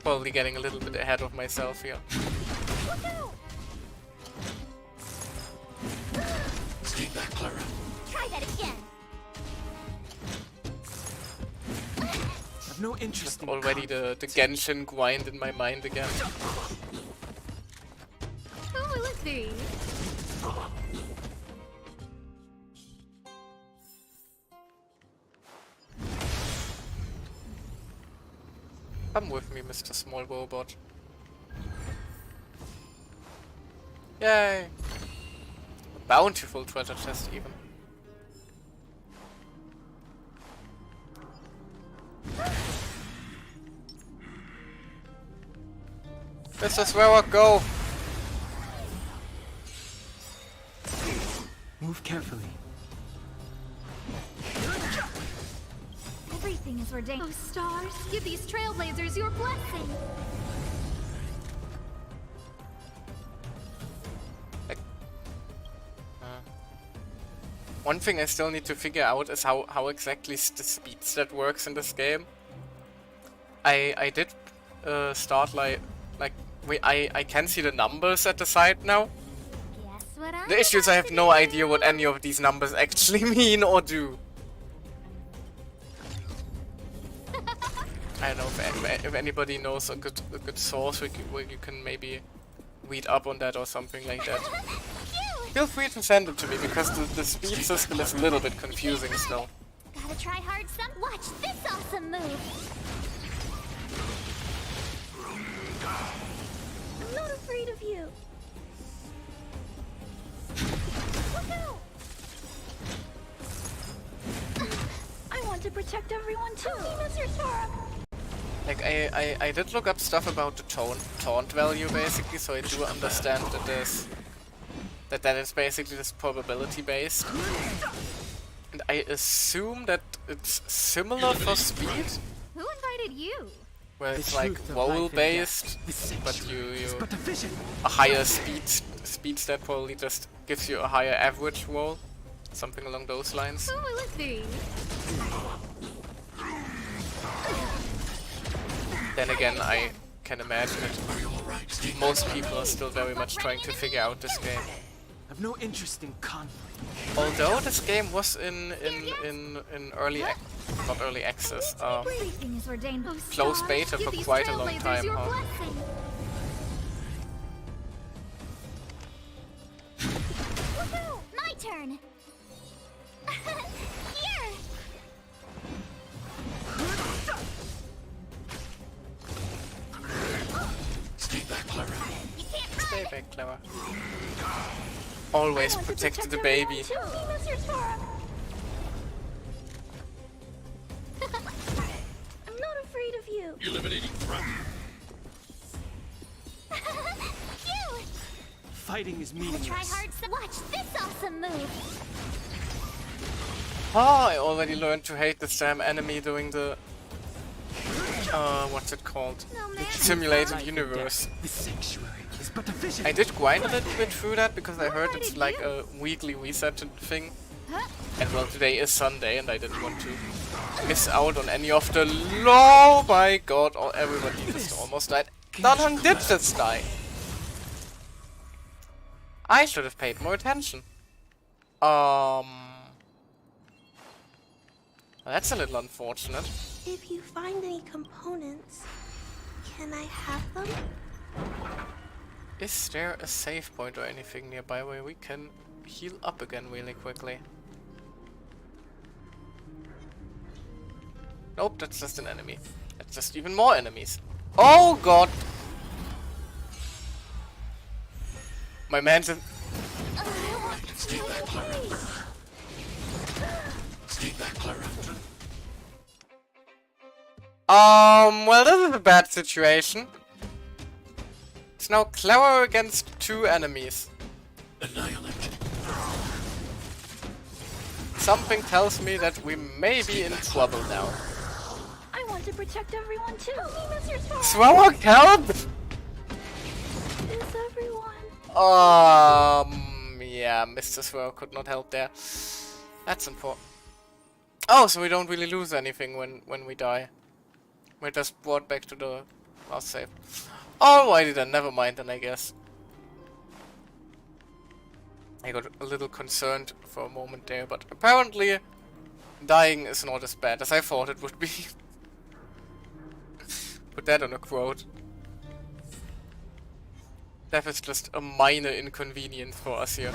Probably getting a little bit ahead of myself here. Stay back, Clara. Try that again. I've no interest in already the Genshin grind in my mind again. Oh, let's see. Come with me, Mr. Small Robot. Yay! A bountiful treasure chest, even. This is where I go! Move carefully. Everything is ordained. Oh, stars, give these trailblazers your blessing. One thing I still need to figure out is how exactly the speed stat works in this game. I did start I can see the numbers at the side now. Guess what The issue is I have no idea what any of these numbers actually mean or do. I don't know if anybody knows a good source where you can maybe read up on that or something like that. Feel free to send it to me, because the speed system is a little bit confusing still. Gotta try hard some. Watch this awesome move. I'm not afraid of you. Look out! I want to protect everyone too. Mr. Sora. Like, I did look up stuff about the taunt value, basically, so I do understand that that is basically just probability based. And I assume that it's similar for speed, Who invited you? where it's like roll based, but a higher speed stat probably just gives you a higher average roll, something along those lines. Who will it be? Then again, I can imagine that most people are still very much trying to figure out this game. I've no interest in conflict. Although this game was in early, not early access, Everything is ordained. close beta for quite a long time, huh? My turn. Here. Stay back, Clara. Stay back, Clara. Always protect the baby. I'm not afraid of you. Eliminating threat. Fighting is Gotta meaningless. try hard some. Watch this awesome move. Oh, I already learned to hate this damn enemy doing the... what's it called? The simulated universe. The sanctuary is but a vision. I did grind a little bit through that because I heard it's like a weekly reset thing. And well, today is Sunday and I didn't want to miss out on any of the... Oh my god, everybody just almost died. None did just die. I should have paid more attention. That's a little unfortunate. If you find any components, can I have them? Is there a save point or anything nearby where we can heal up again really quickly? Nope, that's just an enemy. That's just even more enemies. Oh god! My man's in... Stay back, Clara. Stay back, Clara. Well, this is a bad situation. It's now Clara against 2 enemies. Annihilate. Something tells me that we may be in trouble now. I want to protect everyone too. Mr. Sora. Swallow help! Is everyone? Yeah, Mr. Swirl could not help there. That's important. Oh, so we don't really lose anything when we die. We're just brought back to the last save. Alrighty then, never mind then, I guess. I got a little concerned for a moment there, but apparently dying is not as bad as I thought it would be. Put that on a quote. Death is just a minor inconvenience for us here.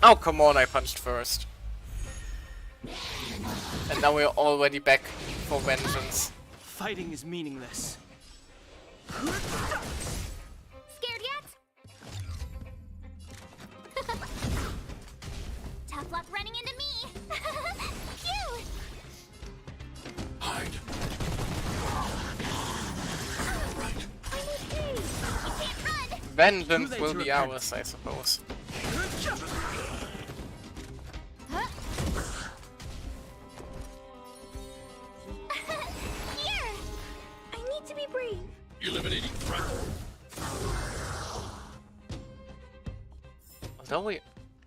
Oh, come on, I punched first. And now we're already back for vengeance. Fighting is meaningless. Scared yet? Tough luck running into me. Phew. Hide. Right. You can't run. Vengeance will be ours, I suppose. Here. I need to be brave. Eliminating threat. Although we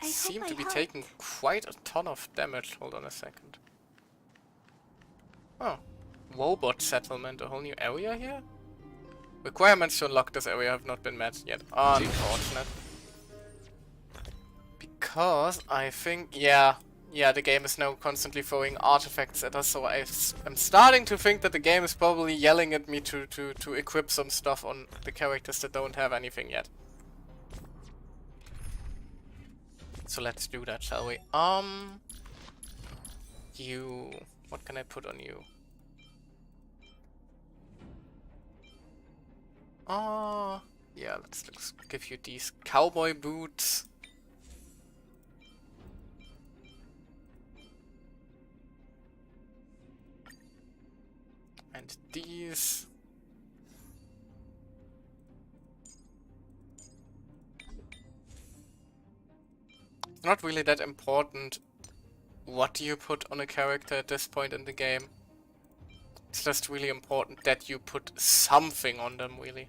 I seem hope to I be helped. taking quite a ton of damage. Hold on a second. Oh. Robot settlement, a whole new area here? Requirements to unlock this area have not been met yet. Unfortunate. Because I think, yeah, yeah, the game is now constantly throwing artifacts at us, so I'm starting to think that the game is probably yelling at me to equip some stuff on the characters that don't have anything yet. So let's do that, shall we? You... What can I put on you? Yeah, let's give you these cowboy boots. And these. It's not really that important what you put on a character at this point in the game. It's just really important that you put something on them, really.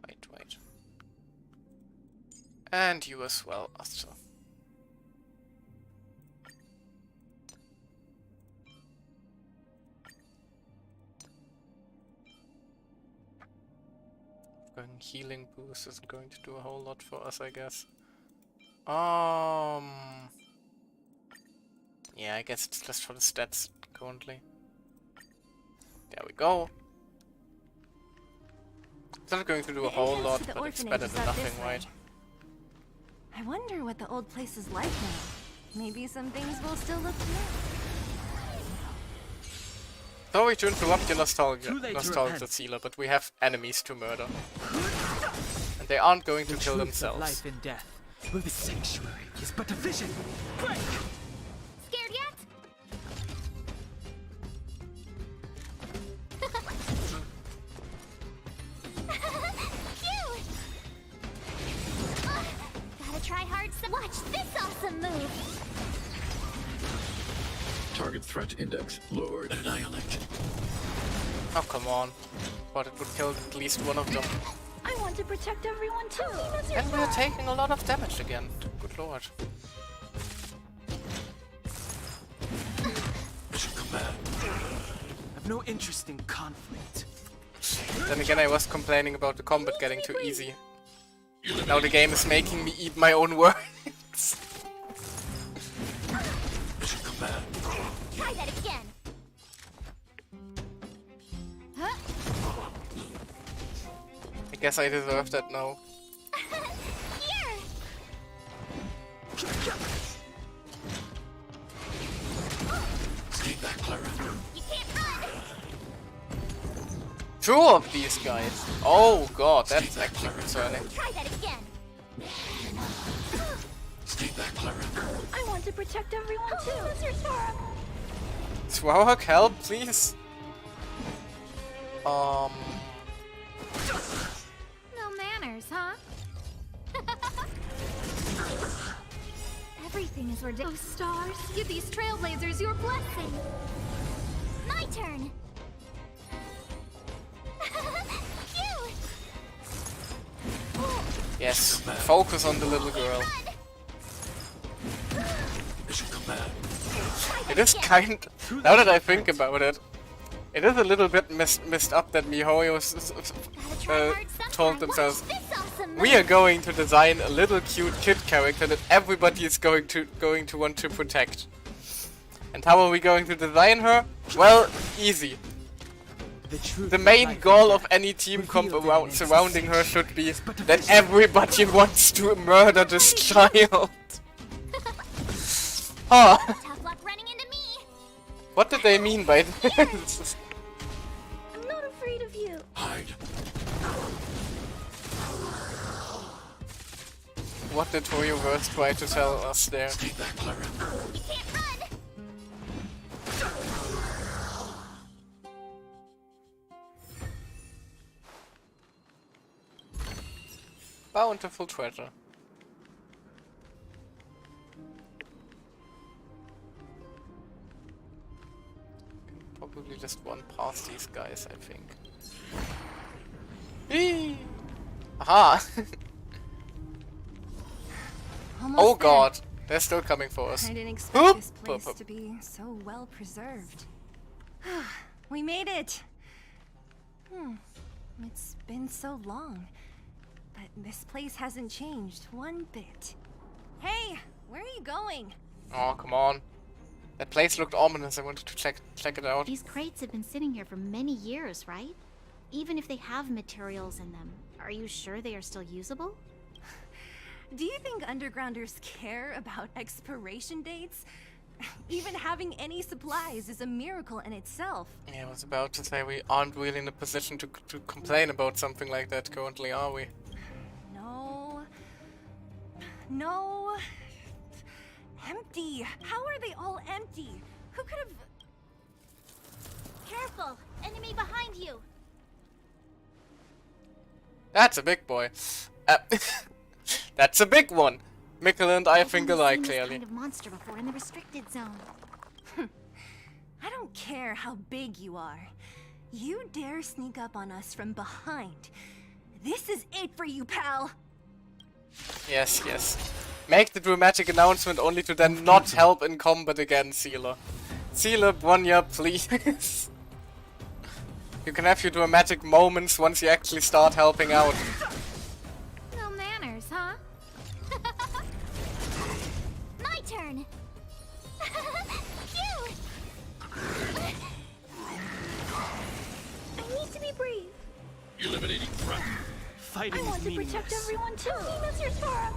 Wait. And you as well, Astro. Healing boost isn't going to do a whole lot for us, I guess. Yeah, I guess it's just for the stats currently. There we go. It's not going to do a whole lot, but it's better than nothing, right? I wonder what the old place is like now. Maybe some things will still look new. Sorry to interrupt your nostalgia sealer, but we have enemies to murder. And they aren't going to kill themselves. Life and death. The sanctuary is but a vision. Break! Scared yet? Cute! Gotta try hard some. Watch this awesome move! Target threat index lowered. Annihilate. Oh, come on. Thought it would kill at least one of them. I want to protect everyone too. And we're taking a lot of damage again. Good lord. I've no interest in conflict. Then again, I was complaining about the combat getting too easy. Now the game is making me eat my own words. Try that again. Huh? I guess I deserve that now. Here. Stay back, Clara. You can't run. Two of these guys. Oh god, that's actually concerning. Try that again. Stay back, Clara. I want to protect everyone too. Swahawk, help, please. No manners, huh? Everything is ridiculous. Oh, stars, give these trailblazers your blessing. My turn. Cute. Yes, focus on the little girl. It is kind... Now that I think about it, it is a little bit messed up that MiHoYo told themselves, we are going to design a little cute kid character that everybody is going to want to protect. And how are we going to design her? Well, easy. The main goal of any team comp surrounding her should be that everybody wants to murder this child. Huh. Tough luck running into me. What did they mean by this? I'm not afraid of you. Hide. What did Hoyoverse try to tell us there? Stay back, Clara. You can't run. Bountiful treasure. Probably just one past these guys, I think. Eee! Aha! Oh god! They're still coming for us. I didn't expect this place to be so well preserved. We made it! It's been so long, but this place hasn't changed one bit. Hey, where are you going? Oh, come on. That place looked ominous. I wanted to check it out. These crates have been sitting here for many years, right? Even if they have materials in them, are you sure they are still usable? Do you think undergrounders care about expiration dates? Even having any supplies is a miracle in itself. Yeah, I was about to say we aren't really in a position to complain about something like that currently, are we? No. No. Empty. How are they all empty? Who could have... Careful! Enemy behind you! That's a big boy. That's a big one. Mikkel and I think alike, clearly. I've seen this kind of monster before in the restricted zone. I don't care how big you are. You dare sneak up on us from behind. This is it for you, pal. Yes, yes. Make the dramatic announcement only to then not help in combat again, Sealer. Sealer, Bronya, please. You can have your dramatic moments once you actually start helping out. No manners, huh? My turn! Phew! I need to be brave. Eliminating threat. Fighting I want is to protect meaningless. everyone too, Mr. Sparrow.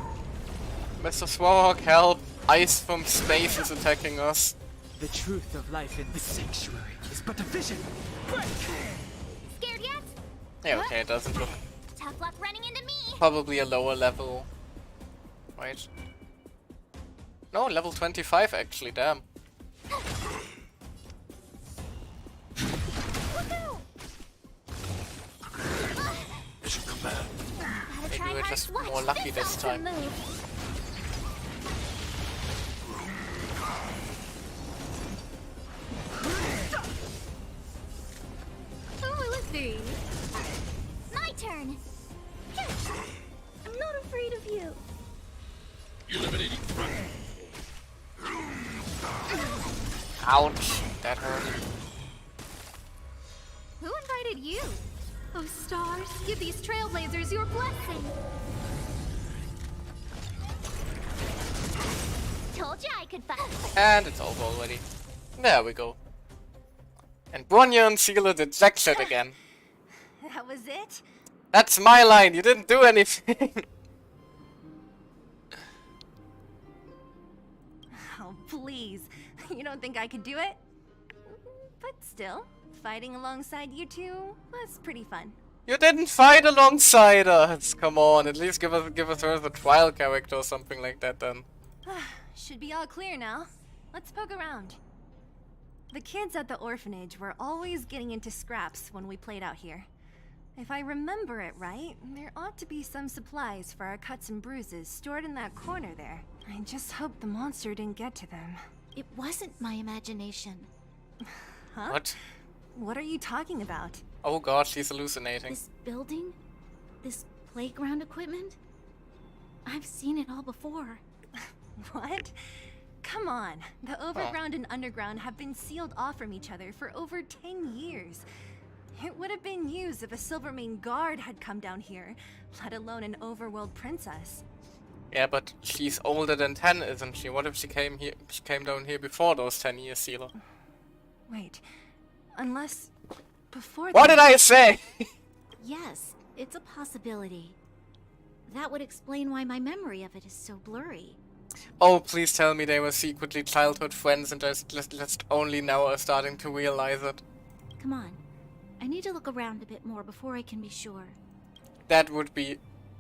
Mr. Swarhawk, help! Ice from space is attacking us. The truth of life in this sanctuary is but a vision. Break! Scared yet? Yeah, okay, it doesn't look... Tough luck running into me! Probably a lower level. Right. No, level 25 actually, damn. Mission command. Maybe we're just more lucky this time. Who will it be? My turn! I'm not afraid of you. Eliminating threat. Ouch, that hurt. Who invited you? Oh, stars, give these trailblazers your blessing! Told you I could fight. And it's over already. There we go. And Bronya and Sealer did jack shit again. That was it? That's my line, you didn't do anything! Oh, please. You don't think I could do it? But still, fighting alongside you two was pretty fun. You didn't fight alongside us! Come on, at least give us her the trial character or something like that then. Should be all clear now. Let's poke around. The kids at the orphanage were always getting into scraps when we played out here. If I remember it right, there ought to be some supplies for our cuts and bruises stored in that corner there. I just hope the monster didn't get to them. It wasn't my imagination. Huh? What? What are you talking about? Oh god, she's hallucinating. This building? This playground equipment? I've seen it all before. What? Come on. The overground and underground have been sealed off from each other for over 10 years. It would have been used if a Silvermane guard had come down here, let alone an overworld princess. Yeah, but she's older than 10, isn't she? What if she came down here before those 10 years, Sealer? Wait. Unless... before What did I say? Yes, it's a possibility. That would explain why my memory of it is so blurry. Oh, please tell me they were secretly childhood friends and just only now are starting to realize it. Come on. I need to look around a bit more before I can be sure. That would be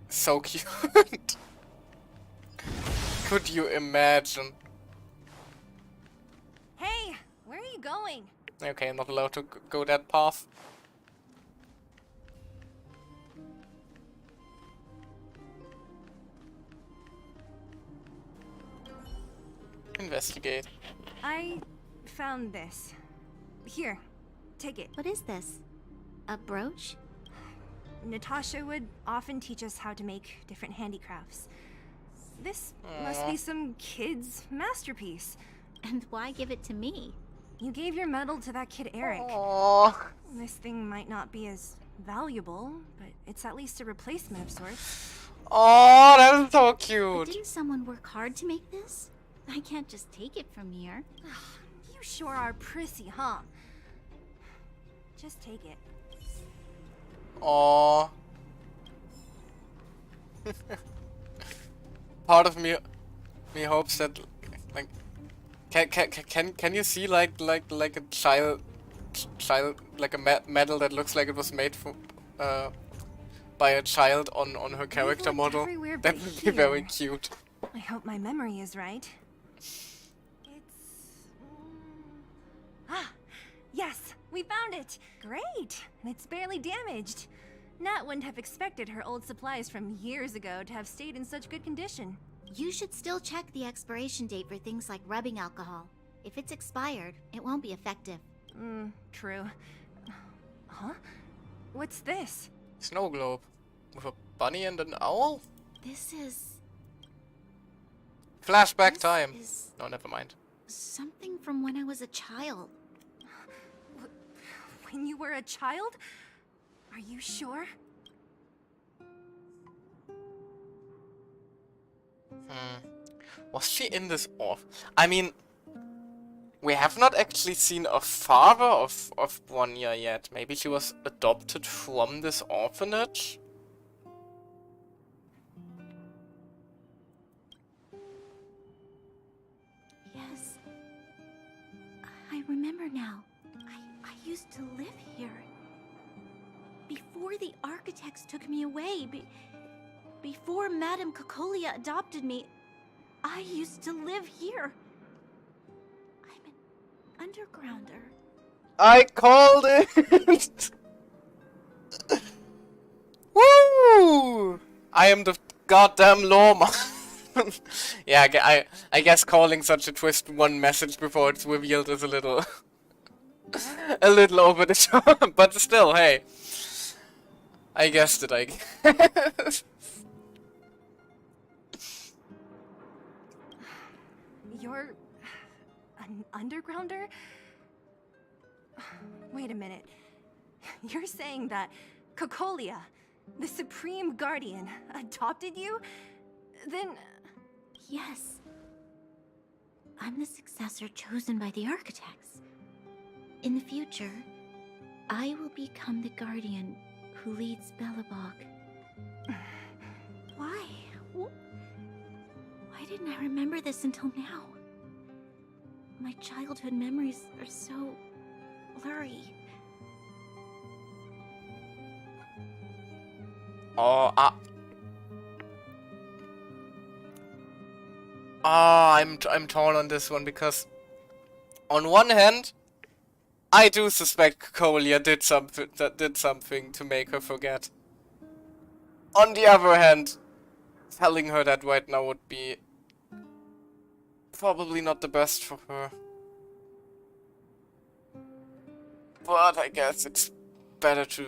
so cute. Could you imagine? Hey, where are you going? Okay, I'm not allowed to go that path. Investigate. I found this. Here, take it. What is this? A brooch? Natasha would often teach us how to make different handicrafts. This must be some kid's masterpiece. And why give it to me? You gave your medal to that kid Eric. Aww. This thing might not be as valuable, but it's at least a replacement of sorts. Oh, that is so But cute. didn't someone work hard to make this? I can't just take it from here. You sure are prissy, huh? Just take it. Aww. Part of me hopes that like can you see like a child like a medal that looks like it was made for by a child on her character model? That would be very cute. I hope my memory is right. Yes, we found it! Great! And it's barely damaged. Nat wouldn't have expected her old supplies from years ago to have stayed in such good condition. You should still check the expiration date for things like rubbing alcohol. If it's expired, it won't be effective. True. Huh? What's this? Snow globe with a bunny and an owl? This is... Flashback time. No, never mind. something from when I was a child. When you were a child? Are you sure? Was she in this off? I mean, we have not actually seen a father of Bronya yet. Maybe she was adopted from this orphanage? Yes. I remember now. I used to live here. Before the architects took me away, before Madame Cocolia adopted me, I used to live here. I'm an undergrounder. I called it! Woo! I am the goddamn lawman. Yeah, I guess calling such a twist one message before it's revealed is a little... a little over the top, but still, hey. I guessed it, I guess. You're... an undergrounder? Wait a minute. You're saying that Cocolia, the Supreme Guardian, adopted you? Then... Yes. I'm the successor chosen by the architects. In the future, I will become the guardian who leads Belobog. Why? Why didn't I remember this until now? My childhood memories are so blurry. I'm torn on this one because, on one hand, I do suspect Cocolia did something to make her forget. On the other hand, telling her that right now would be probably not the best for her. But I guess it's better to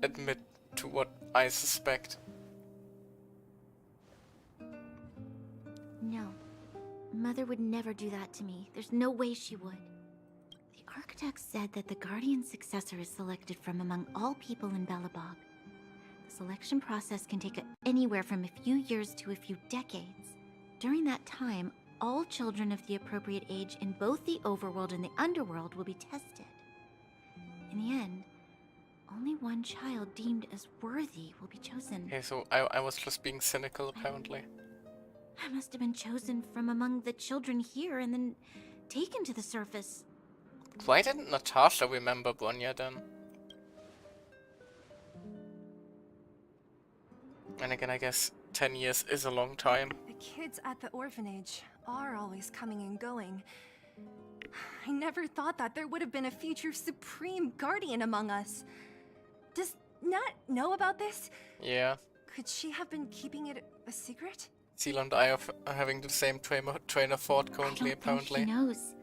admit to what I suspect. No. Mother would never do that to me. There's no way she would. The architects said that the guardian successor is selected from among all people in Belobog. The selection process can take anywhere from a few years to a few decades. During that time, all children of the appropriate age in both the overworld and the underworld will be tested. In the end, only one child deemed as worthy will be chosen. Okay, so I was just being cynical, apparently. I must have been chosen from among the children here and then taken to the surface. Why didn't Natasha remember Bronya then? And again, I guess 10 years is a long time. The kids at the orphanage are always coming and going. I never thought that there would have been a future Supreme Guardian among us. Does Nat know about this? Yeah. Could she have been keeping it a secret? Seal and I are having the same train of thought currently, apparently. She knows.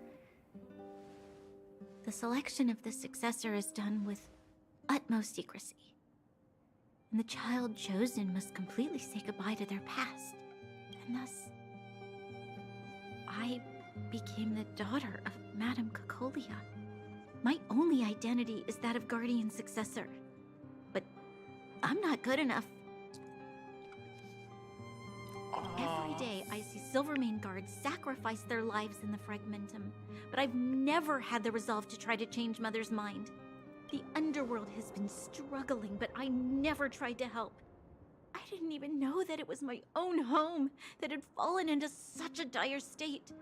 The selection of the successor is done with utmost secrecy. And the child chosen must completely say goodbye to their past. And thus, I became the daughter of Madame Cocolia. My only identity is that of Guardian Successor. But I'm not good enough. Every day I see Silvermane guards sacrifice their lives in the Fragmentum, but I've never had the resolve to try to change Mother's mind. The underworld has been struggling, but I never tried to help. I didn't even know that it was my own home that had fallen into such a dire state.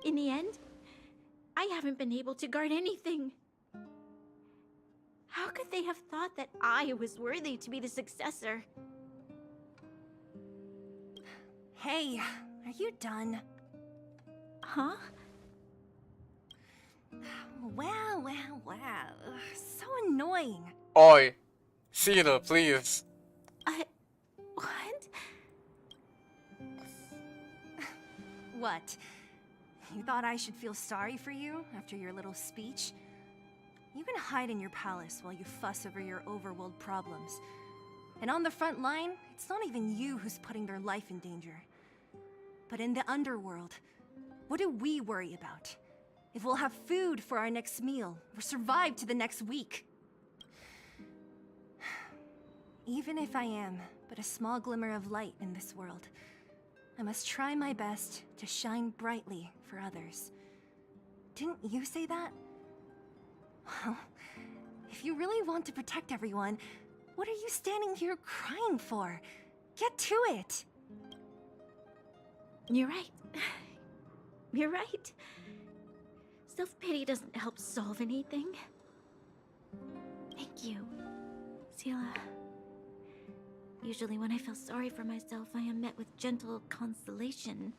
In the end, I haven't been able to guard anything. How could they have thought that I was worthy to be the successor? Hey, are you done? Huh? Wow. So annoying. Oi. Cedar, please. What? What? You thought I should feel sorry for you after your little speech? You can hide in your palace while you fuss over your overworld problems. And on the front line, it's not even you who's putting their life in danger. But in the underworld, what do we worry about? If we'll have food for our next meal, or survive to the next week. Even if I am but a small glimmer of light in this world, I must try my best to shine brightly for others. Didn't you say that? Well, if you really want to protect everyone, what are you standing here crying for? Get to it! You're right. You're right. Self-pity doesn't help solve anything. Thank you, Sela. Usually when I feel sorry for myself, I am met with gentle consolation.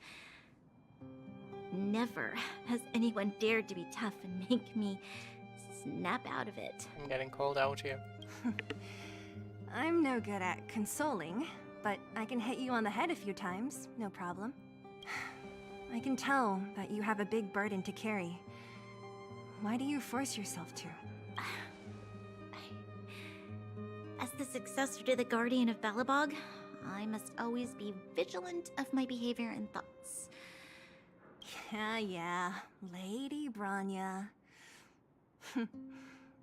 Never has anyone dared to be tough and make me snap out of it. I'm getting called out here. I'm no good at consoling, but I can hit you on the head a few times, no problem. I can tell that you have a big burden to carry. Why do you force yourself to? As the successor to the Guardian of Belobog, I must always be vigilant of my behavior and thoughts. Yeah, Lady Branya.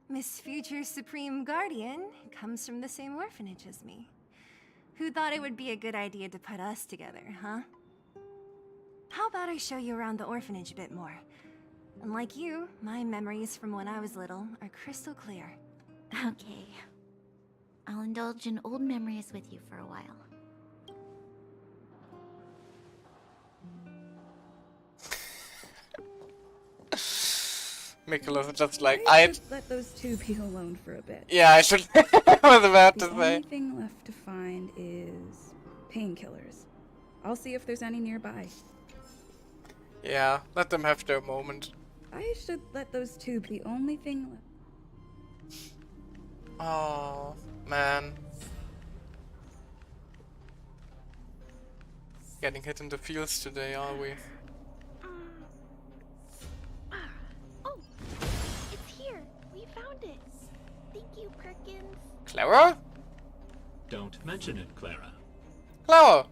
Miss Future Supreme Guardian comes from the same orphanage as me. Who thought it would be a good idea to put us together, huh? How about I show you around the orphanage a bit more? Unlike you, my memories from when I was little are crystal clear. Okay. I'll indulge in old memories with you for a while. Mikula just like, I should let those two be alone for a bit. Yeah, I should. I was about to The say. only thing left to find is painkillers. I'll see if there's any nearby. Yeah, let them have their moment. I should let those two be the only thing left. Oh, man. Getting hit in the feels today, are we? Oh, it's here. We found it. Thank you, Perkins. Clara? Don't mention it, Clara. Clara!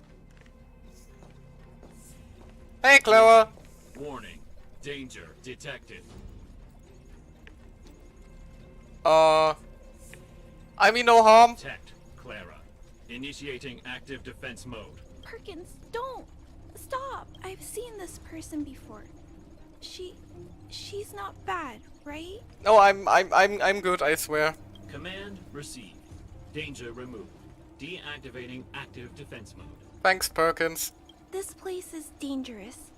Hey, Clara! Warning. Danger detected. I mean no harm. Detect, Clara. Initiating active defense mode. Perkins, don't! Stop! I've seen this person before. She's not bad, right? No, I'm good, I swear. Command received. Danger removed. Deactivating active defense mode. Thanks, Perkins. This place is dangerous.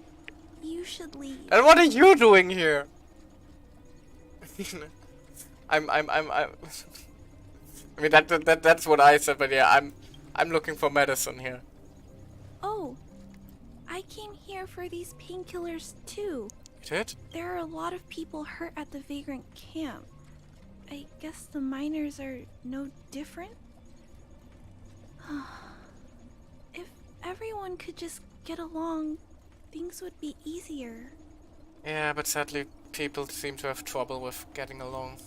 You should leave. And what are you doing here? I mean that's what I said, but yeah, I'm looking for medicine here. Oh, I came here for these painkillers too. You did? There are a lot of people hurt at the vagrant camp. I guess the miners are no different? If everyone could just get along, things would be easier. Yeah, but sadly, people seem to have trouble with getting along.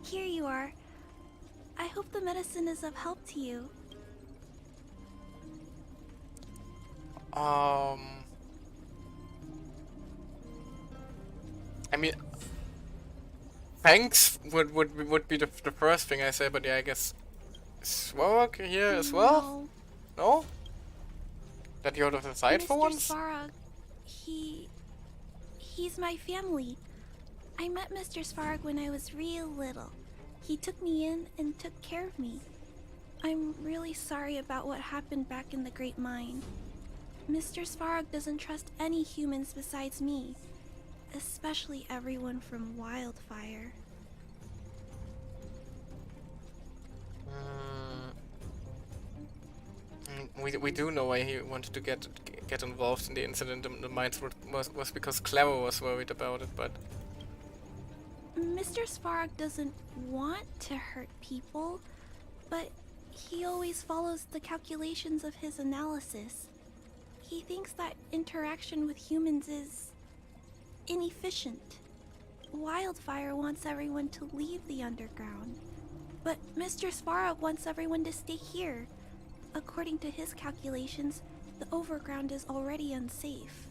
Here you are. I hope the medicine is of help to you. I mean, thanks would be the first thing I say, but yeah, I guess Svarog here as well. No? That you're to the side for once? Mr. Svarog, he's my family. I met Mr. Svarog when I was real little. He took me in and took care of me. I'm really sorry about what happened back in the Great Mine. Mr. Svarog doesn't trust any humans besides me, especially everyone from Wildfire. We do know why he wanted to get involved in the incident. The mines was because Clara was worried about it, but Mr. Svarog doesn't want to hurt people, but he always follows the calculations of his analysis. He thinks that interaction with humans is inefficient. Wildfire wants everyone to leave the underground, but Mr. Svarog wants everyone to stay here. According to his calculations, the overground is already unsafe.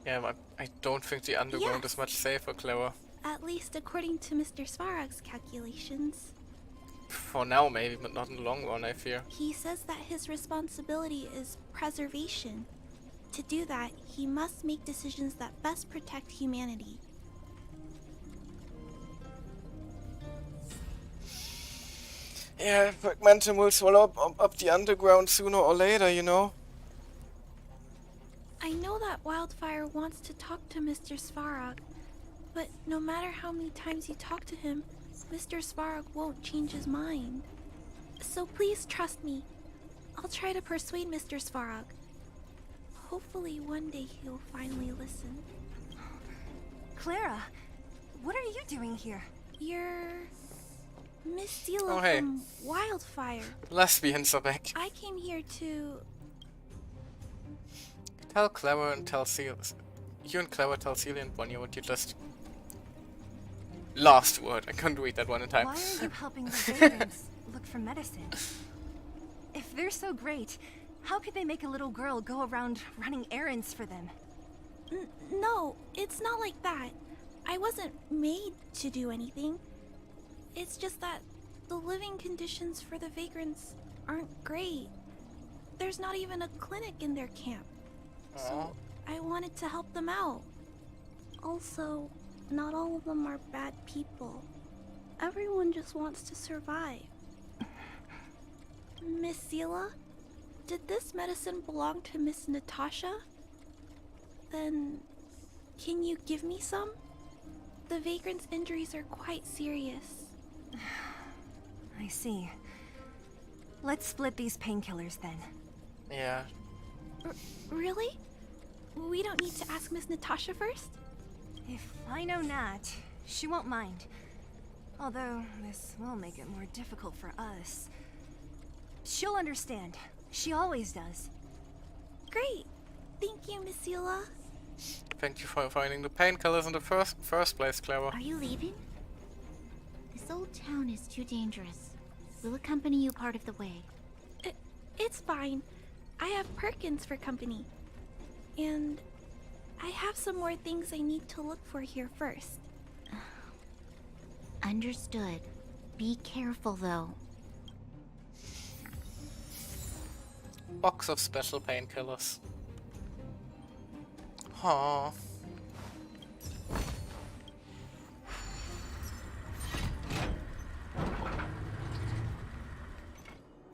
yeah, I don't think the underground is much safer, Clara. At least according to Mr. Svarog's calculations. For now, maybe, but not in the long run, I fear. He says that his responsibility is preservation. To do that, he must make decisions that best protect humanity. Yeah, Fragmentum will swallow up the underground sooner or later, you know? I know that Wildfire wants to talk to Mr. Svarog, but no matter how many times you talk to him, Mr. Svarog won't change his mind. So please trust me. I'll try to persuade Mr. Svarog. Hopefully one day he'll finally listen. Clara, what are you doing here? You're Miss Seela hey. from Wildfire. Lesbians are back. I came here to... Tell Clara and tell Celia. You and Clara tell Celia and Bonnie what you just... Last word. I couldn't read that one in time. Why are you helping the vagrants look for medicine? If they're so great, how could they make a little girl go around running errands for them? No, it's not like that. I wasn't made to do anything. It's just that the living conditions for the vagrants aren't great. There's not even a clinic in their camp. So I wanted to help them out. Also, not all of them are bad people. Everyone just wants to survive. Miss Seela, did this medicine belong to Miss Natasha? Then, can you give me some? The vagrant's injuries are quite serious. I see. Let's split these painkillers then. Yeah. Really? We don't need to ask Miss Natasha first? If I know Nat, she won't mind. Although, this will make it more difficult for us. She'll understand. She always does. Great. Thank you, Miss Seela. Thank you for finding the painkillers in the first place, Clara. Are you leaving? This old town is too dangerous. We'll accompany you part of the way. It's fine. I have Perkins for company. And I have some more things I need to look for here first. Understood. Be careful, though. Box of special painkillers. Huh.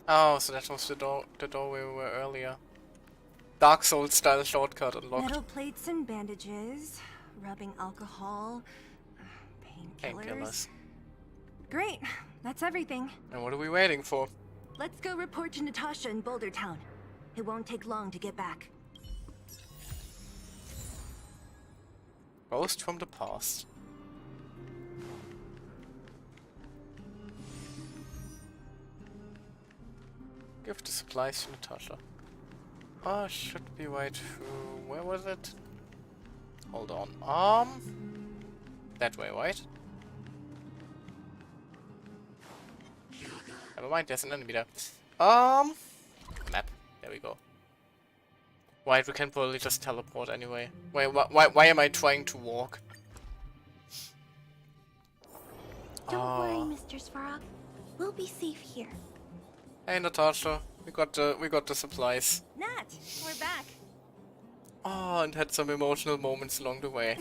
Oh, so that was the door where we were earlier. Dark Souls style shortcut unlocked. Metal plates and bandages, rubbing alcohol, painkillers. Great, that's everything. And what are we waiting for? Let's go report to Natasha in Boulder Town. It won't take long to get back. Ghost from the past. Give the supplies to Natasha. Oh, should be right through. Where was it? Hold on. That way, right? Never mind, there's an enemy there. Map. There we go. Right, we can probably just teleport anyway. Why am I trying to walk? Don't worry, Mr. Svarog. We'll be safe here. Hey Natasha, we got the supplies. Nat, we're back. Oh, and had some emotional moments along the way.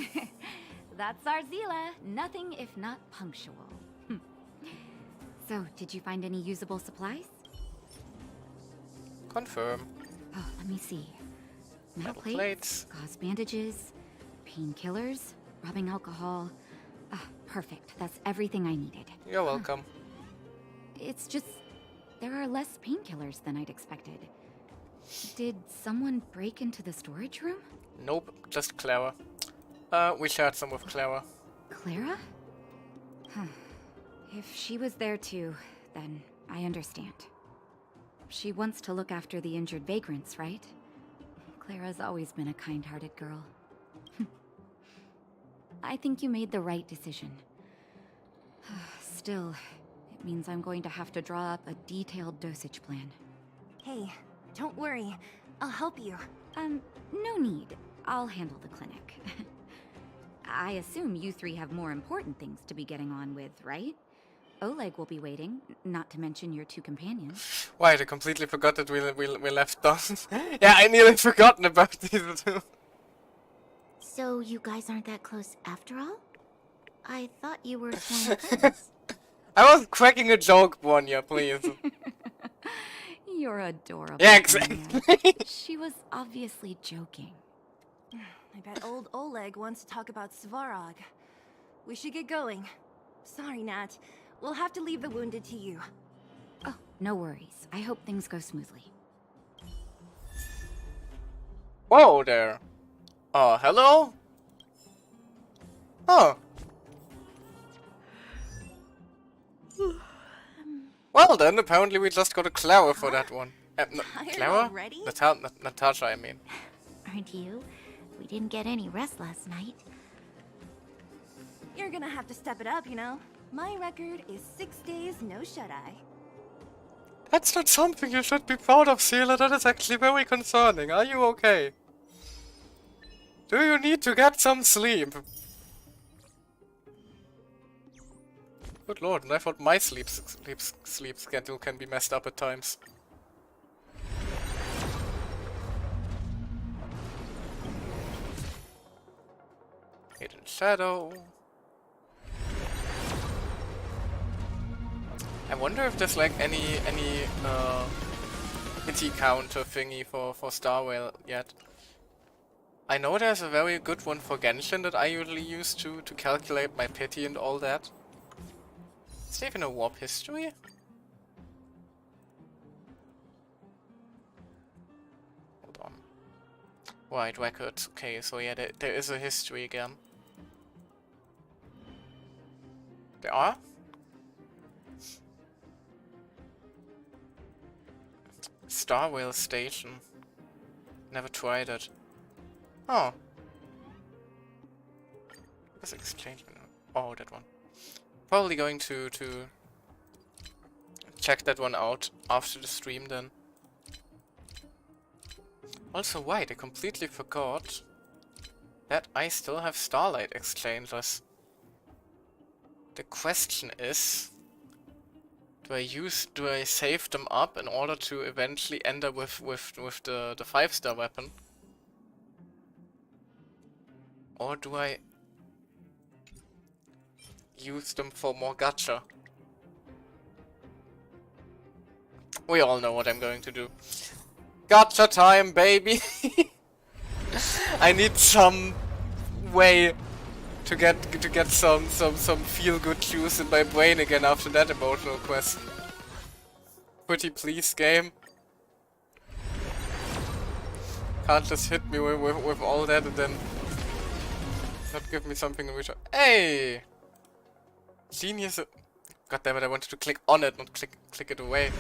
That's our Zila. Nothing if not punctual. So, did you find any usable supplies? Confirm. Oh, let me see. Metal Metal plates. Gauze bandages, painkillers, rubbing alcohol. Ah, perfect. That's everything I needed. You're welcome. It's just there are less painkillers than I'd expected. Did someone break into the storage room? Nope, just Clara. We shared some with Clara. Clara? Huh. If she was there too, then I understand. She wants to look after the injured vagrants, right? Clara's always been a kind-hearted girl. I think you made the right decision. Still, it means I'm going to have to draw up a detailed dosage plan. Hey, don't worry. I'll help you. No need. I'll handle the clinic. I assume you three have more important things to be getting on with, right? Oleg will be waiting, not to mention your two companions. Why, I completely forgot that we left Don. Yeah, I nearly forgotten about these two. So you guys aren't that close after all? I thought you were sworn friends. I was cracking a joke, Bonya, please. You're adorable. Yeah, exactly. She was obviously joking. I bet old Oleg wants to talk about Svarog. We should get going. Sorry, Nat. We'll have to leave the wounded to you. Oh, no worries. I hope things go smoothly. Whoa there. Hello? Oh. Well then, apparently we just got a Clara for that one. Clara? Already? Natasha, I mean. Aren't you? We didn't get any rest last night. You're gonna have to step it up, you know? My record is 6 days, no shut-eye. That's not something you should be proud of, Seela. That is actually very concerning. Are you okay? Do you need to get some sleep? Good lord, and I thought my sleep schedule can be messed up at times. Hidden shadow. I wonder if there's like any pity counter thingy for Star Whale yet. I know there's a very good one for Genshin that I usually use to calculate my pity and all that. Is there even a warp history? Hold on. Right, records. Okay, so yeah, there is a history again. There are? Star Whale Station. Never tried it. Oh. What's exchange menu? Oh, that one. Probably going to check that one out after the stream then. Also, wait, I completely forgot that I still have Starlight Exchangers. The question is, do I save them up in order to eventually end up with the 5-star weapon? Or do I use them for more gacha? We all know what I'm going to do. Gacha time, baby! I need some way to get some feel-good juice in my brain again after that emotional quest. Pretty please, game. Can't just hit me with all that and then not give me something in return. Hey! Genius. God damn it, I wanted to click on it, not click it away.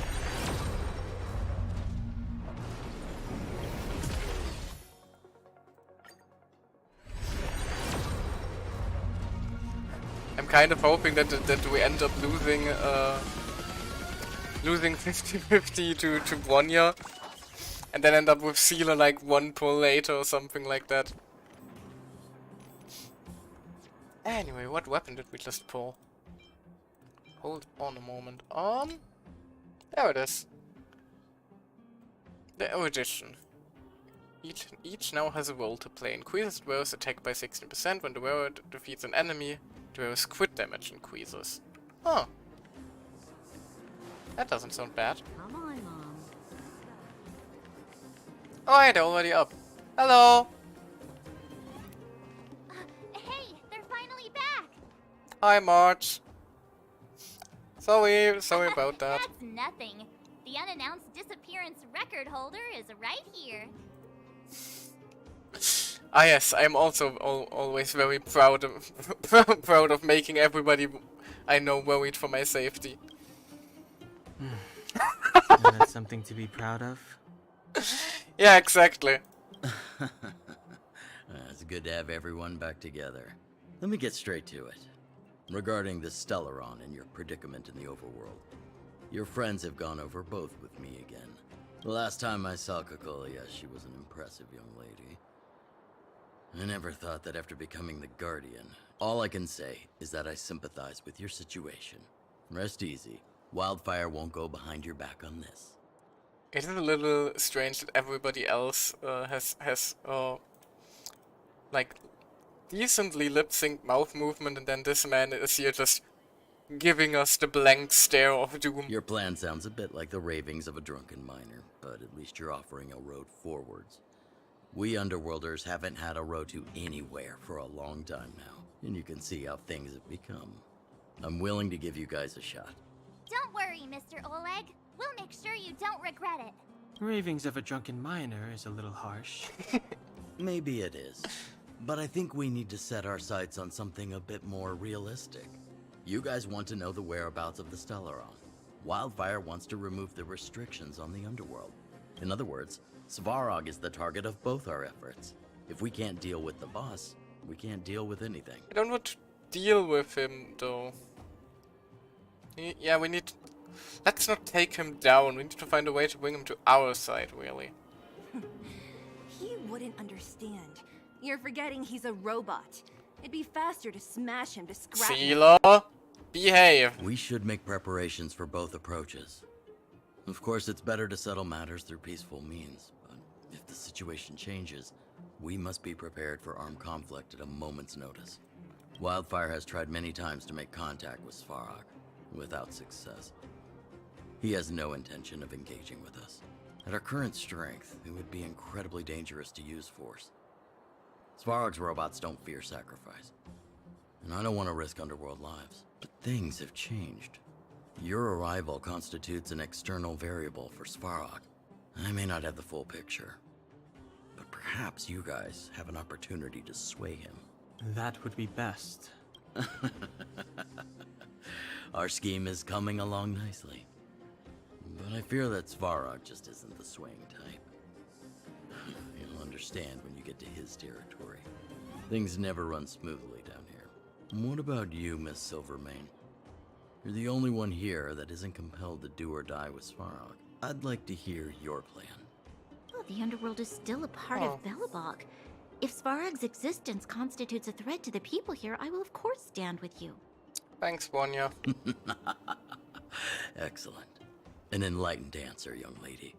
I'm kind of hoping that we end up losing losing 50-50 to Bronya, and then end up with Sealer like one pull later or something like that. Anyway, what weapon did we just pull? Hold on a moment. There it is. The erudition. Each now has a role to play. Increases the wearer's attack by 16%. When the wearer defeats an enemy, the wearer's crit damage increases. Huh. That doesn't sound bad. Come on, Mom. Alright, they're already up. Hello! Hey, they're finally back! Hi, March. Sorry about that. That's nothing. The unannounced disappearance record holder is right here. Ah yes, I'm also always very proud of making everybody I know worried for my safety. And that's something to be proud of? Yeah, exactly. It's good to have everyone back together. Let me get straight to it. Regarding the Stellaron and your predicament in the overworld, your friends have gone over both with me again. The last time I saw Kokolia, she was an impressive young lady. I never thought that after becoming the Guardian, all I can say is that I sympathize with your situation. Rest easy. Wildfire won't go behind your back on this. It is a little strange that everybody else has like decently lip-synced mouth movement, and then this man is here just giving us the blank stare of doom. Your plan sounds a bit like the ravings of a drunken miner, but at least you're offering a road forwards. We Underworlders haven't had a road to anywhere for a long time now, and you can see how things have become. I'm willing to give you guys a shot. Don't worry, Mr. Oleg. We'll make sure you don't regret it. Ravings of a drunken miner is a little harsh. Maybe it is, but I think we need to set our sights on something a bit more realistic. You guys want to know the whereabouts of the Stellaron. Wildfire wants to remove the restrictions on the Underworld. In other words, Svarog is the target of both our efforts. If we can't deal with the boss, we can't deal with anything. I don't want to deal with him, though. Yeah, we need... Let's not take him down. We need to find a way to bring him to our side, really. He wouldn't understand. You're forgetting he's a robot. It'd be faster to smash him to scrap him. Sealer, behave. We should make preparations for both approaches. Of course, it's better to settle matters through peaceful means, but if the situation changes, we must be prepared for armed conflict at a moment's notice. Wildfire has tried many times to make contact with Svarog, without success. He has no intention of engaging with us. At our current strength, it would be incredibly dangerous to use force. Svarog's robots don't fear sacrifice, and I don't want to risk Underworld lives. But things have changed. Your arrival constitutes an external variable for Svarog. I may not have the full picture, but perhaps you guys have an opportunity to sway him. That would be best. Our scheme is coming along nicely, but I fear that Svarog just isn't the swaying type. You'll understand when you get to his territory. Things never run smoothly down here. And what about you, Miss Silvermane? You're the only one here that isn't compelled to do or die with Svarog. I'd like to hear your plan. Well, the Underworld is still a part of Belobog. If Svarog's existence constitutes a threat to the people here, I will of course stand with you. Thanks, Bronya. Excellent. An enlightened answer, young lady,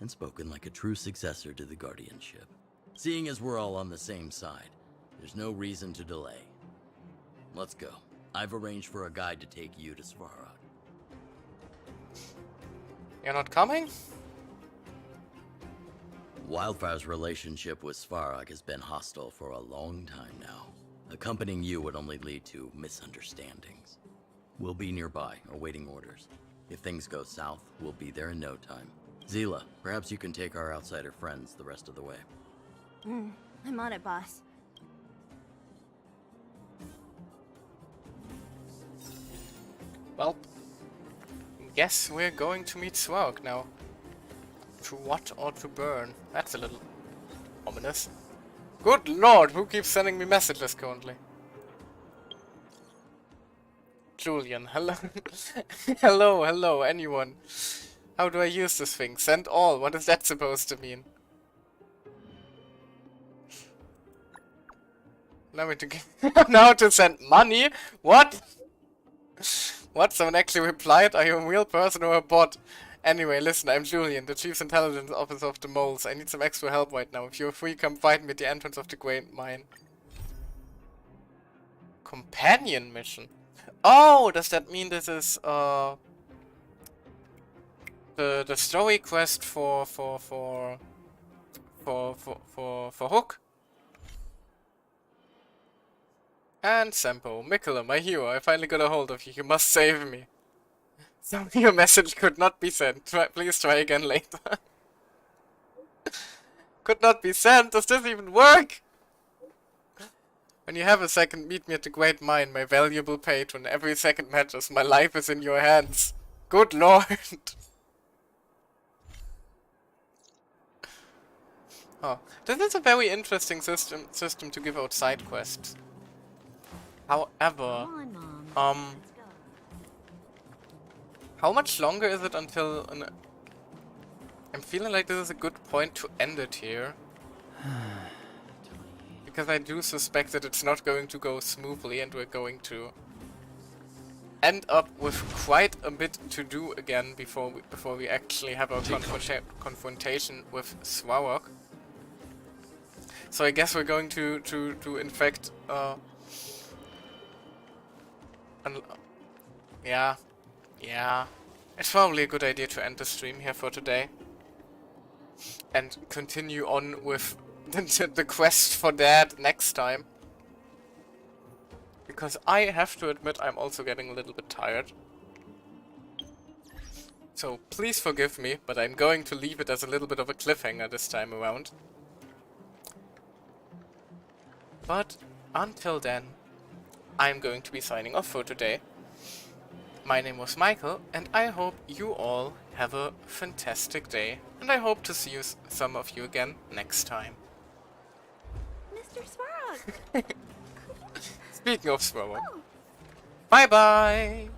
and spoken like a true successor to the Guardianship. Seeing as we're all on the same side, there's no reason to delay. Let's go. I've arranged for a guide to take you to Svarog. You're not coming? Wildfire's relationship with Svarog has been hostile for a long time now. Accompanying you would only lead to misunderstandings. We'll be nearby, awaiting orders. If things go south, we'll be there in no time. Zila, perhaps you can take our outsider friends the rest of the way. I'm on it, boss. Well, guess we're going to meet Svarog now. To what or to burn? That's a little ominous. Good lord, who keeps sending me messages currently? Julian. Hello. hello, anyone. How do I use this thing? Send all. What is that supposed to mean? Now now to send money? What? What? Someone actually replied? Are you a real person or a bot? Anyway, listen, I'm Julian, the Chief Intelligence Officer of the Moles. I need some extra help right now. If you're free, come find me at the entrance of the Great Mine. Companion mission? Oh, does that mean this is, the story quest for Hook? And Sempo, Mikula, my hero, I finally got a hold of you. You must save me. Some your message could not be sent. Please try again later. Could not be sent? Does this even work? When you have a second, meet me at the Great Mine, my valuable patron. Every second matters. My life is in your hands. Good lord. Oh, this is a very interesting system to give out side quests. However, how much longer is it until I'm feeling like this is a good point to end it here. Because I do suspect that it's not going to go smoothly and we're going to end up with quite a bit to do again before we actually have our confrontation with Svarog. So I guess we're going to infect yeah. It's probably a good idea to end the stream here for today. And continue on with the quest for Dad next time. Because I have to admit I'm also getting a little bit tired. So please forgive me, but I'm going to leave it as a little bit of a cliffhanger this time around. But until then, I'm going to be signing off for today. My name was Michael, and I hope you all have a fantastic day. And I hope to see some of you again next time. Mr. Svarog! Speaking of Svarog. Bye bye!